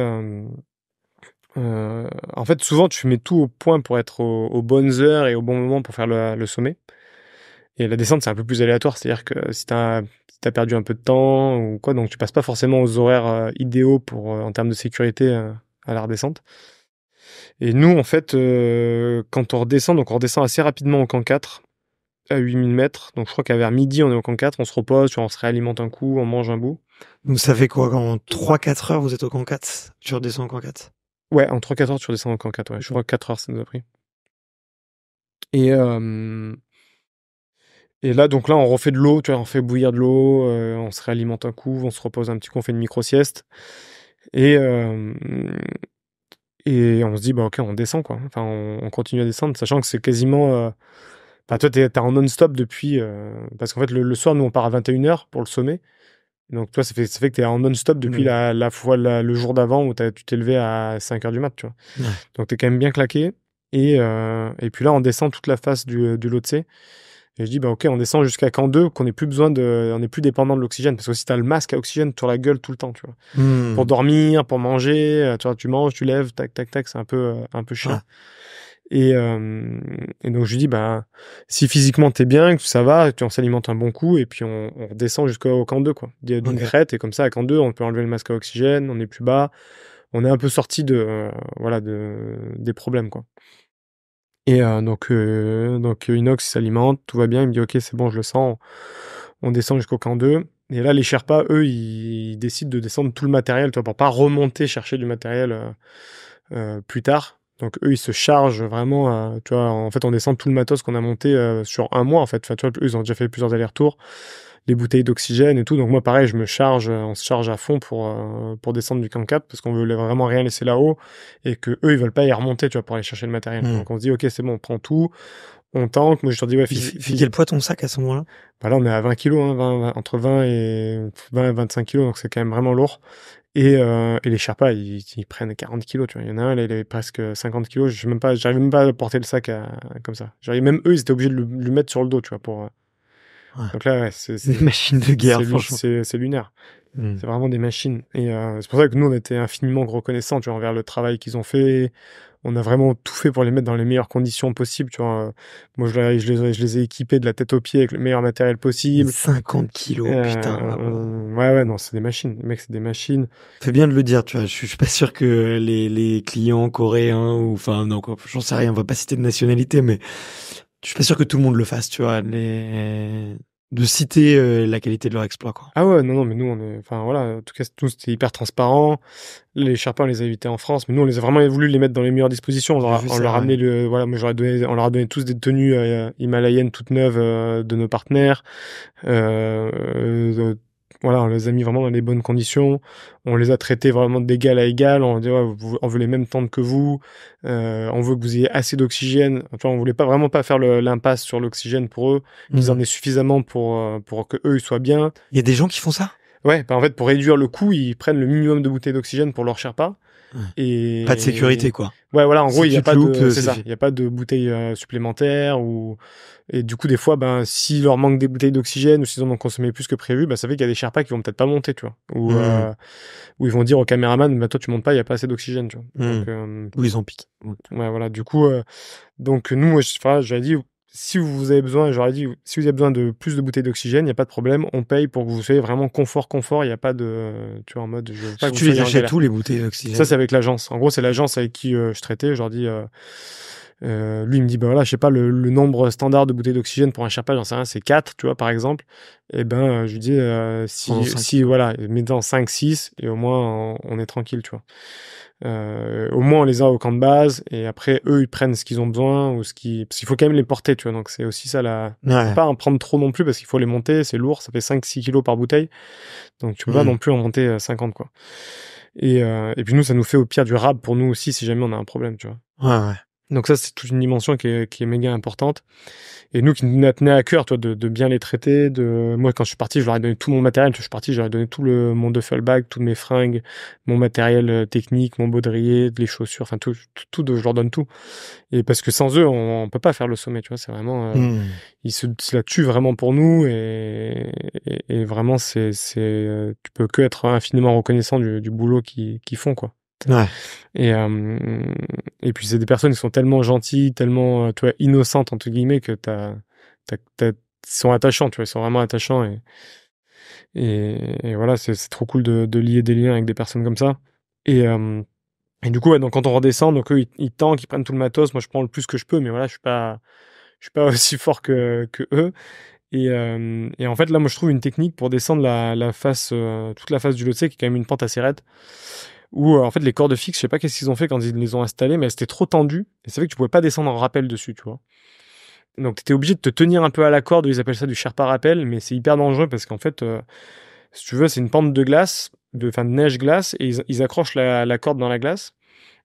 En fait, souvent, tu mets tout au point pour être aux bonnes heures et au bon moment pour faire le sommet. Et la descente, c'est un peu plus aléatoire, c'est-à-dire que si t'as perdu un peu de temps ou quoi, donc tu passes pas forcément aux horaires idéaux pour en termes de sécurité à la redescente. Et nous, en fait, quand on redescend, donc on redescend assez rapidement au camp 4, à 8000 mètres. Donc je crois qu'à vers midi, on est au camp 4, on se repose, on se réalimente un coup, on mange un bout. Donc ça fait quoi, en 3-4 heures, vous êtes au camp 4? Tu redescends au camp 4? Ouais, en 3-4 heures, tu redescends au camp 4, ouais. Je crois que 4 heures, ça nous a pris. Et là, donc là, on refait de l'eau, tu vois, on fait bouillir de l'eau, on se réalimente un coup, on se repose un petit coup, on fait une micro-sieste. Et on se dit, bah ok, on descend, quoi. Enfin, on continue à descendre, sachant que c'est quasiment... Enfin, toi, t'es en non-stop depuis... parce qu'en fait, le soir, nous, on part à 21h pour le sommet. Donc, toi, ça fait que t'es en non-stop depuis le jour d'avant où tu t'es levé à 5h du mat, tu vois. Ouais. Donc, t'es quand même bien claqué. Et puis là, on descend toute la face du Lhotse. Et je dis, bah ok, on descend jusqu'à camp 2, qu'on n'ait plus besoin on n'est plus dépendant de l'oxygène. Parce que si t'as le masque à oxygène sur la gueule tout le temps, tu vois. Pour dormir, pour manger, tu vois, tu manges, tu lèves, tac, tac, tac, c'est un peu chiant. Ouais. Et donc je lui dis, bah, si physiquement t'es bien, que ça va, on s'alimente un bon coup, et puis on redescend jusqu'au camp 2, quoi. D'une crête, et comme ça, à camp 2, on peut enlever le masque à oxygène, on est plus bas, on est un peu sorti des problèmes, quoi. Et donc Inox s'alimente, tout va bien, il me dit ok, c'est bon, je le sens, on descend jusqu'au camp 2. Et là, les Sherpas, eux, ils décident de descendre tout le matériel, tu vois, pour pas remonter chercher du matériel plus tard. Donc eux, ils se chargent vraiment, tu vois, en fait, on descend tout le matos qu'on a monté sur un mois, en fait. Enfin, tu vois, eux, ils ont déjà fait plusieurs allers-retours, les bouteilles d'oxygène et tout. Donc moi, pareil, on se charge à fond pour descendre du camp 4 parce qu'on veut vraiment rien laisser là-haut et que eux, ils veulent pas y remonter, tu vois, pour aller chercher le matériel. Donc on se dit, ok, c'est bon, on prend tout, on tank. Moi, je leur dis, ouais, il fait quel poids ton sac à ce moment-là? Bah là, on est à 20 kilos, hein, entre 20 et 25 kilos, donc c'est quand même vraiment lourd. Et les Sherpas, ils prennent 40 kilos, tu vois. Il y en a un, là, il avait presque 50 kilos. J'arrive même pas à porter le sac comme ça. Même eux, ils étaient obligés de le mettre sur le dos, tu vois, pour. Ouais. Donc là, ouais, C'est des machines de guerre, franchement. C'est lunaire. C'est vraiment des machines. Et c'est pour ça que nous, on était infiniment reconnaissants, tu vois, envers le travail qu'ils ont fait. On a vraiment tout fait pour les mettre dans les meilleures conditions possibles, tu vois. Moi, je les ai équipés de la tête aux pieds avec le meilleur matériel possible. 50 kilos, putain. Ouais, non, c'est des machines. Les mecs, c'est des machines. Fait bien de le dire, tu vois. Je suis pas sûr que les clients coréens ou, enfin, non, quoi, j'en sais rien, on va pas citer de nationalité, mais je suis pas sûr que tout le monde le fasse, tu vois. De citer la qualité de leur exploit, quoi. Ah ouais, non, mais nous, enfin voilà, en tout cas, tout c'était hyper transparent. Les Sherpas, on les a invités en France, mais nous, on les a vraiment voulu les mettre dans les meilleures dispositions. On leur a amené voilà, moi, on leur a donné tous des tenues himalayennes toutes neuves de nos partenaires. Voilà, on les a mis vraiment dans les bonnes conditions. On les a traités vraiment d'égal à égal. On dit, ouais, on veut les mêmes tentes que vous. On veut que vous ayez assez d'oxygène. Enfin, on voulait vraiment pas faire l'impasse sur l'oxygène pour eux. Qu'ils en aient suffisamment pour que eux ils soient bien. Il y a des gens qui font ça? Ouais, en fait, pour réduire le coût, ils prennent le minimum de bouteilles d'oxygène pour leur Sherpa. Ouais. Et pas de sécurité, quoi. Ouais, voilà, en gros, il y a pas de, c'est ça. Il y a pas de bouteilles supplémentaires et du coup, des fois, s'il leur manque des bouteilles d'oxygène ou s'ils en ont consommé plus que prévu, ça fait qu'il y a des Sherpas qui vont peut-être pas monter, tu vois. Ou ils vont dire au caméraman, toi, tu montes pas, il y a pas assez d'oxygène, tu vois. Donc, ou ils en piquent. Ouais, voilà. Du coup, donc, nous, j'avais dit, si vous avez besoin, j'aurais dit, si vous avez besoin de plus de bouteilles d'oxygène, il n'y a pas de problème, on paye pour que vous soyez vraiment confort, il n'y a pas de, tu vois, en mode, je veux pas que tu les achètes où, les bouteilles d'oxygène? Ça, c'est avec l'agence. En gros, c'est l'agence avec qui je traitais, je leur dis, lui, il me dit, voilà, je sais pas, le nombre standard de bouteilles d'oxygène pour un Sherpa, j'en sais rien, c'est 4, tu vois, par exemple. Et je lui dis, si voilà, mettons 5, 6, et au moins, on est tranquille, tu vois. Au moins on les a au camp de base et après eux ils prennent ce qu'ils ont besoin parce qu'il faut quand même les porter, tu vois, donc c'est aussi ça faut pas en prendre trop non plus parce qu'il faut les monter, c'est lourd, ça fait 5-6 kilos par bouteille, donc tu peux pas non plus en monter 50, quoi. Et puis nous ça nous fait au pire du rab pour nous aussi si jamais on a un problème, tu vois. Ouais. Donc ça c'est toute une dimension qui est méga importante. Et nous qui nous tenait à cœur, toi, de bien les traiter. Moi, quand je suis parti, je leur ai donné tout mon matériel. Je suis parti, je leur ai donné mon duffel bag, toutes mes fringues, mon matériel technique, mon baudrier, les chaussures, enfin tout, je leur donne tout. Et parce que sans eux, on peut pas faire le sommet, tu vois. C'est vraiment, ils se la tuent vraiment pour nous et vraiment, tu peux que être infiniment reconnaissant du boulot qu'ils font, quoi. Ouais. Et puis c'est des personnes qui sont tellement gentilles, tellement tu vois, innocentes entre guillemets que ils sont attachants, tu vois, ils sont vraiment attachants et voilà, c'est trop cool de lier des liens avec des personnes comme ça. Et du coup, ouais, donc quand on redescend, donc eux ils tankent, ils prennent tout le matos, moi je prends le plus que je peux, mais voilà, je suis pas aussi fort que eux. Et en fait là, moi je trouve une technique pour descendre la face, toute la face du Lhotse, qui est quand même une pente assez raide. Où en fait les cordes fixes, je sais pas qu'est-ce qu'ils ont fait quand ils les ont installées, mais c'était trop tendu et ça fait que tu pouvais pas descendre en rappel dessus, tu vois. Donc t'étais obligé de te tenir un peu à la corde, ils appellent ça du Sherpa rappel, mais c'est hyper dangereux parce qu'en fait, si tu veux, c'est une pente de glace, de neige glace, et ils accrochent la corde dans la glace,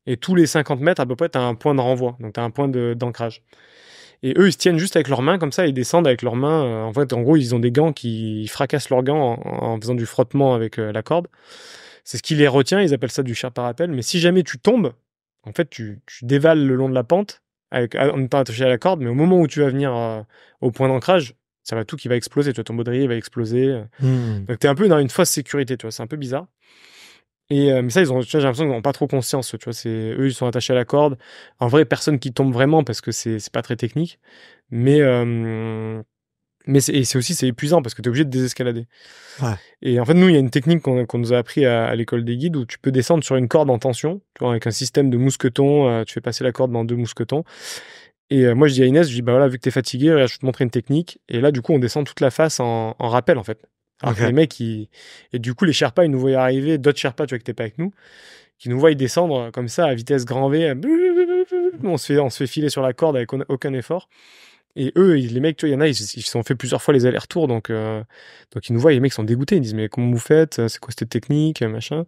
et tous les 50 mètres à peu près t'as un point de renvoi, donc t'as un point d'ancrage. Et eux ils se tiennent juste avec leurs mains comme ça, ils descendent avec leurs mains. En fait, en gros, ils ont des gants qui fracassent leurs gants en faisant du frottement avec la corde. C'est ce qui les retient, ils appellent ça du Sherpa rappel. Mais si jamais tu tombes, en fait, tu dévales le long de la pente en étant attaché à la corde, mais au moment où tu vas venir au point d'ancrage, ça va tout qui va exploser. Tu vois, ton baudrier va exploser. Donc, t'es un peu dans une fausse sécurité, tu vois, c'est un peu bizarre. Mais ça, j'ai l'impression qu'ils n'ont pas trop conscience, tu vois. Eux, ils sont attachés à la corde. En vrai, personne qui tombe vraiment parce que c'est pas très technique. Mais c'est épuisant parce que tu es obligé de désescalader. Ouais. Et en fait, nous, il y a une technique qu'on nous a appris à l'école des guides où tu peux descendre sur une corde en tension, tu vois, avec un système de mousqueton. Tu fais passer la corde dans 2 mousquetons. Et moi, je dis à Inès, voilà, vu que t'es fatigué, je vais te montrer une technique. Et là, du coup, on descend toute la face en rappel, en fait. Alors que les mecs, et du coup, les Sherpas, ils nous voyaient arriver, d'autres Sherpas, tu vois, qui n'étaient pas avec nous, qui nous voient descendre comme ça, à vitesse grand V. On se fait filer sur la corde avec aucun effort. Et eux, les mecs, tu vois, il y en a, ils se sont fait plusieurs fois les allers-retours, donc ils nous voient, et les mecs sont dégoûtés, ils disent mais comment vous faites, c'est quoi cette technique, machin.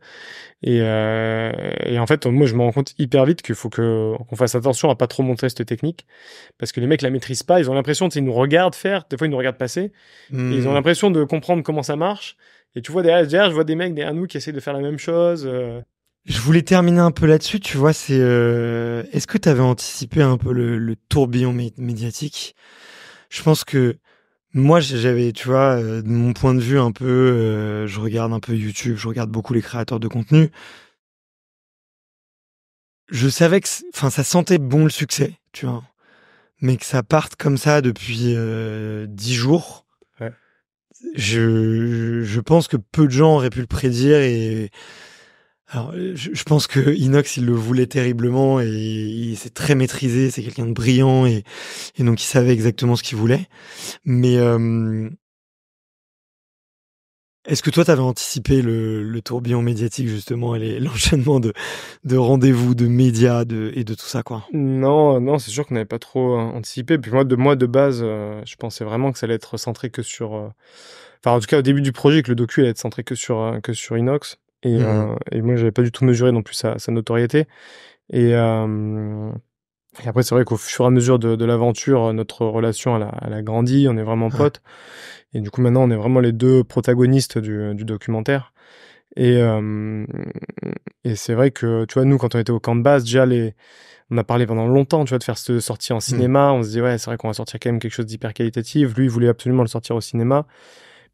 Et en fait, moi je me rends compte hyper vite qu'il faut qu'on fasse attention à pas trop montrer cette technique, parce que les mecs la maîtrisent pas, ils ont l'impression qu'ils nous regardent faire, des fois ils nous regardent passer, et ils ont l'impression de comprendre comment ça marche. Et tu vois derrière, je vois des mecs derrière nous qui essayent de faire la même chose. Je voulais terminer un peu là-dessus, tu vois, c'est est-ce que tu avais anticipé un peu le tourbillon médiatique? Je pense que moi j'avais, tu vois, de mon point de vue un peu, je regarde un peu YouTube, je regarde beaucoup les créateurs de contenu. Je savais que, enfin, ça sentait bon le succès, tu vois, mais que ça parte comme ça depuis 10 jours. Ouais. Je pense que peu de gens auraient pu le prédire et alors, je pense que Inox, il le voulait terriblement et il s'est très maîtrisé. C'est quelqu'un de brillant et donc il savait exactement ce qu'il voulait. Mais est-ce que toi, t'avais anticipé le tourbillon médiatique justement et l'enchaînement de rendez-vous, de médias, et de tout ça, quoi? Non, c'est sûr qu'on n'avait pas trop anticipé. Puis moi de base, je pensais vraiment que ça allait être centré que sur. Enfin, en tout cas, au début du projet, que le docu allait être centré que sur Inox. Et moi, j'avais pas du tout mesuré non plus sa notoriété. Et, après, c'est vrai qu'au fur et à mesure de l'aventure, notre relation, elle a grandi. On est vraiment Ouais. potes. Et du coup, maintenant, on est vraiment les deux protagonistes du documentaire. Et, et c'est vrai que, tu vois, nous, quand on était au camp de base, déjà, on a parlé pendant longtemps, tu vois, de faire cette sortie en cinéma. On se dit, ouais, c'est vrai qu'on va sortir quand même quelque chose d'hyper qualitatif. Lui, il voulait absolument le sortir au cinéma.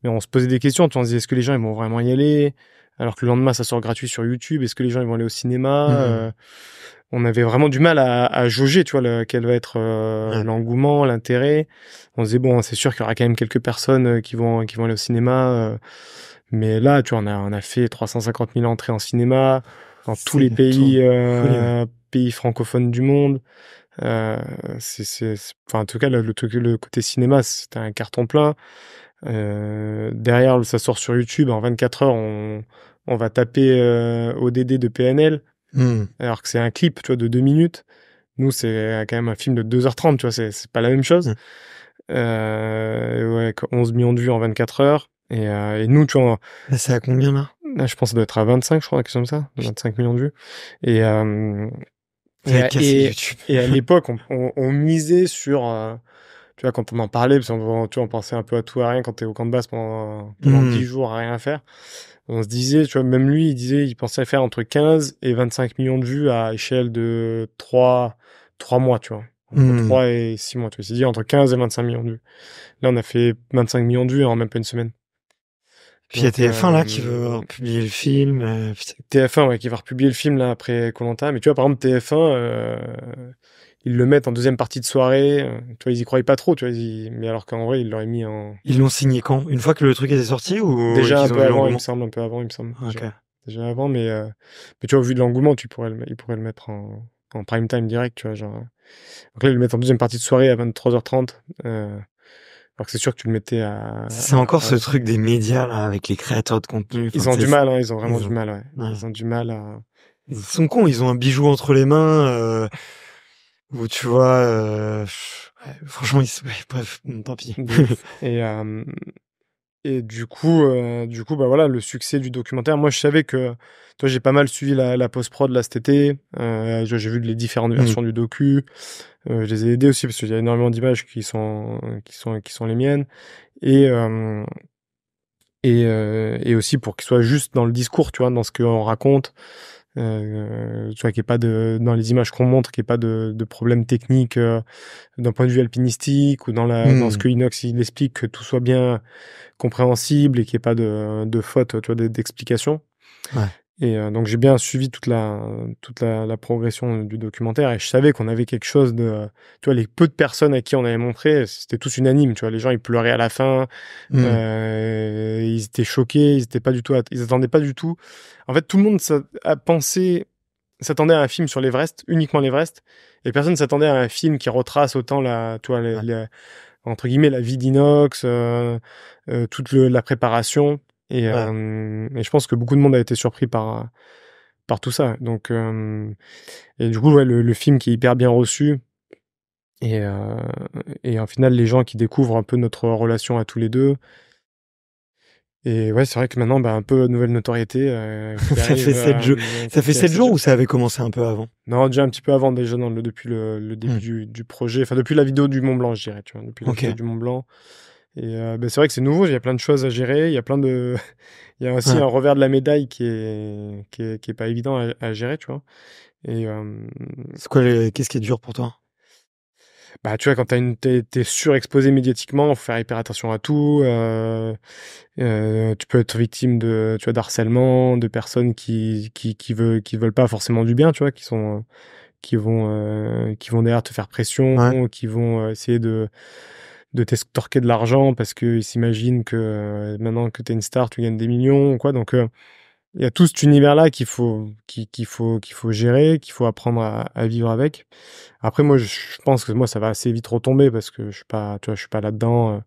Mais on se posait des questions. Tu vois, on se disait, est-ce que les gens, ils vont vraiment y aller? Alors que le lendemain, ça sort gratuit sur YouTube. Est-ce que les gens, ils vont aller au cinéma? On avait vraiment du mal à jauger, tu vois, quel va être Ouais. l'engouement, l'intérêt. On se disait, bon, c'est sûr qu'il y aura quand même quelques personnes qui vont aller au cinéma. Mais là, tu vois, on a fait 350 000 entrées en cinéma dans tous les pays, folie, ouais. pays francophones du monde. Enfin, en tout cas, le côté cinéma, c'était un carton plein. Derrière, ça sort sur YouTube. En 24 heures, on va taper ODD de PNL, alors que c'est un clip, tu vois, de 2 minutes. Nous, c'est quand même un film de 2h30, tu vois, c'est pas la même chose. Ouais, 11 millions de vues en 24 heures. Et nous, tu vois, Là, c'est à combien, là? là, je pense que ça doit être à 25, je crois, quelque chose comme ça. 25 millions de vues. Et, Ça a cassé YouTube. et à l'époque, on misait sur, tu vois, quand on en parlait, parce qu'on, tu vois, on pensait un peu à tout à rien quand t'es au camp de base pendant 10 jours à rien faire. On se disait, tu vois, même lui, il pensait faire entre 15 et 25 millions de vues à échelle de 3 mois, tu vois. Entre 3 et 6 mois, tu vois. Il s'est dit entre 15 et 25 millions de vues. Là, on a fait 25 millions de vues en même pas une semaine. Puis il y a Donc, TF1 là qui veut publier le film. Putain. TF1, ouais, qui va republier le film là après koh. Mais tu vois, par exemple, TF1, ils le mettent en deuxième partie de soirée. Tu vois, ils y croyaient pas trop, tu vois. Mais alors qu'en vrai, ils l'auraient mis en. Ils l'ont signé quand? Une fois que le truc était sorti ou Déjà un qu'ils ont peu vu avant, il me l'engouement? semble, un peu avant, il me semble. Ok. Déjà avant, mais tu vois, au vu de l'engouement, ils pourraient le mettre en prime time direct, tu vois, genre. Donc là, ils le mettent en deuxième partie de soirée à 23h30. Alors que c'est sûr que tu le mettais C'est encore ce truc des médias là avec les créateurs de contenu. Enfin, Ils ont du mal, hein, ils ont vraiment du mal, ouais. Ouais. Ils ont du mal à. Ils sont cons, ils ont un bijou entre les mains. Où tu vois, franchement, bref, tant pis. Et, et du coup, bah voilà, le succès du documentaire. Moi, je savais que, toi, j'ai pas mal suivi la post-prod là cet été. J'ai vu les différentes versions du docu. Je les ai aidés aussi parce qu'il y a énormément d'images qui sont les miennes. Et, et aussi pour qu'ils soient juste dans le discours, tu vois, dans ce qu'on raconte. Tu vois, qu'il n'y ait pas dans les images qu'on montre, qu'il n'y ait pas de problème technique d'un point de vue alpinistique ou dans ce que Inox il explique, que tout soit bien compréhensible et qu'il n'y ait pas de faute, tu vois, d'explication. Ouais. Et donc j'ai bien suivi toute la progression du documentaire, et je savais qu'on avait quelque chose tu vois, les peu de personnes à qui on avait montré, c'était tous unanimes, tu vois, les gens ils pleuraient à la fin, ils étaient choqués, ils attendaient pas du tout. En fait, tout le monde s'attendait à un film sur l'Everest, uniquement l'Everest, et personne s'attendait à un film qui retrace autant tu vois, entre guillemets, la vie d'Inox, toute la préparation. Et je pense que beaucoup de monde a été surpris par tout ça. Donc, et du coup, ouais, le film qui est hyper bien reçu. Et, et en final, les gens qui découvrent un peu notre relation à tous les deux. Et ouais, c'est vrai que maintenant, bah, un peu nouvelle notoriété qui Ça fait arrive 7 jours. Ça fait qui arrive 7 7 jours jours. ou ça avait commencé un peu avant? Non, déjà un petit peu avant, déjà depuis le début Hmm. du projet, enfin depuis la vidéo du Mont Blanc, je dirais, tu vois, depuis la Ok. vidéo du Mont Blanc. Et bah, c'est vrai que c'est nouveau, il y a plein de choses à gérer, il y a plein de, il y a aussi Ouais. un revers de la médaille qui est pas évident à gérer, tu vois. Et C'est quoi qu'est-ce qui est dur pour toi? bah, tu vois, quand t'es surexposé médiatiquement, faut faire hyper attention à tout. Tu peux être victime de, tu vois, d'harcèlement, de personnes qui veulent pas forcément du bien, tu vois, qui vont derrière te faire pression, Ouais. qui vont essayer de t'extorquer de l'argent parce qu'ils s'imaginent que maintenant que t'es une star, tu gagnes des millions, quoi. Donc il y a tout cet univers-là qu'il faut gérer, qu'il faut apprendre à vivre avec. Après, moi, je pense que moi, ça va assez vite retomber parce que je suis pas, tu vois, je suis pas là-dedans.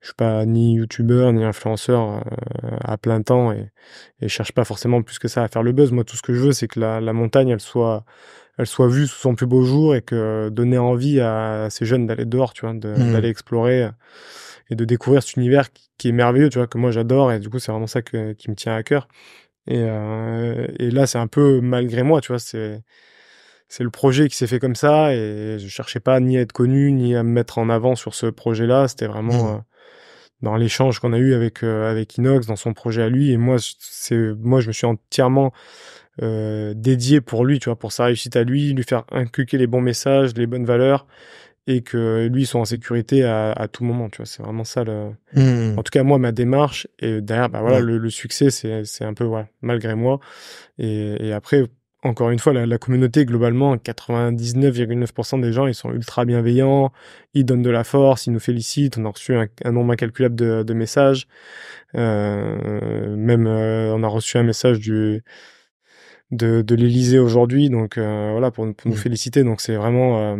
Je suis pas ni youtubeur ni influenceur à plein temps et je cherche pas forcément plus que ça à faire le buzz. Moi, tout ce que je veux, c'est que la montagne, elle soit vue sous son plus beau jour et que donner envie à ces jeunes d'aller dehors, tu vois, Hmm. d'aller explorer et de découvrir cet univers qui est merveilleux, tu vois, que moi j'adore et du coup, c'est vraiment ça qui me tient à cœur. Et là, c'est un peu malgré moi, tu vois, c'est le projet qui s'est fait comme ça et je cherchais pas ni à être connu ni à me mettre en avant sur ce projet-là. C'était vraiment Hmm. dans l'échange qu'on a eu avec Inox dans son projet à lui et moi je me suis entièrement dédié pour lui, tu vois, pour sa réussite à lui, lui faire inculquer les bons messages, les bonnes valeurs et que lui soit en sécurité à tout moment, tu vois. C'est vraiment ça Hmm. en tout cas moi ma démarche et derrière bah voilà Ouais. le succès c'est un peu voilà, malgré moi et après encore une fois la communauté globalement 99,9% des gens ils sont ultra bienveillants, ils donnent de la force, ils nous félicitent, on a reçu un nombre incalculable de messages même on a reçu un message de l'Élysée aujourd'hui donc voilà pour nous Hmm. féliciter donc c'est vraiment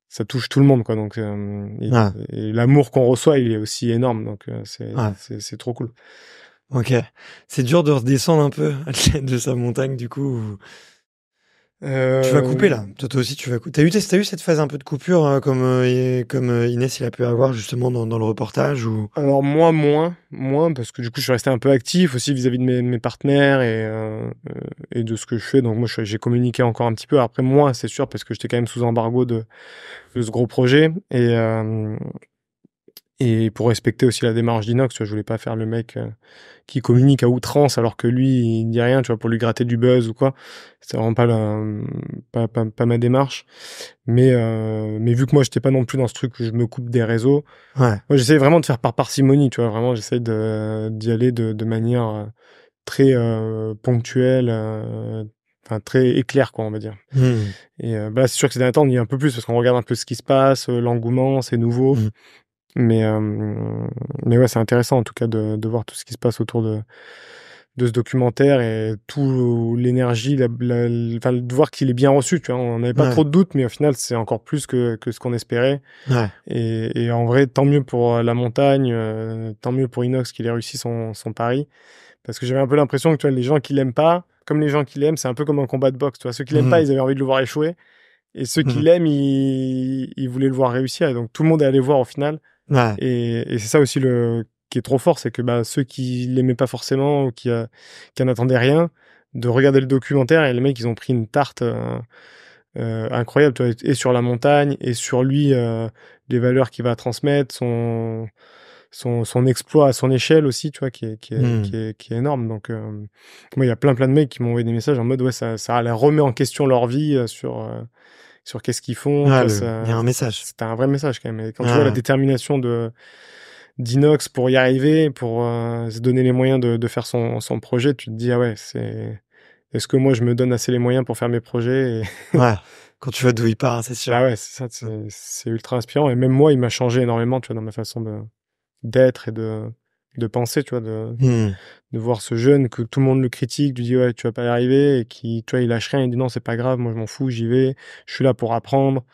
ça touche tout le monde quoi donc Ouais. et l'amour qu'on reçoit il est aussi énorme donc Ouais. c'est trop cool. Ok. C'est dur de redescendre un peu de sa montagne du coup. Tu vas couper Euh, là. Toi aussi, tu vas couper. T'as eu cette phase un peu de coupure comme Inès il a pu avoir justement dans le reportage ou. Alors moi moins parce que du coup je suis resté un peu actif aussi vis-à-vis de mes partenaires et de ce que je fais donc moi j'ai communiqué encore un petit peu après moi c'est sûr parce que j'étais quand même sous embargo de ce gros projet et pour respecter aussi la démarche d'Inox, tu vois, je voulais pas faire le mec qui communique à outrance alors que lui il dit rien, tu vois, pour lui gratter du buzz ou quoi. C'est vraiment pas ma démarche. Mais vu que moi j'étais pas non plus dans ce truc où je me coupe des réseaux, Ouais. moi j'essaie vraiment de faire par parcimonie, tu vois, vraiment j'essaie d'y aller de manière très ponctuelle, enfin très éclair quoi on va dire. Hmm. Et bah c'est sûr que ces derniers temps on y est un peu plus parce qu'on regarde un peu ce qui se passe, l'engouement, c'est nouveau. Hmm. Mais, euh, mais ouais, c'est intéressant en tout cas de voir tout ce qui se passe autour de ce documentaire et tout l'énergie, enfin, de voir qu'il est bien reçu, tu vois. On n'avait pas Ouais. trop de doutes, mais au final, c'est encore plus que ce qu'on espérait. Ouais. Et en vrai, tant mieux pour la montagne, tant mieux pour Inox qu'il ait réussi son pari. Parce que j'avais un peu l'impression que tu vois, les gens qui l'aiment pas, comme les gens qui l'aiment, c'est un peu comme un combat de boxe. Tu vois. Ceux qui l'aiment pas, Hmm. ils avaient envie de le voir échouer. Et ceux qui Hmm. l'aiment, ils voulaient le voir réussir. Et donc tout le monde est allé voir au final. Ouais. Et c'est ça aussi qui est trop fort, c'est que bah, ceux qui l'aimaient pas forcément ou qui en attendaient rien, de regarder le documentaire et les mecs ils ont pris une tarte incroyable, tu vois, et sur la montagne et sur lui, les valeurs qu'il va transmettre, son exploit à son échelle aussi, tu vois, Hmm. qui est énorme. Donc moi il y a plein de mecs qui m'ont envoyé des messages en mode ouais ça leur remet en question leur vie sur qu'est-ce qu'ils font, tu Ouais, vois, il y a un message. c'était un vrai message quand même. Et quand tu vois la Ouais. détermination d'Inox pour y arriver, pour se donner les moyens de faire son projet, tu te dis ah ouais, est-ce que moi je me donne assez les moyens pour faire mes projets Ouais. Quand tu vois d'où il part, c'est bah sûr. ouais, c'est ça, c'est ultra inspirant. Et même moi, il m'a changé énormément, tu vois, dans ma façon d'être et de penser, tu vois, Hmm. de voir ce jeune que tout le monde le critique, lui dit ouais, tu vas pas y arriver, et qui, tu vois, il lâche rien, il dit non, c'est pas grave, moi je m'en fous, j'y vais, je suis là pour apprendre.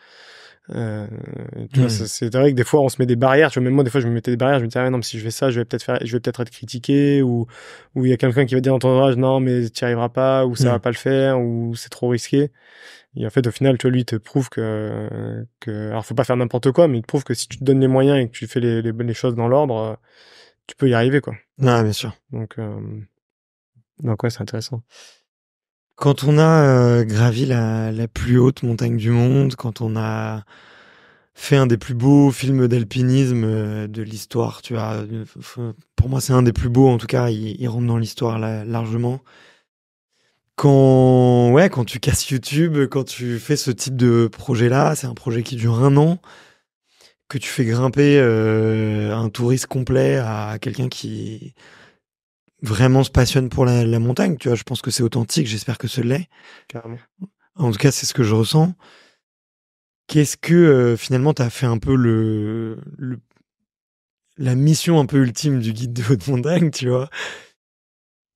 Tu vois, c'est vrai que des fois on se met des barrières. Tu vois, même moi des fois je me mettais des barrières. Je me disais non, mais si je fais ça, je vais peut-être être critiqué, ou il y a quelqu'un qui va dire dans ton entourage non, mais tu n'y arriveras pas, ou ça va pas le faire, ou c'est trop risqué. Et en fait, au final, tu vois, lui, il te prouve alors faut pas faire n'importe quoi, mais il te prouve que si tu te donnes les moyens et que tu fais les choses dans l'ordre, tu peux y arriver, quoi. Ah, bien sûr. Donc ouais, c'est intéressant. Quand on a gravi la plus haute montagne du monde, quand on a fait un des plus beaux films d'alpinisme de l'histoire, tu vois, pour moi c'est un des plus beaux, en tout cas, il rentre dans l'histoire largement. Quand tu casses YouTube, quand tu fais ce type de projet-là, c'est un projet qui dure 1 an, que tu fais grimper un touriste complet à quelqu'un qui vraiment se passionne pour la montagne, tu vois, je pense que c'est authentique, j'espère que ce l'est. Carrément. En tout cas, c'est ce que je ressens. Qu'est-ce que finalement t'as fait un peu la mission un peu ultime du guide de haute montagne, tu vois?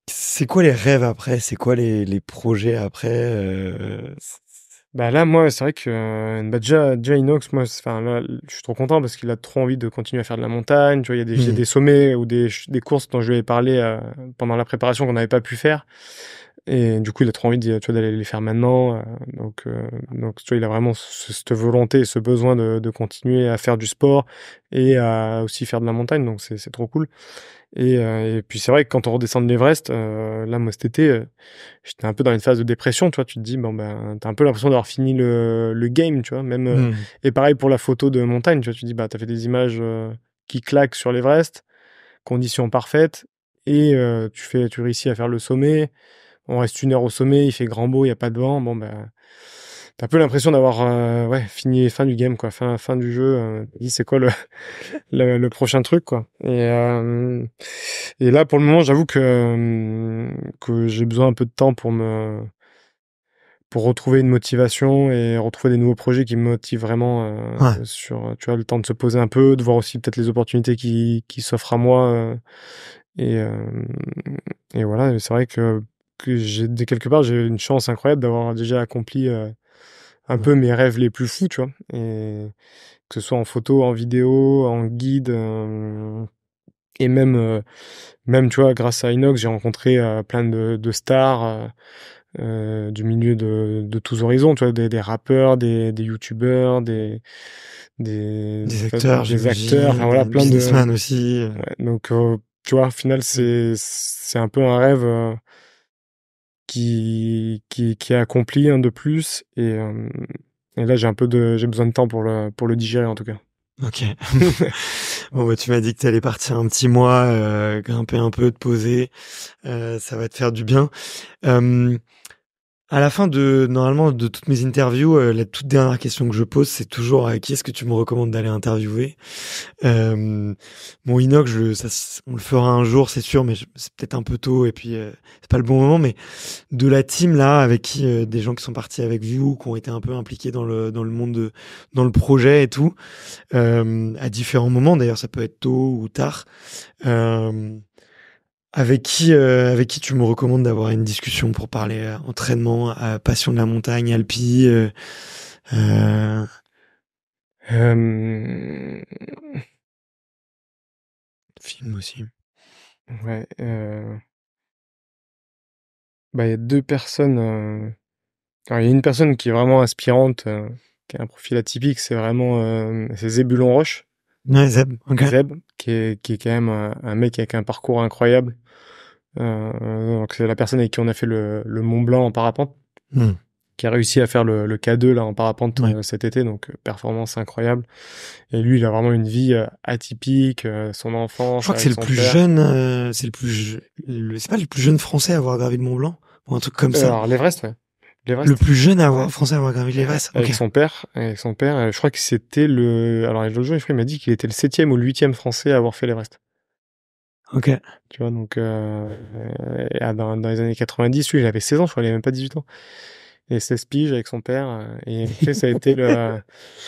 C'est quoi les rêves après? C'est quoi les projets après? Bah là, moi, c'est vrai que déjà Inox, moi, enfin là, je suis trop content parce qu'il a trop envie de continuer à faire de la montagne. Tu vois, il y a des sommets ou des courses dont je lui ai parlé pendant la préparation qu'on n'avait pas pu faire. Et du coup, il a trop envie tu vois, d'aller les faire maintenant. Donc, tu vois, il a vraiment cette volonté et ce besoin de continuer à faire du sport et à aussi faire de la montagne. Donc, c'est trop cool. Et puis, c'est vrai que quand on redescend de l'Everest, là, moi, cet été, j'étais un peu dans une phase de dépression. Tu vois, tu te dis, bon, ben, t'as un peu l'impression d'avoir fini le game, tu vois, même. Et pareil pour la photo de montagne, tu vois, tu te dis, bah, t'as fait des images qui claquent sur l'Everest, conditions parfaites, et tu réussis à faire le sommet. On reste 1 heure au sommet, il fait grand beau, il y a pas de vent. Bon, ben, t'as un peu l'impression d'avoir fini fin du game, quoi, fin du jeu. Tu dis, c'est quoi le prochain truc, quoi. Et là, pour le moment, j'avoue que j'ai besoin un peu de temps pour retrouver une motivation et retrouver des nouveaux projets qui me motivent vraiment sur, tu vois, le temps de se poser un peu, de voir aussi peut-être les opportunités qui s'offrent à moi. Et, et voilà, c'est vrai que de quelque part, j'ai une chance incroyable d'avoir déjà accompli un peu mes rêves les plus fous, tu vois. Et que ce soit en photo, en vidéo, en guide, et même, tu vois, grâce à Inox, j'ai rencontré plein de stars du milieu de tous horizons, tu vois, des rappeurs, des youtubeurs, Des acteurs, des acteurs, enfin voilà, des plein de businessmen aussi. Ouais, donc tu vois, au final, c'est un peu un rêve qui est accompli, un de plus, et là j'ai besoin de temps pour le digérer, en tout cas. Ok. Bon, bah, tu m'as dit que tu allais partir un petit mois, grimper un peu, te poser. Ça va te faire du bien. À la fin normalement, de toutes mes interviews, la toute dernière question que je pose, c'est toujours qui est-ce que tu me recommandes d'aller interviewer? Bon, Inox, on le fera un jour, c'est sûr, mais c'est peut-être un peu tôt et puis c'est pas le bon moment. Mais de la team là, avec qui des gens qui sont partis avec vous, qui ont été un peu impliqués dans le monde dans le projet et tout, à différents moments. D'ailleurs, ça peut être tôt ou tard. Avec qui tu me recommandes d'avoir une discussion pour parler entraînement, passion de la montagne, alpi, film aussi. Ouais, bah, il y a 2 personnes, alors il y a une personne qui est vraiment inspirante, qui a un profil atypique, c'est Zébulon Roche. Ouais, Zeb, ok. Zeb, qui est quand même un mec avec un parcours incroyable. Donc c'est la personne avec qui on a fait le Mont Blanc en parapente, qui a réussi à faire le K2 là en parapente cet été, donc performance incroyable. Et lui, il a vraiment une vie atypique, son enfance. Je crois que c'est le plus jeune, c'est pas le plus jeune français à avoir gravi le Mont Blanc ou un truc comme ça. Alors l'Everest, ouais. Le plus jeune français à avoir gravi l'Everest. Avec son père, je crois que c'était alors l'autre jour, il m'a dit qu'il était le 7e ou le 8e français à avoir fait l'Everest. Ok. Tu vois, donc dans les années 90, lui, il avait 16 ans, je crois, il avait même pas 18 ans. Et 16 piges avec son père. Et après, ça a été le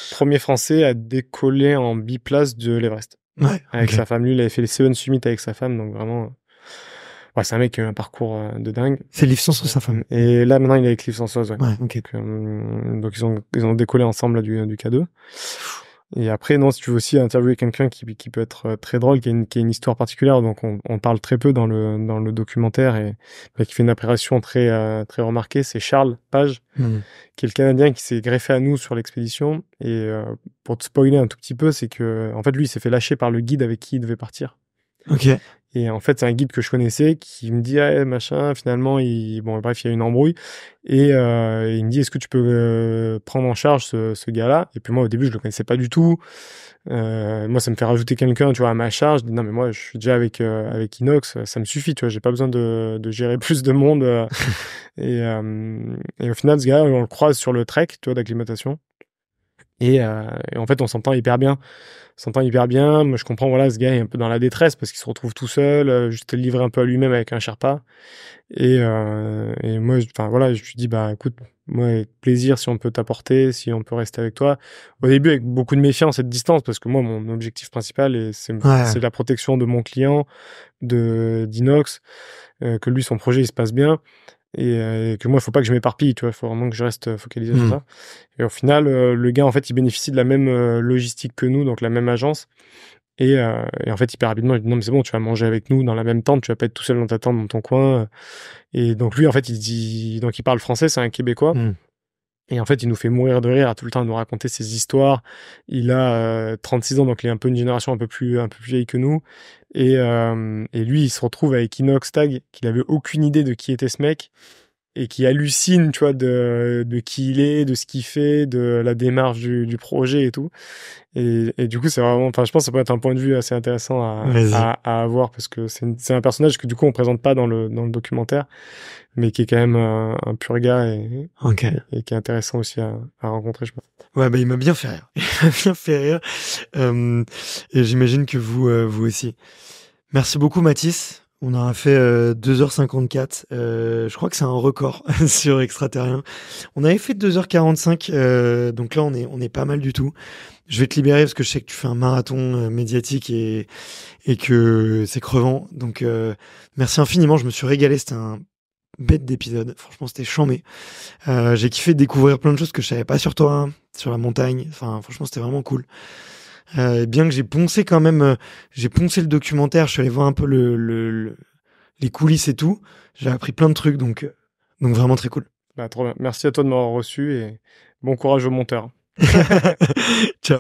premier Français à décoller en biplace de l'Everest. Ouais. Avec sa femme. Lui, il avait fait les Seven Summits avec sa femme, donc vraiment. Ouais, c'est un mec qui a eu un parcours de dingue. C'est Liv Sansos, sa femme. Et là, maintenant, il est avec Liv Sansos, ouais. Ouais, ok. Donc ils ont décollé ensemble là, du K2. Et après, non, si tu veux aussi interviewer quelqu'un qui peut être très drôle, qui a une histoire particulière, donc on parle très peu dans le documentaire et qui fait une apparition très remarquée, c'est Charles Page, qui est le Canadien qui s'est greffé à nous sur l'expédition. Et pour te spoiler un tout petit peu, c'est que en fait lui, il s'est fait lâcher par le guide avec qui il devait partir. Ok. Et en fait, c'est un guide que je connaissais qui me dit, ah, machin, finalement, bon, bref, il y a une embrouille. Et il me dit, est-ce que tu peux prendre en charge ce gars-là? Et puis moi, au début, je le connaissais pas du tout. Moi, ça me fait rajouter quelqu'un, tu vois, à ma charge. Je dis, non, mais moi, je suis déjà avec Inox, ça me suffit, tu vois, j'ai pas besoin de gérer plus de monde. Et au final, ce gars, on le croise sur le trek, tu vois, d'acclimatation. Et en fait, on s'entend hyper bien. Moi, je comprends, voilà, ce gars est un peu dans la détresse parce qu'il se retrouve tout seul, juste livré un peu à lui-même avec un Sherpa. Et moi, enfin, voilà, je lui dis, bah, écoute, moi, avec plaisir si on peut t'apporter, si on peut rester avec toi. Au début, avec beaucoup de méfiance et de distance, parce que moi, mon objectif principal, c'est la protection de mon client, d'Inox, que lui, son projet, il se passe bien. Et que moi, il faut pas que je m'éparpille, tu vois, il faut vraiment que je reste focalisé sur ça. Et au final, le gars, en fait, il bénéficie de la même logistique que nous, donc la même agence. Et en fait, hyper rapidement, je dis non, mais c'est bon, tu vas manger avec nous dans la même tente, tu vas pas être tout seul dans ta tente, dans ton coin. Et donc lui, en fait, donc il parle français, c'est un Québécois. Et en fait, il nous fait mourir de rire à tout le temps de nous raconter ses histoires. Il a 36 ans, donc il est un peu une génération un peu plus vieille que nous. Et lui, il se retrouve avec Inox Tag, qu'il avait aucune idée de qui était ce mec et qui hallucine, tu vois, de qui il est, de ce qu'il fait, de la démarche du projet et tout. Et du coup, c'est vraiment, enfin, je pense que ça peut être un point de vue assez intéressant à avoir parce que c'est un personnage que du coup on présente pas dans le documentaire, mais qui est quand même un pur gars et qui est intéressant aussi à rencontrer, je pense. Ouais, bah, il m'a bien fait rire. Il m'a bien fait rire. Et j'imagine que vous aussi. Merci beaucoup, Mathis. On a fait 2h54. Je crois que c'est un record sur Extraterrien. On avait fait 2h45, donc là on est pas mal du tout. Je vais te libérer parce que je sais que tu fais un marathon médiatique et que c'est crevant. Donc merci infiniment, je me suis régalé, c'était un bête d'épisode. Franchement, c'était chambé. J'ai kiffé découvrir plein de choses que je savais pas sur toi, sur la montagne. Enfin, franchement, c'était vraiment cool. Bien que j'ai poncé quand même, j'ai poncé le documentaire, je suis allé voir un peu les coulisses et tout. J'ai appris plein de trucs, donc vraiment très cool. Bah, trop bien. Merci à toi de m'avoir reçu et bon courage au monteur. Ciao.